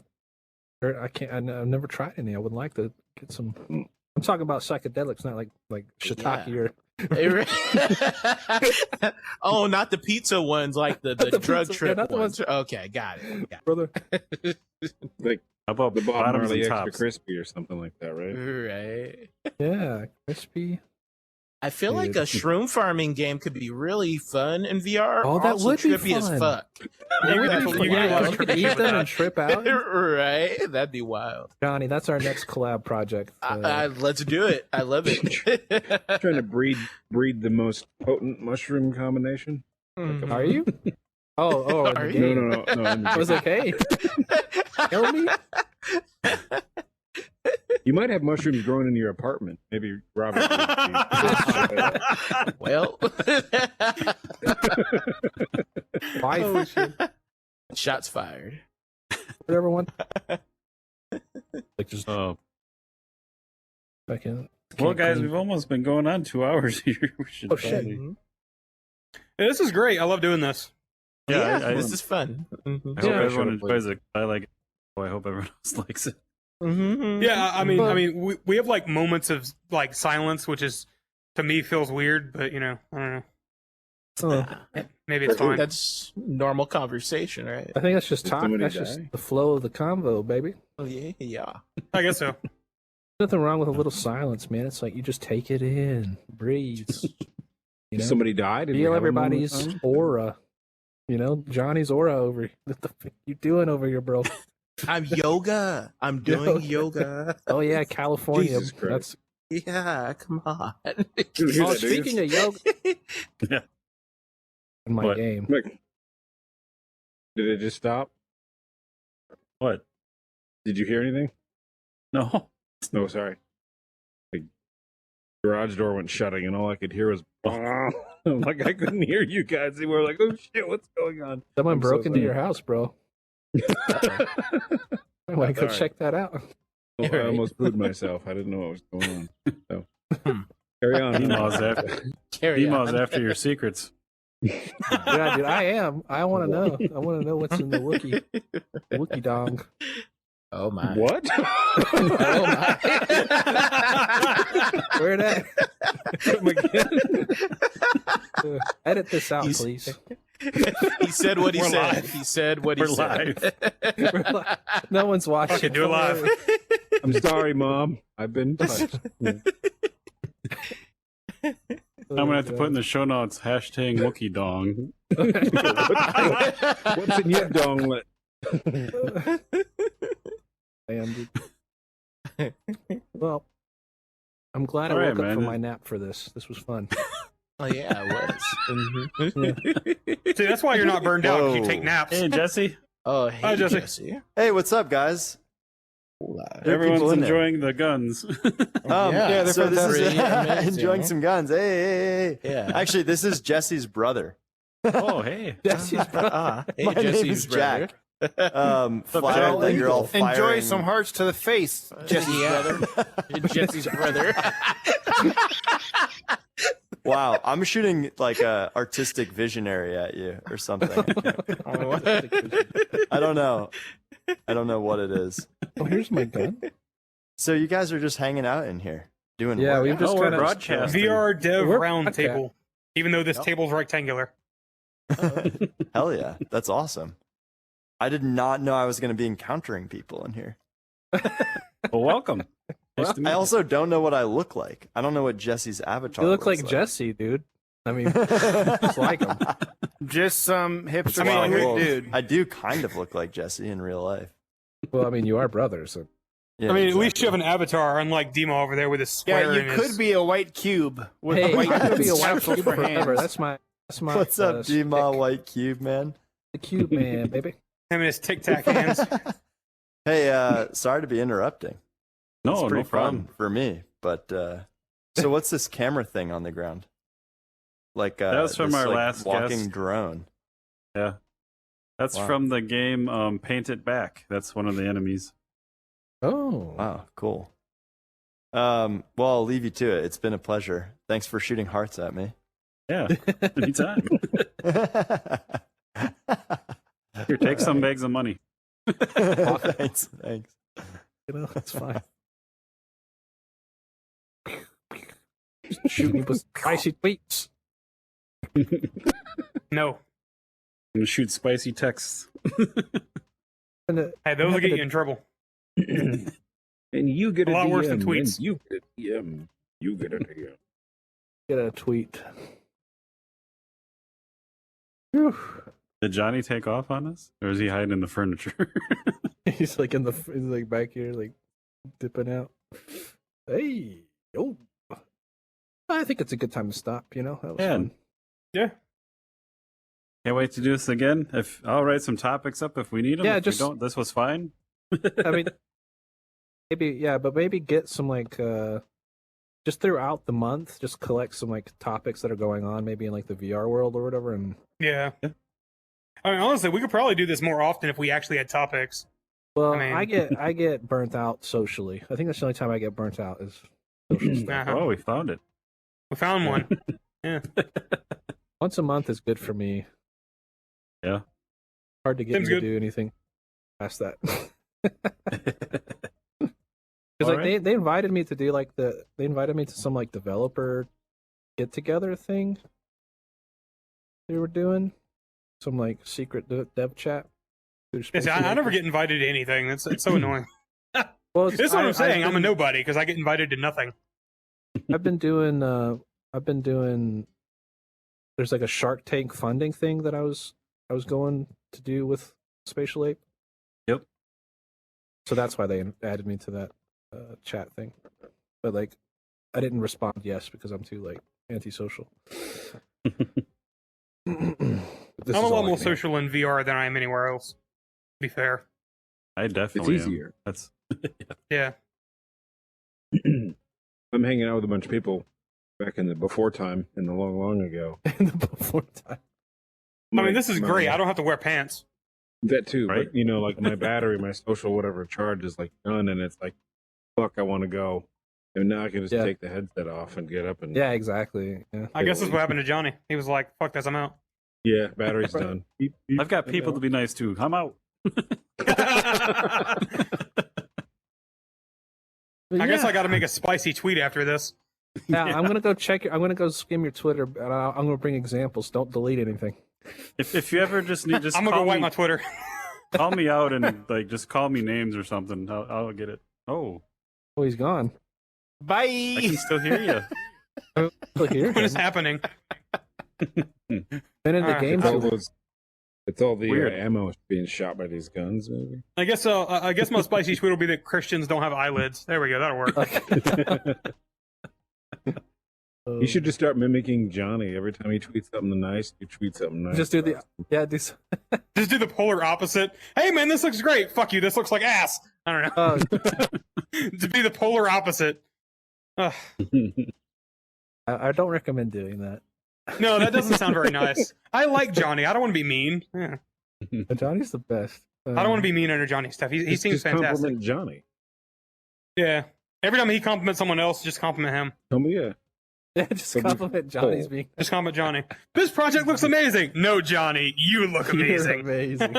C: heard. I can't. I've never tried any. I would like to get some. I'm talking about psychedelics, not like shiitake
E: Yeah.
C: or
E: Oh, not the pizza ones, like the
C: Not the
E: drug
C: pizza-
E: trip
C: yeah, not the
E: ones.
C: ones-
E: Okay, got it.
C: brother.
F: Like
B: How about
F: the Bob
B: bottoms
F: Marley
B: and
F: extra
B: tops?
F: crispy or something like that, right?
E: Right.
C: Yeah, crispy.
E: I feel like a
C: Dude.
E: shroom farming game could be really fun in VR.
C: Oh, that
E: also
C: would be
E: trippy as
C: fun.
E: fuck.
A: You
C: Would
A: could
C: be
A: definitely
C: fun.
A: get a lot
C: Yeah,
A: of
C: you could
A: trippy
C: eat
A: shit with
C: them
A: that.
C: and trip out.
E: Right? That'd be wild.
C: Johnny, that's our next collab project.
E: Let's do it. I love it.
F: Trying to breed the most potent mushroom combination.
E: Mhm.
C: Are you? Oh, in
E: Are
C: the
E: you?
C: game.
F: No.
C: I was like, hey, kill me.
F: You might have mushrooms growing in your apartment. Maybe Robert.
E: Well,
C: Wife,
E: shots fired.
C: whatever one. Like just fucking.
B: Well,
C: can't
B: guys,
C: clean-
B: we've almost been going on 2 hours here. We should
C: Oh, shit.
B: probably-
A: Yeah, this is great. I love doing this.
B: Yeah, I
E: this is fun. Mhm.
B: I hope
C: Yeah.
B: everyone enjoys it. I like it. Well, I hope everyone else likes it.
E: Mhm.
A: Yeah, I mean,
C: But-
A: we have like moments of like silence, which is to me feels weird, but I don't know.
C: Oh,
A: Maybe it's fine.
E: That's normal conversation, right?
C: I think that's just
F: Did
C: talk.
F: somebody
C: That's just
F: die?
C: the flow of the convo, baby.
E: Oh, yeah.
A: I guess so.
C: Nothing wrong with a little silence, man. It's like you just take it in, breathe. You know,
F: Somebody died. Did you
C: feel
F: have a moment of
C: everybody's
F: silence?
C: aura. You know, Johnny's aura over here. What the fuck you doing over here, bro?
E: I'm yoga. I'm doing yoga.
C: Oh yeah, California.
F: Jesus Christ.
C: That's
E: Yeah, come on.
F: Didn't hear
C: oh,
F: that, did you?
C: speaking of yoga in my
B: What?
C: game.
F: Look. Did it just stop?
B: What?
F: Did you hear anything?
B: No.
F: No, sorry. The garage door went shutting, and all I could hear was. I'm like, I couldn't hear you guys. They were like, "Oh shit, what's going on?"
C: Someone
F: I'm so
C: broke into
F: sorry.
C: your house, bro. I want to go
F: Alright.
C: check that out.
F: Well, I
E: Right.
F: almost booed myself. I didn't know what was going on. So, carry on.
B: Emails after,
E: Carry
B: emails
E: on.
B: after your secrets.
C: Yeah, dude, I am. I want to know. I want to know what's in the Wookiee dong.
E: Oh my.
F: What?
E: Oh my.
C: Where that?
F: Come again?
C: Edit this out,
E: He's-
C: please.
E: He said what he
A: We're
E: said.
A: live.
E: He said what he
B: We're
E: said.
C: No one's watching.
A: Okay, do it live.
F: I'm sorry, Mom. I've been touched.
B: I'm gonna have to put in the show notes hashtag Wookie Dong.
F: What's in your donglet?
C: Damn, dude. Well, I'm glad
B: All
C: I
B: right,
C: woke up
B: man.
C: from my nap for this. This was fun.
E: Oh yeah, it was.
A: See, that's why you're not burned out. 'Cause you
G: Whoa.
A: take naps.
B: Hey, Jesse.
E: Oh hey,
A: Hi, Jesse.
E: Jesse.
G: Hey, what's up, guys? There are people
B: Everyone's
G: in there.
B: enjoying the guns.
E: Yeah,
G: so
E: they're
G: this is
E: pretty amazing.
G: enjoying some guns. Hey.
E: Yeah.
G: Actually, this is Jesse's brother.
B: Oh, hey.
C: Jesse's
E: Hey,
G: My name
E: Jesse's
G: is
E: brother.
G: Jack. Flat
B: Jack?
G: out that you're all
D: Enjoy
G: firing.
D: some hearts to the face, Jesse's brother.
E: Jesse's brother.
G: Wow, I'm shooting like a artistic visionary at you or something. I don't know. I don't know what it is.
C: Oh, here's my gun.
G: So you guys are just hanging out in here doing
C: Yeah,
G: work.
C: we've just
B: Oh, we're
C: kind of
B: broadcasting.
A: VR dev
C: We're
A: round
C: podcast.
A: table. Even though this
G: Yep.
A: table's rectangular.
G: Hell yeah, that's awesome. I did not know I was going to be encountering people in here.
B: Well, welcome. Nice to meet
G: I
B: you.
G: also don't know what I look like. I don't know what Jesse's avatar.
C: You look
G: looks
C: like Jesse, dude. I mean, just like him.
D: Just some hipster
A: I mean,
D: weird
G: well,
D: dude.
G: I do kind of look like Jesse in real life.
C: Well, I mean, you are brothers. So.
G: Yeah,
A: I mean, at least
G: exactly.
A: you have an avatar, unlike Demo over there with his
D: Yeah,
A: square.
D: you
A: in
D: could
A: his...
D: be a white cube with
C: Hey,
D: white
C: I could be a white
D: capsule
C: cube
D: for
C: forever.
D: hands.
C: That's my.
G: What's up, G-Ma
C: stick.
G: White Cube, man?
C: The cube man, baby.
A: him and his tic tac hands.
G: Hey, sorry to be interrupting. It's
B: No,
G: pretty
B: no problem.
G: fun for me. But so, what's this camera thing on the ground? Like
B: That was from
G: this,
B: our
G: like,
B: last
G: walking
B: guest.
G: drone.
B: Yeah. That's
G: Wow.
B: from the game Paint It Back. That's one of the enemies.
C: Oh,
G: Wow, cool. Well, I'll leave you to it. It's been a pleasure. Thanks for shooting hearts at me.
B: Yeah, anytime. Here, take some bags of money.
G: Thanks.
C: you know, that's fine. Shoot me with spicy tweets.
A: No.
B: I'm gonna shoot spicy texts.
C: And,
A: Hey, those will get you in trouble.
F: And you get
A: A
F: a
A: lot
F: DM,
A: worse than
F: and
A: tweets.
F: You get a DM. You get a DM.
C: get a tweet. Whew.
B: Did Johnny take off on us, or is he hiding in the furniture?
C: He's like he's like back here, like dipping out. Hey, yo. I think it's a good time to stop. You know, that was
B: Yeah.
C: fun.
A: Yeah.
B: Can't wait to do this again. If I'll write some topics up if we need them.
C: Yeah,
B: if
C: just-
B: we don't, this was fine.
C: I mean, maybe get some like just throughout the month, just collect some like topics that are going on, maybe in like the VR world or whatever, and
A: Yeah. I mean, honestly, we could probably do this more often if we actually had topics.
C: well,
A: I mean-
C: I get burnt out socially. I think that's the only time I get burnt out is social stuff.
A: Uh-huh.
B: Oh, we found it.
A: We found one.
C: Once a month is good for me.
B: Yeah.
C: Hard to get
A: Seems
C: me to
A: good.
C: do anything past that.
B: All
C: Because like
B: right.
C: they invited me to do like they invited me to some like developer get together thing they were doing, some like secret dev chat. through
A: Yeah, see, I
C: Space
A: never
C: Labor.
A: get invited to anything. It's so annoying.
C: Well,
A: This is what I'm saying. I'm a
C: been,
A: nobody because I get invited to nothing.
C: I've been doing. There's like a Shark Tank funding thing that I was going to do with Spatial Ape.
B: Yep.
C: So that's why they added me to that chat thing. But like, I didn't respond yes because I'm too like antisocial.
A: I'm a lot more social in VR than I am anywhere else. To be fair.
B: I
F: It's
B: definitely am.
F: easier.
B: That's
A: Yeah.
F: I'm hanging out with a bunch of people back in the before time, in the long, long ago.
C: in the before time.
A: I mean, this is great. I don't have to wear pants.
F: That too,
B: Right?
F: but you know, like my battery, my social whatever charge is like done, and it's like, fuck, I want to go, and now I can just
C: Yeah.
F: take the headset off and get up and
C: Yeah, exactly. Yeah.
A: I guess that's what happened to Johnny. He was like, fuck this, I'm out.
F: yeah, battery's done. Beep, beep,
B: I've got
F: I'm
B: people
F: out.
B: to be nice to. I'm out.
C: But
A: I guess
C: yeah.
A: I got to make a spicy tweet after this.
C: Yeah, I'm gonna go check. I'm gonna go skim your Twitter, and I'm gonna bring examples. Don't delete anything.
B: If you ever just need, just
A: I'm gonna
B: call
A: go wipe
B: me,
A: my Twitter.
B: call me out and like just call me names or something. I'll get it. Oh,
C: Oh, he's gone.
D: Bye.
B: I can still hear you.
C: Still here.
A: What is happening?
C: Been in the
A: Ah,
C: game
F: It's all,
C: too.
F: it's all the
B: Weird.
F: ammo being shot by these guns, maybe.
A: I guess my spicy tweet will be that Christians don't have eyelids. There we go. That'll work.
F: You should just start mimicking Johnny. Every time he tweets something nice, you tweet something nice.
C: Just do the
A: Just do the polar opposite. Hey man, this looks great. Fuck you. This looks like ass. I don't know. To be the polar opposite. Ugh.
C: I don't recommend doing that.
A: No, that doesn't sound very nice. I like Johnny. I don't want to be mean. Yeah.
C: But Johnny's the best.
A: I don't want to be mean under Johnny stuff. He seems
F: just
A: fantastic.
F: compliment Johnny.
A: Yeah. Every time he compliments someone else, just compliment him.
F: Tell me, yeah.
C: Yeah, just compliment Johnny's being.
A: Just compliment Johnny. This project looks amazing. No, Johnny, you look
C: You're
A: amazing.
C: amazing.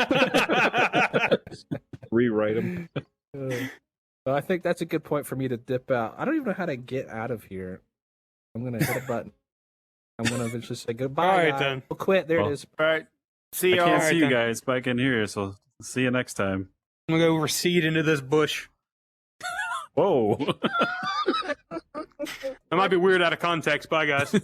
F: Rewrite him.
C: Well, I think that's a good point for me to dip out. I don't even know how to get out of here. I'm gonna hit a button. I'm gonna eventually say goodbye.
A: All right,
C: guys.
A: then.
C: We'll quit. There
B: Well,
C: it is.
D: All right. See
B: I
D: y'all.
B: can't
A: Alright,
B: see you
A: then.
B: guys, but I can hear you. So see you next time.
A: I'm gonna go recede into this bush.
B: Whoa.
A: That might be weird out of context. Bye, guys.